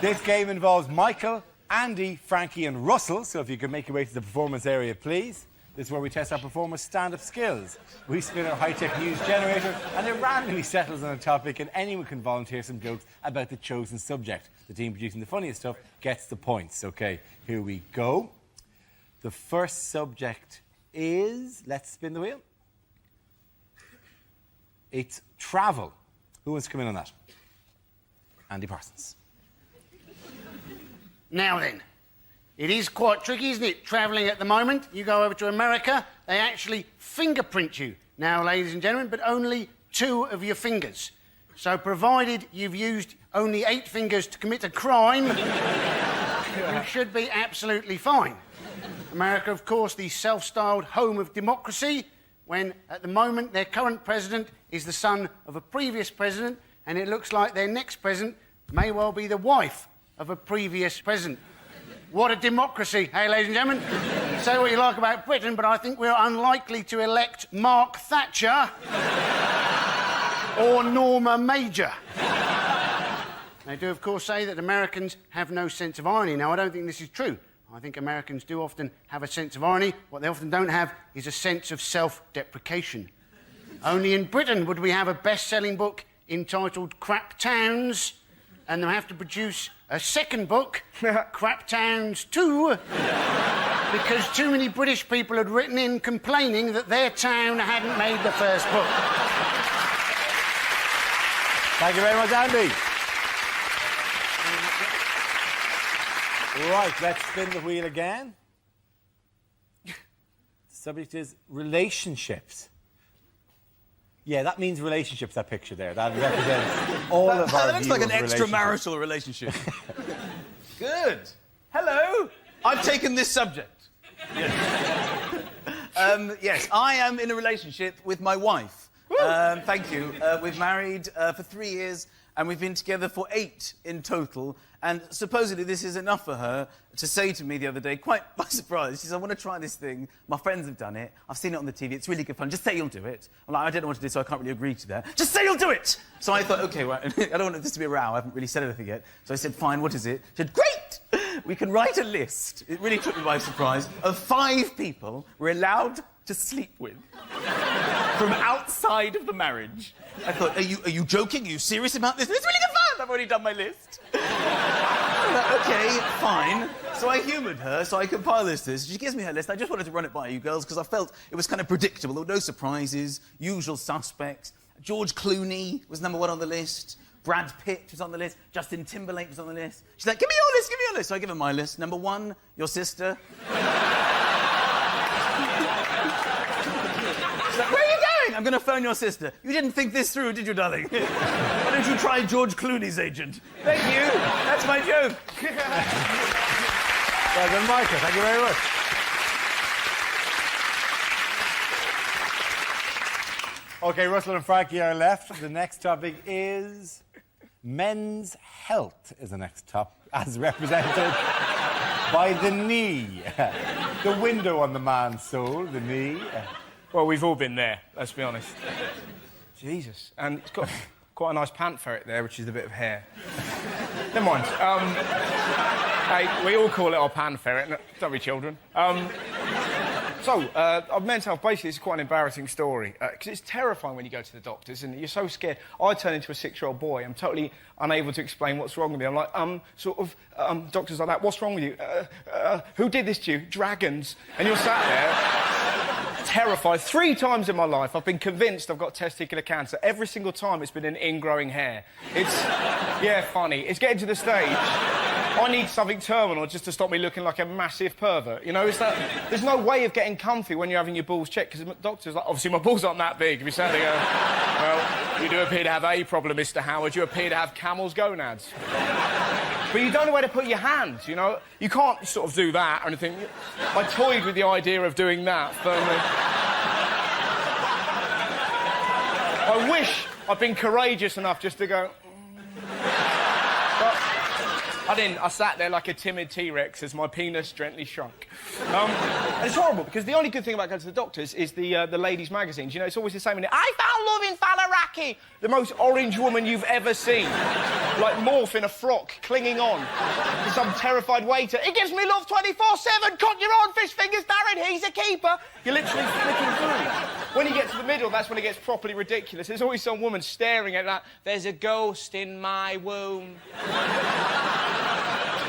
This game involves Michael, Andy, Frankie and Russell, so if you could make your way to the performance area, please. This is where we test our performers' stand-up skills. We spin our high-tech news generator and it randomly settles on a topic and anyone can volunteer some jokes about the chosen subject. The team producing the funniest stuff gets the points. OK, here we go. The first subject is... Let's spin the wheel. It's travel. Who wants to come in on that? Andy Parsons. Now then, it is quite tricky, isn't it, travelling at the moment? You go over to America, they actually fingerprint you. Now, ladies and gentlemen, but only 2 of your fingers. So, provided you've used only 8 fingers to commit a crime, you should be absolutely fine. America, of course, the self-styled home of democracy, when, at the moment, their current president is the son of a previous president, and it looks like their next president may well be the wife of a previous president. What a democracy, hey, ladies and gentlemen? Say what you like about Britain, but I think we're unlikely to elect Mark Thatcher or Norma Major. They do, of course, say that Americans have no sense of irony. Now, I don't think this is true. I think Americans do often have a sense of irony. What they often don't have is a sense of self-deprecation. Only in Britain would we have a best-selling book entitled Crap Towns, and they'll have to produce a second book, Crap Towns 2, because too many British people had written in complaining that their town hadn't made the first book. Thank you very much, Andy. Right, let's spin the wheel again. The subject is relationships. Yeah, that means relationships, that picture there. That represents all of our That looks like an relationships. extramarital relationship. Good. Hello. I've taken this subject. Yes, I am in a relationship with my wife. Thank you. We've married for 3 years, and we've been together for 8 in total. And supposedly this is enough for her to say to me the other day, quite by surprise, she said, I want to try this thing. My friends have done it. I've seen it on the TV. It's really good fun. Just say you'll do it. I'm like, I don't know what to do, so I can't really agree to that. Just say you'll do it! So I thought, OK, right, I don't want this to be a row. I haven't really said anything yet. So I said, fine, what is it? She said, great! We can write a list. It really took me by surprise, of 5 people we're allowed to sleep with from outside of the marriage. I thought, are you joking? Are you serious about this? It's really good fun! I've already done my list. OK, fine. So I humoured her, so I compiled this list. She gives me her list. I just wanted to run it by you girls because I felt it was kind of predictable. There were no surprises, usual suspects. George Clooney was #1 on the list. Brad Pitt was on the list. Justin Timberlake was on the list. She's like, give me your list, give me your list. So I give her my list. #1, your sister. She's like, where are you going? I'm going to phone your sister. You didn't think this through, did you, darling? Why don't you try George Clooney's agent? Thank you. That's my joke. Well done, Michael. Thank you very much. OK, Russell and Frankie are left. The next topic is men's health is the next topic, as represented by the knee. The window on the man's soul, the knee. Well, we've all been there, let's be honest. Jesus. And it's got quite a nice pant ferret there, which is a bit of hair. Never mind. Hey, we all call it our pan ferret, don't we, children? Of men's health, basically, it's quite an embarrassing story. Because it's terrifying when you go to the doctors, and you're so scared. I turn into a 6-year-old boy. I'm totally unable to explain what's wrong with me. I'm like, doctors like that, what's wrong with you? Who did this to you? Dragons. And you're sat there, terrified. 3 times in my life, I've been convinced I've got testicular cancer. Every single time, it's been an ingrowing hair. It's, yeah, funny. It's getting to the stage. I need something terminal just to stop me looking like a massive pervert. You know, there's no way of getting comfy when you're having your balls checked, because the doctor's like, obviously my balls aren't that big. If you sat there and go, well, you do appear to have a problem, Mr. Howard. You appear to have camel's gonads. But you don't know where to put your hands, you know? You can't sort of do that or anything. I toyed with the idea of doing that firmly. I wish I'd been courageous enough just to go... But I didn't. I sat there like a timid T-Rex as my penis gently shrunk. And it's horrible, because the only good thing about going to the doctors is the ladies' magazines. You know, it's always the same. I found love in Falaraki. The most orange woman you've ever seen. Like morph in a frock, clinging on to some terrified waiter. He gives me love 24/7. Cut your own fish fingers, Darren. He's a keeper. You're literally flicking through. When you get to the middle, that's when it gets properly ridiculous. There's always some woman staring at that. There's a ghost in my womb.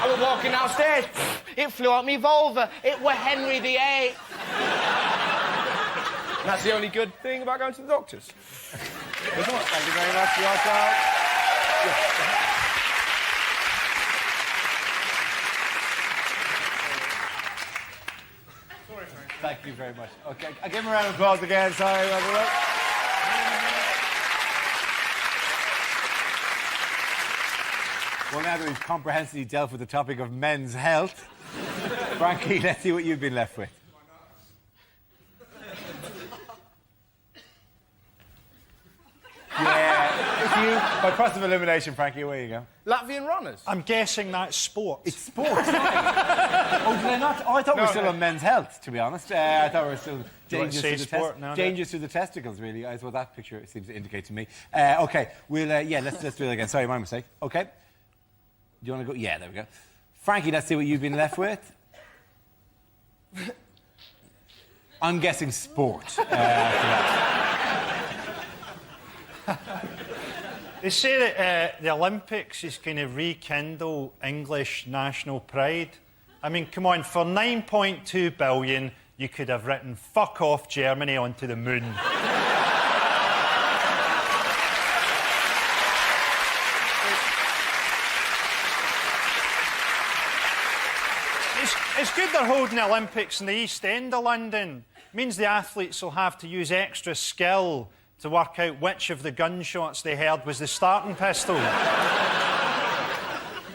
I was walking downstairs. It flew out me vulva. It were Henry VIII. And that's the only good thing about going to the doctors. Thank you very much for your time. Thank you very much. OK, I'll give him a round of applause again. Sorry, by the way. Well, now that we've comprehensively dealt with the topic of men's health, Frankie, let's see what you've been left with. Yeah, by process of elimination, Frankie, away you go. Latvian runners. I'm guessing that's sport. It's sport. Oh, did I not? Oh, I thought we were still on men's health, to be honest. I thought we were still dangerous to the testicles, really, is what that picture seems to indicate to me. OK, we'll, let's do it again. Sorry, my mistake. OK. Do you want to go? Yeah, there we go. Frankie, let's see what you've been left with. I'm guessing sport. They say that the Olympics is going to rekindle English national pride. I mean, come on, for 9.2 billion, you could have written "fuck off Germany" onto the moon. It's good they're holding the Olympics in the East End of London. It means the athletes will have to use extra skill to work out which of the gunshots they heard was the starting pistol.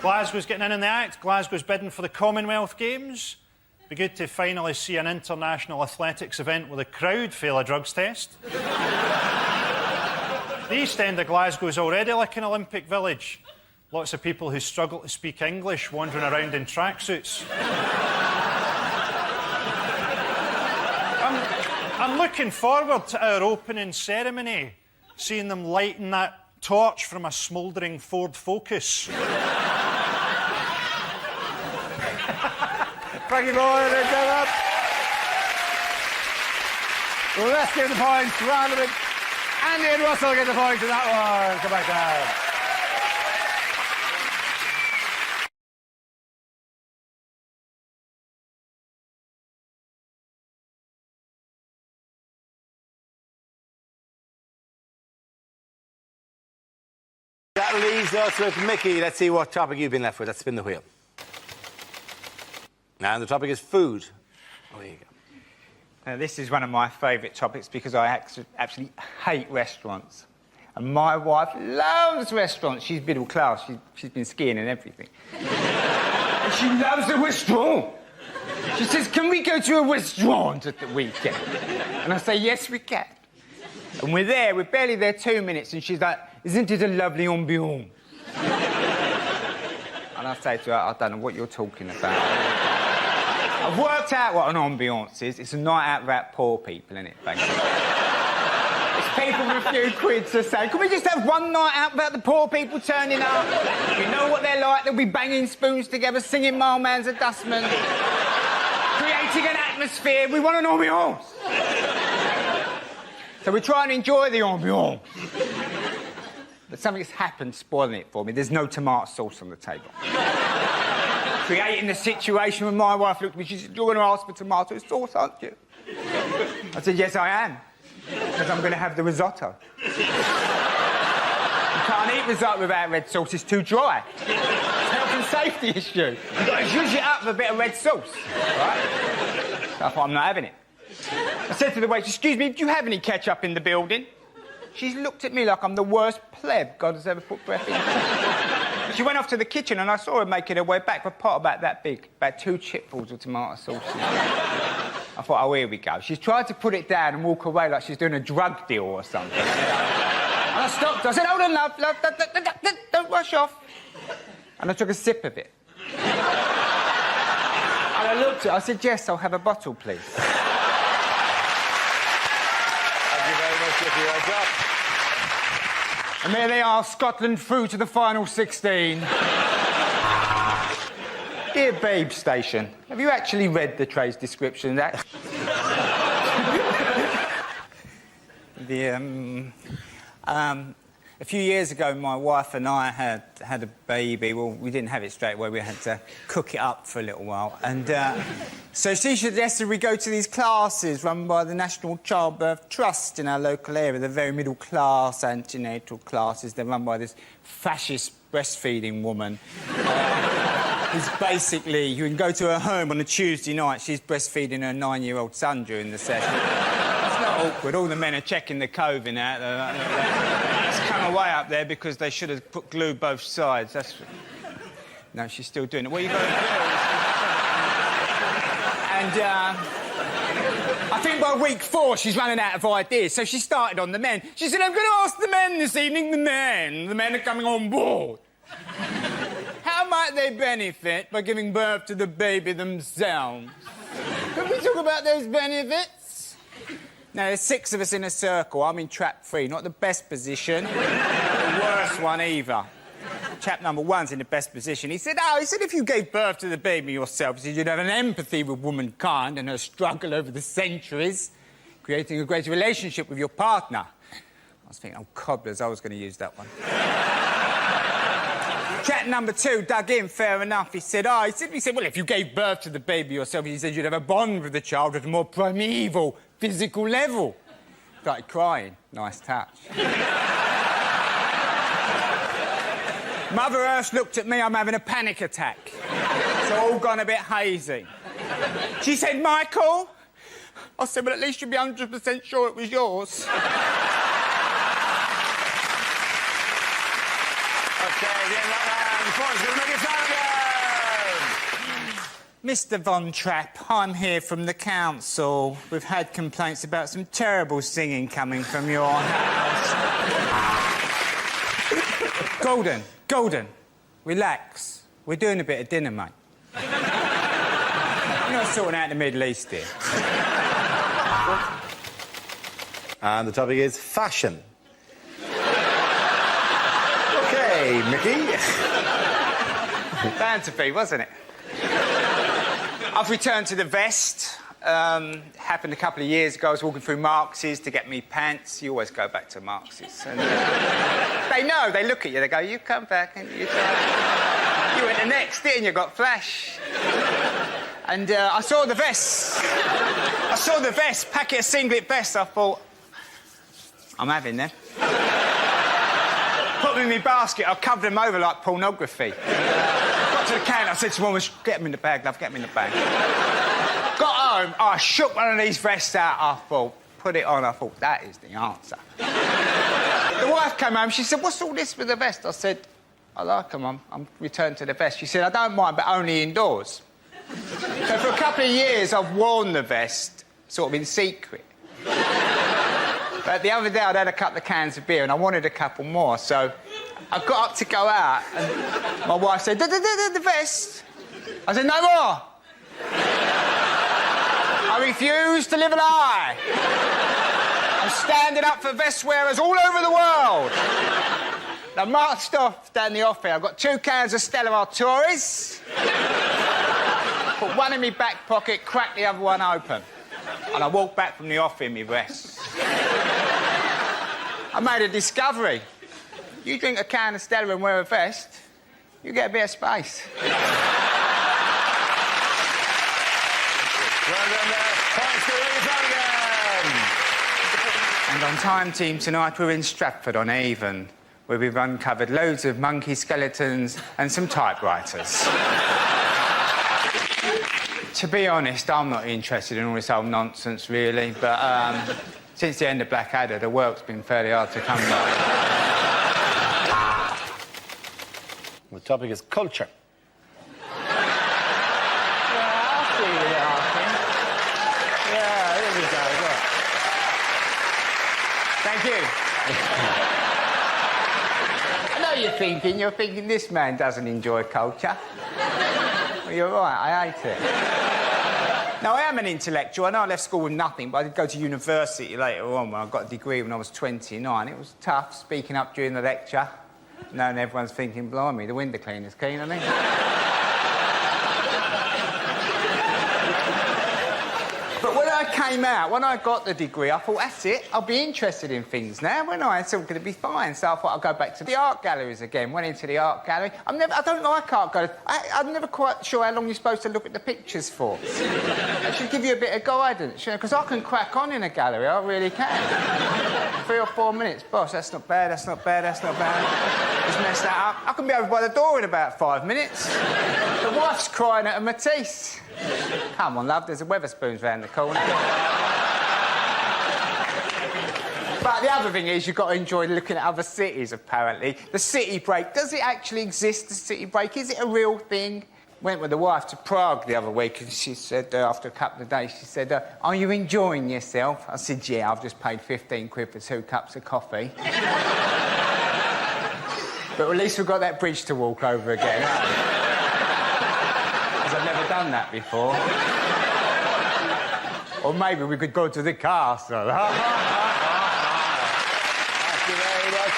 Glasgow's getting in the act. Glasgow's bidding for the Commonwealth Games. Be good to finally see an international athletics event with a crowd fail a drugs test. The East End of Glasgow is already like an Olympic village. Lots of people who struggle to speak English wandering around in tracksuits. I'm looking forward to our opening ceremony, seeing them lighting that torch from a smouldering Ford Focus. Frankie Boyle, let's go up. Well, let's give the points. Round of it. Andy and Russell get the points in that one. Come back down. That leaves us with Mickey. Let's see what topic you've been left with. Let's spin the wheel. Now, the topic is food. Oh, here you go. Now, this is one of my favourite topics because I absolutely hate restaurants. And my wife loves restaurants. She's middle class. She's been skiing and everything. And she loves a restaurant. She says, can we go to a restaurant at the weekend? And I say, yes, we can. And we're barely there 2 minutes, and she's like, isn't it a lovely ambiance? And I say to her, I don't know what you're talking about. I've worked out what an ambiance is. It's a night out without poor people, isn't it, basically? It's people with a few quid to say, can we just have one night out without the poor people turning up? We know what they're like. They'll be banging spoons together, singing My Man's a Dustman, creating an atmosphere. We want an ambiance. So we try and enjoy the ambiance. But something's happened spoiling it for me. There's no tomato sauce on the table. Creating the situation when my wife looked at me, she said, you're going to ask for tomato sauce, aren't you? I said, yes, I am. Because I'm going to have the risotto. You can't eat risotto without red sauce, it's too dry. It's a health and safety issue. You've got to zhuzh it up with a bit of red sauce, right? So I thought, I'm not having it. I said to the waitress, excuse me, do you have any ketchup in the building? She's looked at me like I'm the worst pleb God has ever put breath in. She went off to the kitchen and I saw her making her way back with a pot about that big, about 2 chipfuls of tomato sauce. I thought, oh, here we go. She's tried to put it down and walk away like she's doing a drug deal or something. And I stopped her. I said, hold on, love, don't rush off. And I took a sip of it. And I looked at her, I said, yes, I'll have a bottle, please. And there they are, Scotland through to the final 16. Dear Babe Station, have you actually read the trade's description of that? A few years ago, my wife and I had a baby. Well, we didn't have it straight away. We had to cook it up for a little while. And so she suggested we go to these classes run by the National Childbirth Trust in our local area. They're very middle-class antenatal classes. They're run by this fascist breastfeeding woman. Who's basically, you can go to her home on a Tuesday night. She's breastfeeding her 9-year-old son during the session. It's not awkward. All the men are checking the coving out. It's come away up there because they should have put glue both sides. That's... No, she's still doing it. What are you going to do? And I think by week 4, she's running out of ideas, so she started on the men. She said, I'm going to ask the men this evening, the men. The men are coming on board. How might they benefit by giving birth to the baby themselves? Can we talk about those benefits? Now, there's 6 of us in a circle. I'm in trap 3. Not the best position, the worst one either. Chap number 1's in the best position. He said, if you gave birth to the baby yourself, he said you'd have an empathy with womankind and her struggle over the centuries, creating a greater relationship with your partner. I was thinking, oh, cobblers, I was going to use that one. Chap number 2 dug in, fair enough. He said, well, if you gave birth to the baby yourself, he said you'd have a bond with the child at a more primeval, physical level. Started crying. Nice touch. Mother Earth looked at me, I'm having a panic attack. It's all gone a bit hazy. She said, Michael? I said, well, at least you'd be 100% sure it was yours. Mr. Von Trapp, I'm here from the council. We've had complaints about some terrible singing coming from your house. Golden, relax. We're doing a bit of dinner, mate. You're not sorting out the Middle East here. And the topic is fashion. OK, Mickey. Bound to be, wasn't it? I've returned to the vest. Happened a couple of years ago. I was walking through Marx's to get me pants. You always go back to Marx's. And, they know. They look at you. They go, you come back and you went the next, didn't you? Got flash. And I saw the vest. Packet of singlet vests. I thought, I'm having them. Put them in my basket. I'll cover them over like pornography. Got to the counter. I said to Mum, get him in the bag, love, get him in the bag. Got home, I shook one of these vests out. I thought, put it on. I thought, that is the answer. The wife came home. She said, what's all this with the vest? I said, I like them. I'm returned to the vest. She said, I don't mind, but only indoors. So for a couple of years, I've worn the vest, sort of in secret. But the other day, I'd had a couple of cans of beer, and I wanted a couple more, so I got up to go out, and my wife said, the vest. I said, no more. I refuse to live a lie. I'm standing up for vest wearers all over the world. I marched off down the off here. I've got 2 cans of Stella Artois. Put one in my back pocket, cracked the other one open. And I walked back from the off in my vest. I made a discovery. You drink a can of Stella and wear a vest, you get a bit of space. And on Time Team tonight, we're in Stratford-on-Avon, where we've uncovered loads of monkey skeletons and some typewriters. To be honest, I'm not interested in all this old nonsense, really, but since the end of Blackadder, the work's been fairly hard to come by. The topic is culture. Thank you. I know you're thinking this man doesn't enjoy culture. Well, you're right, I hate it. Now, I am an intellectual. I know I left school with nothing, but I did go to university later on when I got a degree when I was 29. It was tough, speaking up during the lecture, knowing everyone's thinking, blimey, the window cleaner's keen on me. But when I came out, when I got the degree, I thought, that's it, I'll be interested in things now, won't I? It's all going to be fine. So I thought I'll go back to the art galleries again. Went into the art gallery. I don't like art galleries. I'm never quite sure how long you're supposed to look at the pictures for. I should give you a bit of guidance, you know, because I can crack on in a gallery, I really can. 3 or 4 minutes. Boss, that's not bad, that's not bad, that's not bad. Just mess that up. I can be over by the door in about 5 minutes. The wife's crying at her Matisse. Come on, love, there's a Weatherspoons round the corner. But the other thing is, you've got to enjoy looking at other cities, apparently. The city break, does it actually exist, the city break? Is it a real thing? Went with the wife to Prague the other week, and she said, after a couple of days, she said, are you enjoying yourself? I said, yeah, I've just paid 15 quid for 2 cups of coffee. But at least we've got that bridge to walk over again, haven't we? Because I've never done that before. Or maybe we could go to the castle. Thank you very much.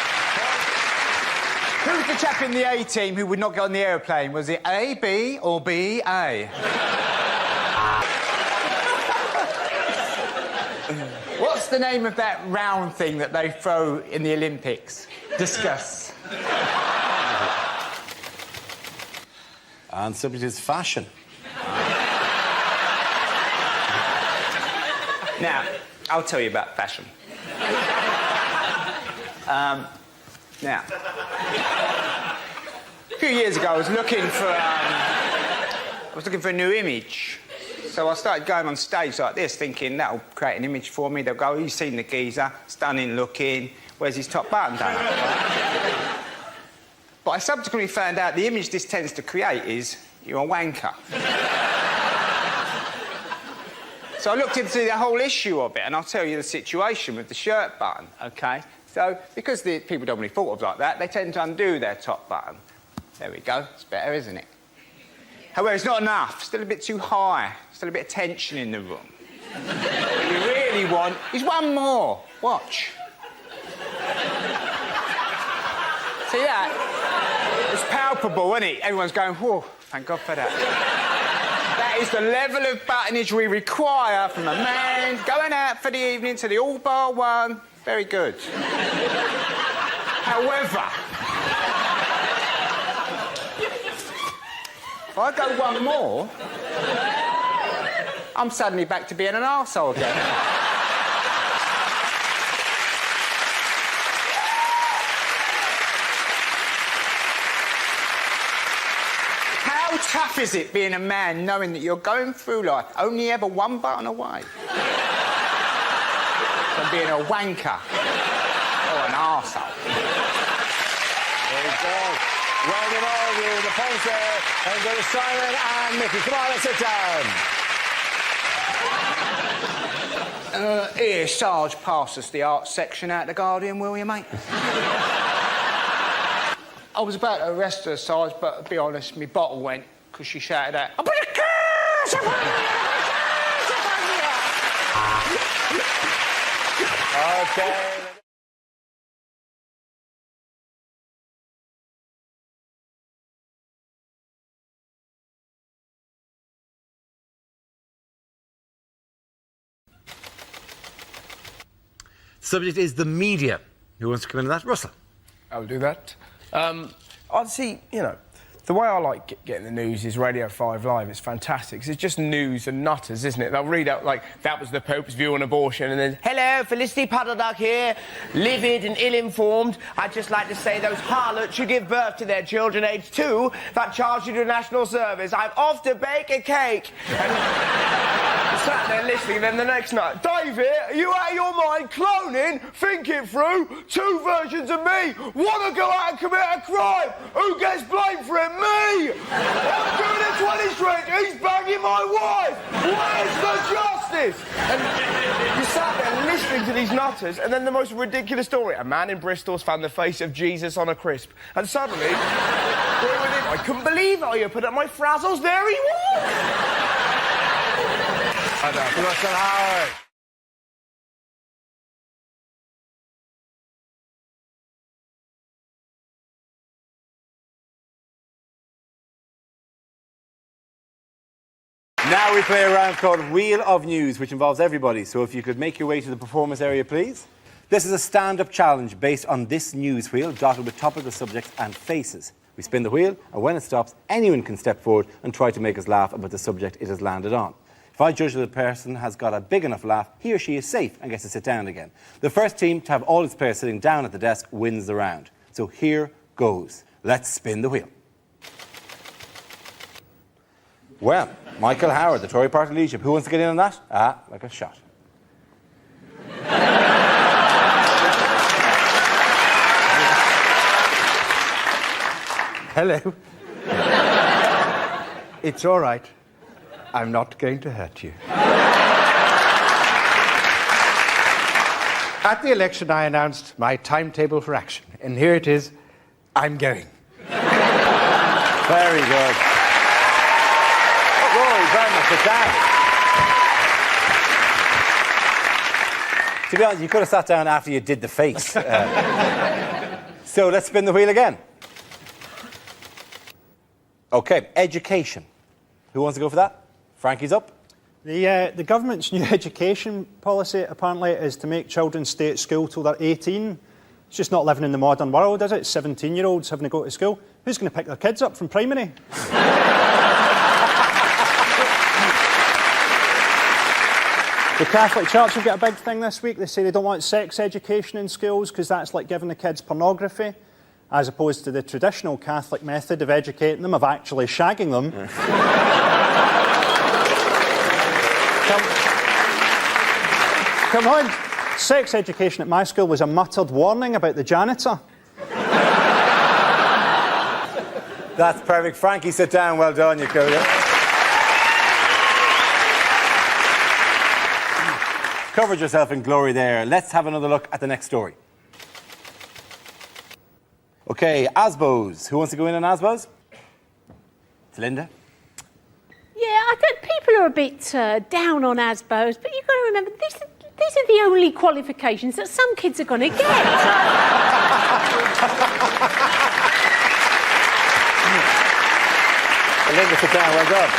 Who's the chap in the A team who would not get on the aeroplane? Was it A, B, or B, A? What's the name of that round thing that they throw in the Olympics? Discuss. And subject is fashion. Now, I'll tell you about fashion. Now, a few years ago, I was looking for a new image. So I started going on stage like this, thinking that'll create an image for me. They'll go, oh, you've seen the geezer, stunning looking, where's his top button done? But I subsequently found out the image this tends to create is you're a wanker. So I looked into the whole issue of it, and I'll tell you the situation with the shirt button, OK? So, because the people don't really thought of like that, they tend to undo their top button. There we go. It's better, isn't it? However, it's not enough. Still a bit too high. Still a bit of tension in the room. What you really want is one more. Watch. See that? It's palpable, isn't it? Everyone's going, whoa, thank God for that. That is the level of buttonage we require from a man going out for the evening to the all bar one. Very good. However, if I go one more, I'm suddenly back to being an arsehole again. How is it, being a man, knowing that you're going through life only ever one button away from being a wanker or an arsehole? Very good. Well done all of you. The points there. And go to Simon and Mickey. Come on, let's sit down. Here, Sarge, pass us the art section out the Guardian, will you, mate? I was about to arrest her, Sarge, but to be honest, my bottle went because she shouted out, "I put a curse upon you! Okay. Subject is the media. Who wants to come into that? Russell. I'll do that. I'd see, you know, the way I like getting the news is Radio 5 Live. It's fantastic. 'Cause it's just news and nutters, isn't it? They'll read out, like, that was the Pope's view on abortion, and then, hello, Felicity Puddleduck here, livid and ill-informed. I'd just like to say those harlots who give birth to their children aged 2 that charge you to national service. I'm off to bake a cake. And sat there listening, and then the next night, David, are you out of your mind? Cloning? Think it through. 2 versions of me. Want to go out and commit a crime? Who gets blamed for it? Me! I'm doing it 20 Street. He's banging my wife. Where's the justice? And you sat there listening to these nutters, and then the most ridiculous story. A man in Bristol's found the face of Jesus on a crisp. And suddenly, I couldn't believe it. I opened up my frazzles. There he was. Russell Howard. Now we play a round called Wheel of News, which involves everybody. So if you could make your way to the performance area, please. This is a stand-up challenge based on this news wheel, dotted with topical subjects and faces. We spin the wheel, and when it stops, anyone can step forward and try to make us laugh about the subject it has landed on. If I judge that the person has got a big enough laugh, he or she is safe and gets to sit down again. The first team to have all its players sitting down at the desk wins the round. So here goes. Let's spin the wheel. Well, Michael Howard, the Tory party leadership. Who wants to get in on that? Ah, like a shot. Hello. It's all right. I'm not going to hurt you. At the election, I announced my timetable for action, and here it is. I'm going. Very good. Rory, very much sit down. To be honest, you could have sat down after you did the face. So let's spin the wheel again. OK, education. Who wants to go for that? Frankie's up. The government's new education policy, apparently, is to make children stay at school till they're 18. It's just not living in the modern world, is it? 17-year-olds having to go to school. Who's going to pick their kids up from primary? The Catholic Church will get a big thing this week. They say they don't want sex education in schools because that's like giving the kids pornography, as opposed to the traditional Catholic method of educating them, of actually shagging them. Come on. Sex education at my school was a muttered warning about the janitor. That's perfect. Frankie, sit down. Well done, you killed it. Covered yourself in glory there. Let's have another look at the next story. OK, ASBOs. Who wants to go in on ASBOs? It's Linda. Yeah, I think people are a bit down on ASBOs, but you've got to remember, these are the only qualifications that some kids are going to get. Linda, sit down. Well done.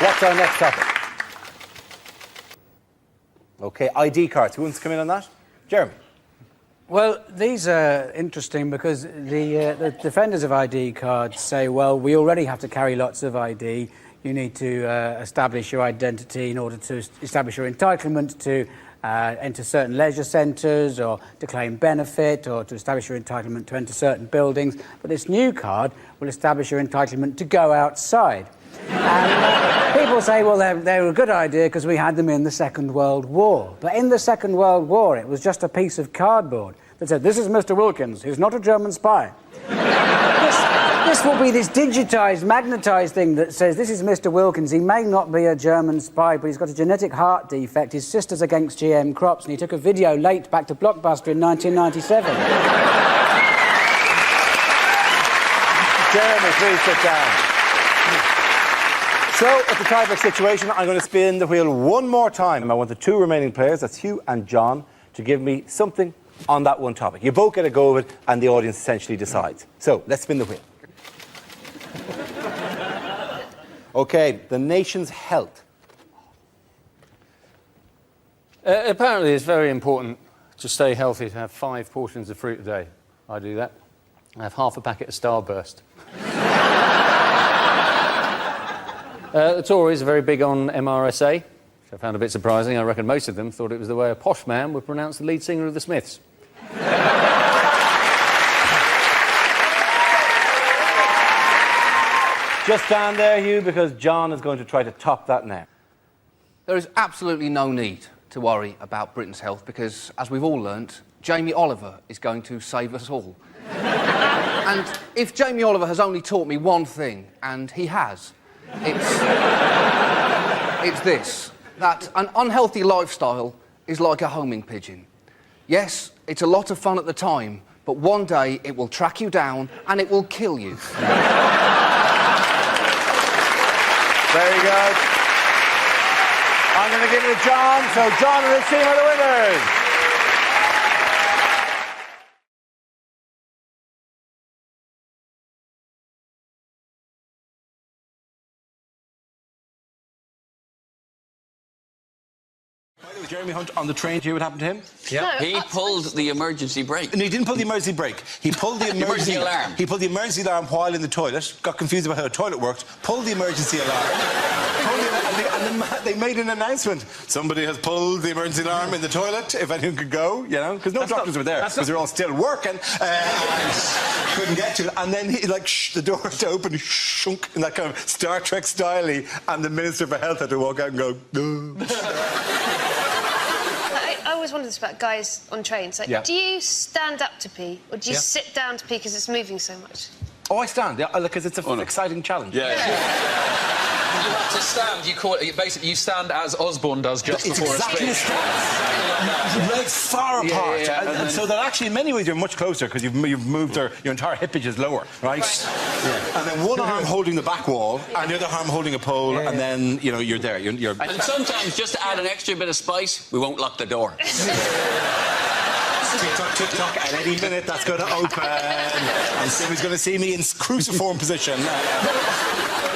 What's our next topic? OK, ID cards. Who wants to come in on that? Jeremy. Well, these are interesting because the defenders of ID cards say, well, we already have to carry lots of ID. You need to establish your identity in order to establish your entitlement to enter certain leisure centres or to claim benefit or to establish your entitlement to enter certain buildings. But this new card will establish your entitlement to go outside. And people say, well, they were a good idea because we had them in the Second World War. But in the Second World War, it was just a piece of cardboard that said, this is Mr. Wilkins, he's not a German spy. This will be this digitised, magnetised thing that says, this is Mr. Wilkins, he may not be a German spy, but he's got a genetic heart defect, his sister's against GM crops, and he took a video late back to Blockbuster in 1997. Jeremy, please sit down. So, it's a tie-break situation. I'm going to spin the wheel one more time. I want the two remaining players, that's Hugh and John, to give me something on that one topic. You both get a go of it, and the audience essentially decides. So, let's spin the wheel. OK, the nation's health. Apparently, it's very important to stay healthy to have 5 portions of fruit a day. I do that. I have half a packet of Starburst. The Tories are very big on MRSA, which I found a bit surprising. I reckon most of them thought it was the way a posh man would pronounce the lead singer of the Smiths. Just stand there, Hugh, because John is going to try to top that now. There is absolutely no need to worry about Britain's health because, as we've all learnt, Jamie Oliver is going to save us all. And if Jamie Oliver has only taught me one thing, and he has, it's this, that an unhealthy lifestyle is like a homing pigeon. Yes, it's a lot of fun at the time, but one day it will track you down and it will kill you. Very good. I'm going to give it to John, so John and his team are the winners. Jeremy Hunt on the train, do you hear what happened to him? Yeah. He pulled the emergency brake. No, he didn't pull the emergency brake. He pulled the emergency alarm. He pulled the emergency alarm while in the toilet, got confused about how a toilet worked, pulled the emergency alarm, and they made an announcement. Somebody has pulled the emergency alarm in the toilet, if anyone could go, you know, because no doctors were there, because they're all still working, and couldn't get to it. And then he, like, the door had to open, shunk, in that kind of Star Trek style-y, and the Minister for Health had to walk out and go, no. I always wondered this about guys on trains. Like, do you stand up to pee, or do you sit down to pee because it's moving so much? Oh, I stand, because it's an exciting challenge. To stand, you call it, basically, you stand as Osborne does just before exactly a speech. Legs far apart. And so that actually, in many ways, you're much closer because you've moved your entire hippage is lower, right? And then one arm holding the back wall and the other arm holding a pole, and then, you know, you're there. You're... And sometimes, just to add an extra bit of spice, we won't lock the door. Tick-tock, tick-tock, at any minute that's going to open. And somebody's going to see me in cruciform position.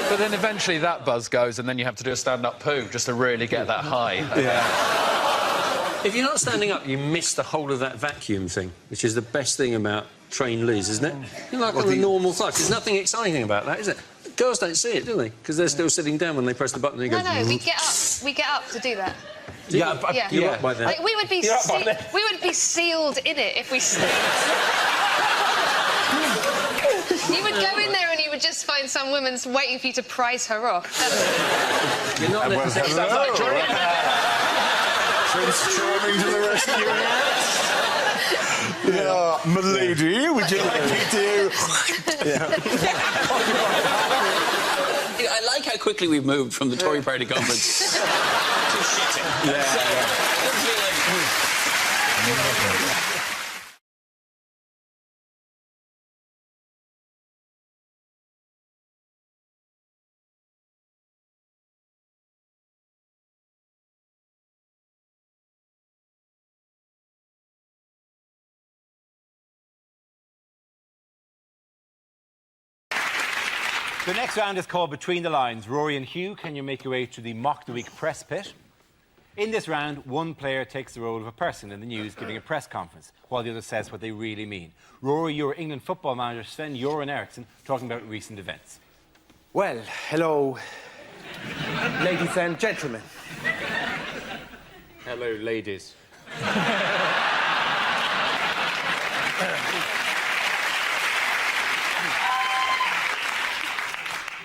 But then eventually that buzz goes, and then you have to do a stand-up poo just to really get that high. If you're not standing up, you miss the whole of that vacuum thing, which is the best thing about train lees, isn't it? You're like on the normal flight. There's nothing exciting about that, is it? Girls don't see it, do they? Because they're still sitting down when they press the button and it goes... No, we get up. We get up to do that. You're up by then. Like, we would be sealed in it if we... You would go in there and you would just find some woman's waiting for you to prize her off. You're not necessarily... Prince Charming to the rescue. Yeah, milady, would you like me to... I like how quickly we've moved from the Tory party conference to shitting. The next round is called Between the Lines. Rory and Hugh, can you make your way to the Mock the Week press pit? In this round, one player takes the role of a person in the news giving a press conference, while the other says what they really mean. Rory, you're England football manager Sven-Göran Eriksson, talking about recent events. Well, hello, ladies and gentlemen. Hello, ladies.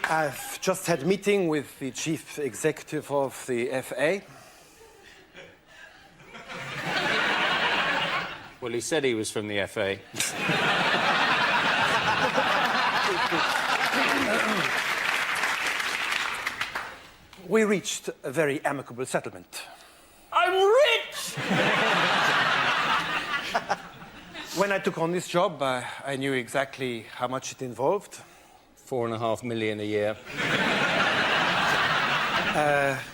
I've just had a meeting with the chief executive of the FA. Well, he said he was from the FA. We reached a very amicable settlement. I'm rich! When I took on this job, I knew exactly how much it involved. $4.5 million a year.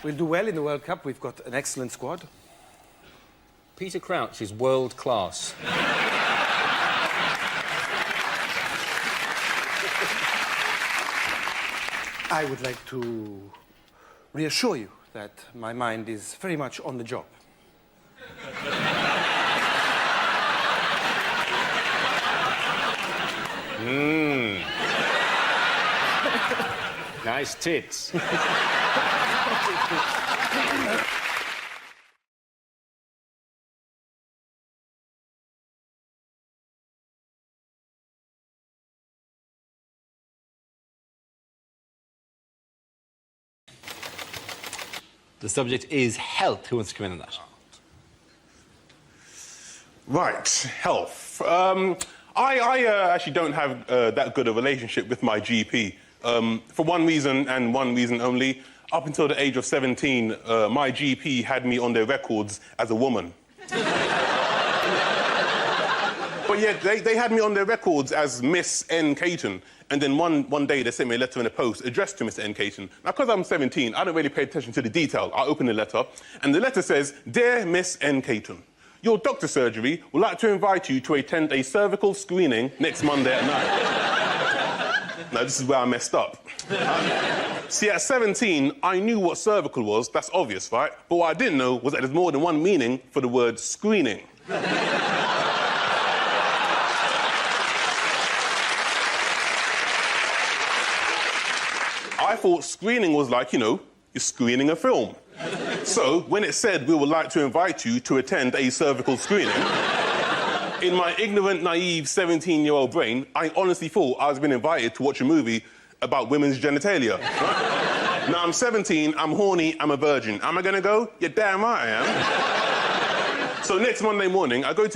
We'll do well in the World Cup. We've got an excellent squad. Peter Crouch is world class. I would like to reassure you that my mind is very much on the job. Mmm. Nice tits. The subject is health. Who wants to come in on that? Right, health. I actually don't have that good a relationship with my GP. For one reason and one reason only. Up until the age of 17, my GP had me on their records as a woman. But yet, they had me on their records as Miss N. Caton. And then one day, they sent me a letter in the post addressed to Miss N. Caton. Now, because I'm 17, I don't really pay attention to the detail. I open the letter, and the letter says, "Dear Miss N. Caton, your doctor's surgery would like to invite you to attend a cervical screening next Monday at night." Now, this is where I messed up. See, at 17, I knew what cervical was. That's obvious, right? But what I didn't know was that there's more than one meaning for the word screening. I thought screening was like, you know, you're screening a film. So, when it said we would like to invite you to attend a cervical screening, in my ignorant, naive 17-year-old brain, I honestly thought I was being invited to watch a movie about women's genitalia. Right? Now, I'm 17, I'm horny, I'm a virgin. Am I gonna go? You're damn right I am. So next Monday morning, I go to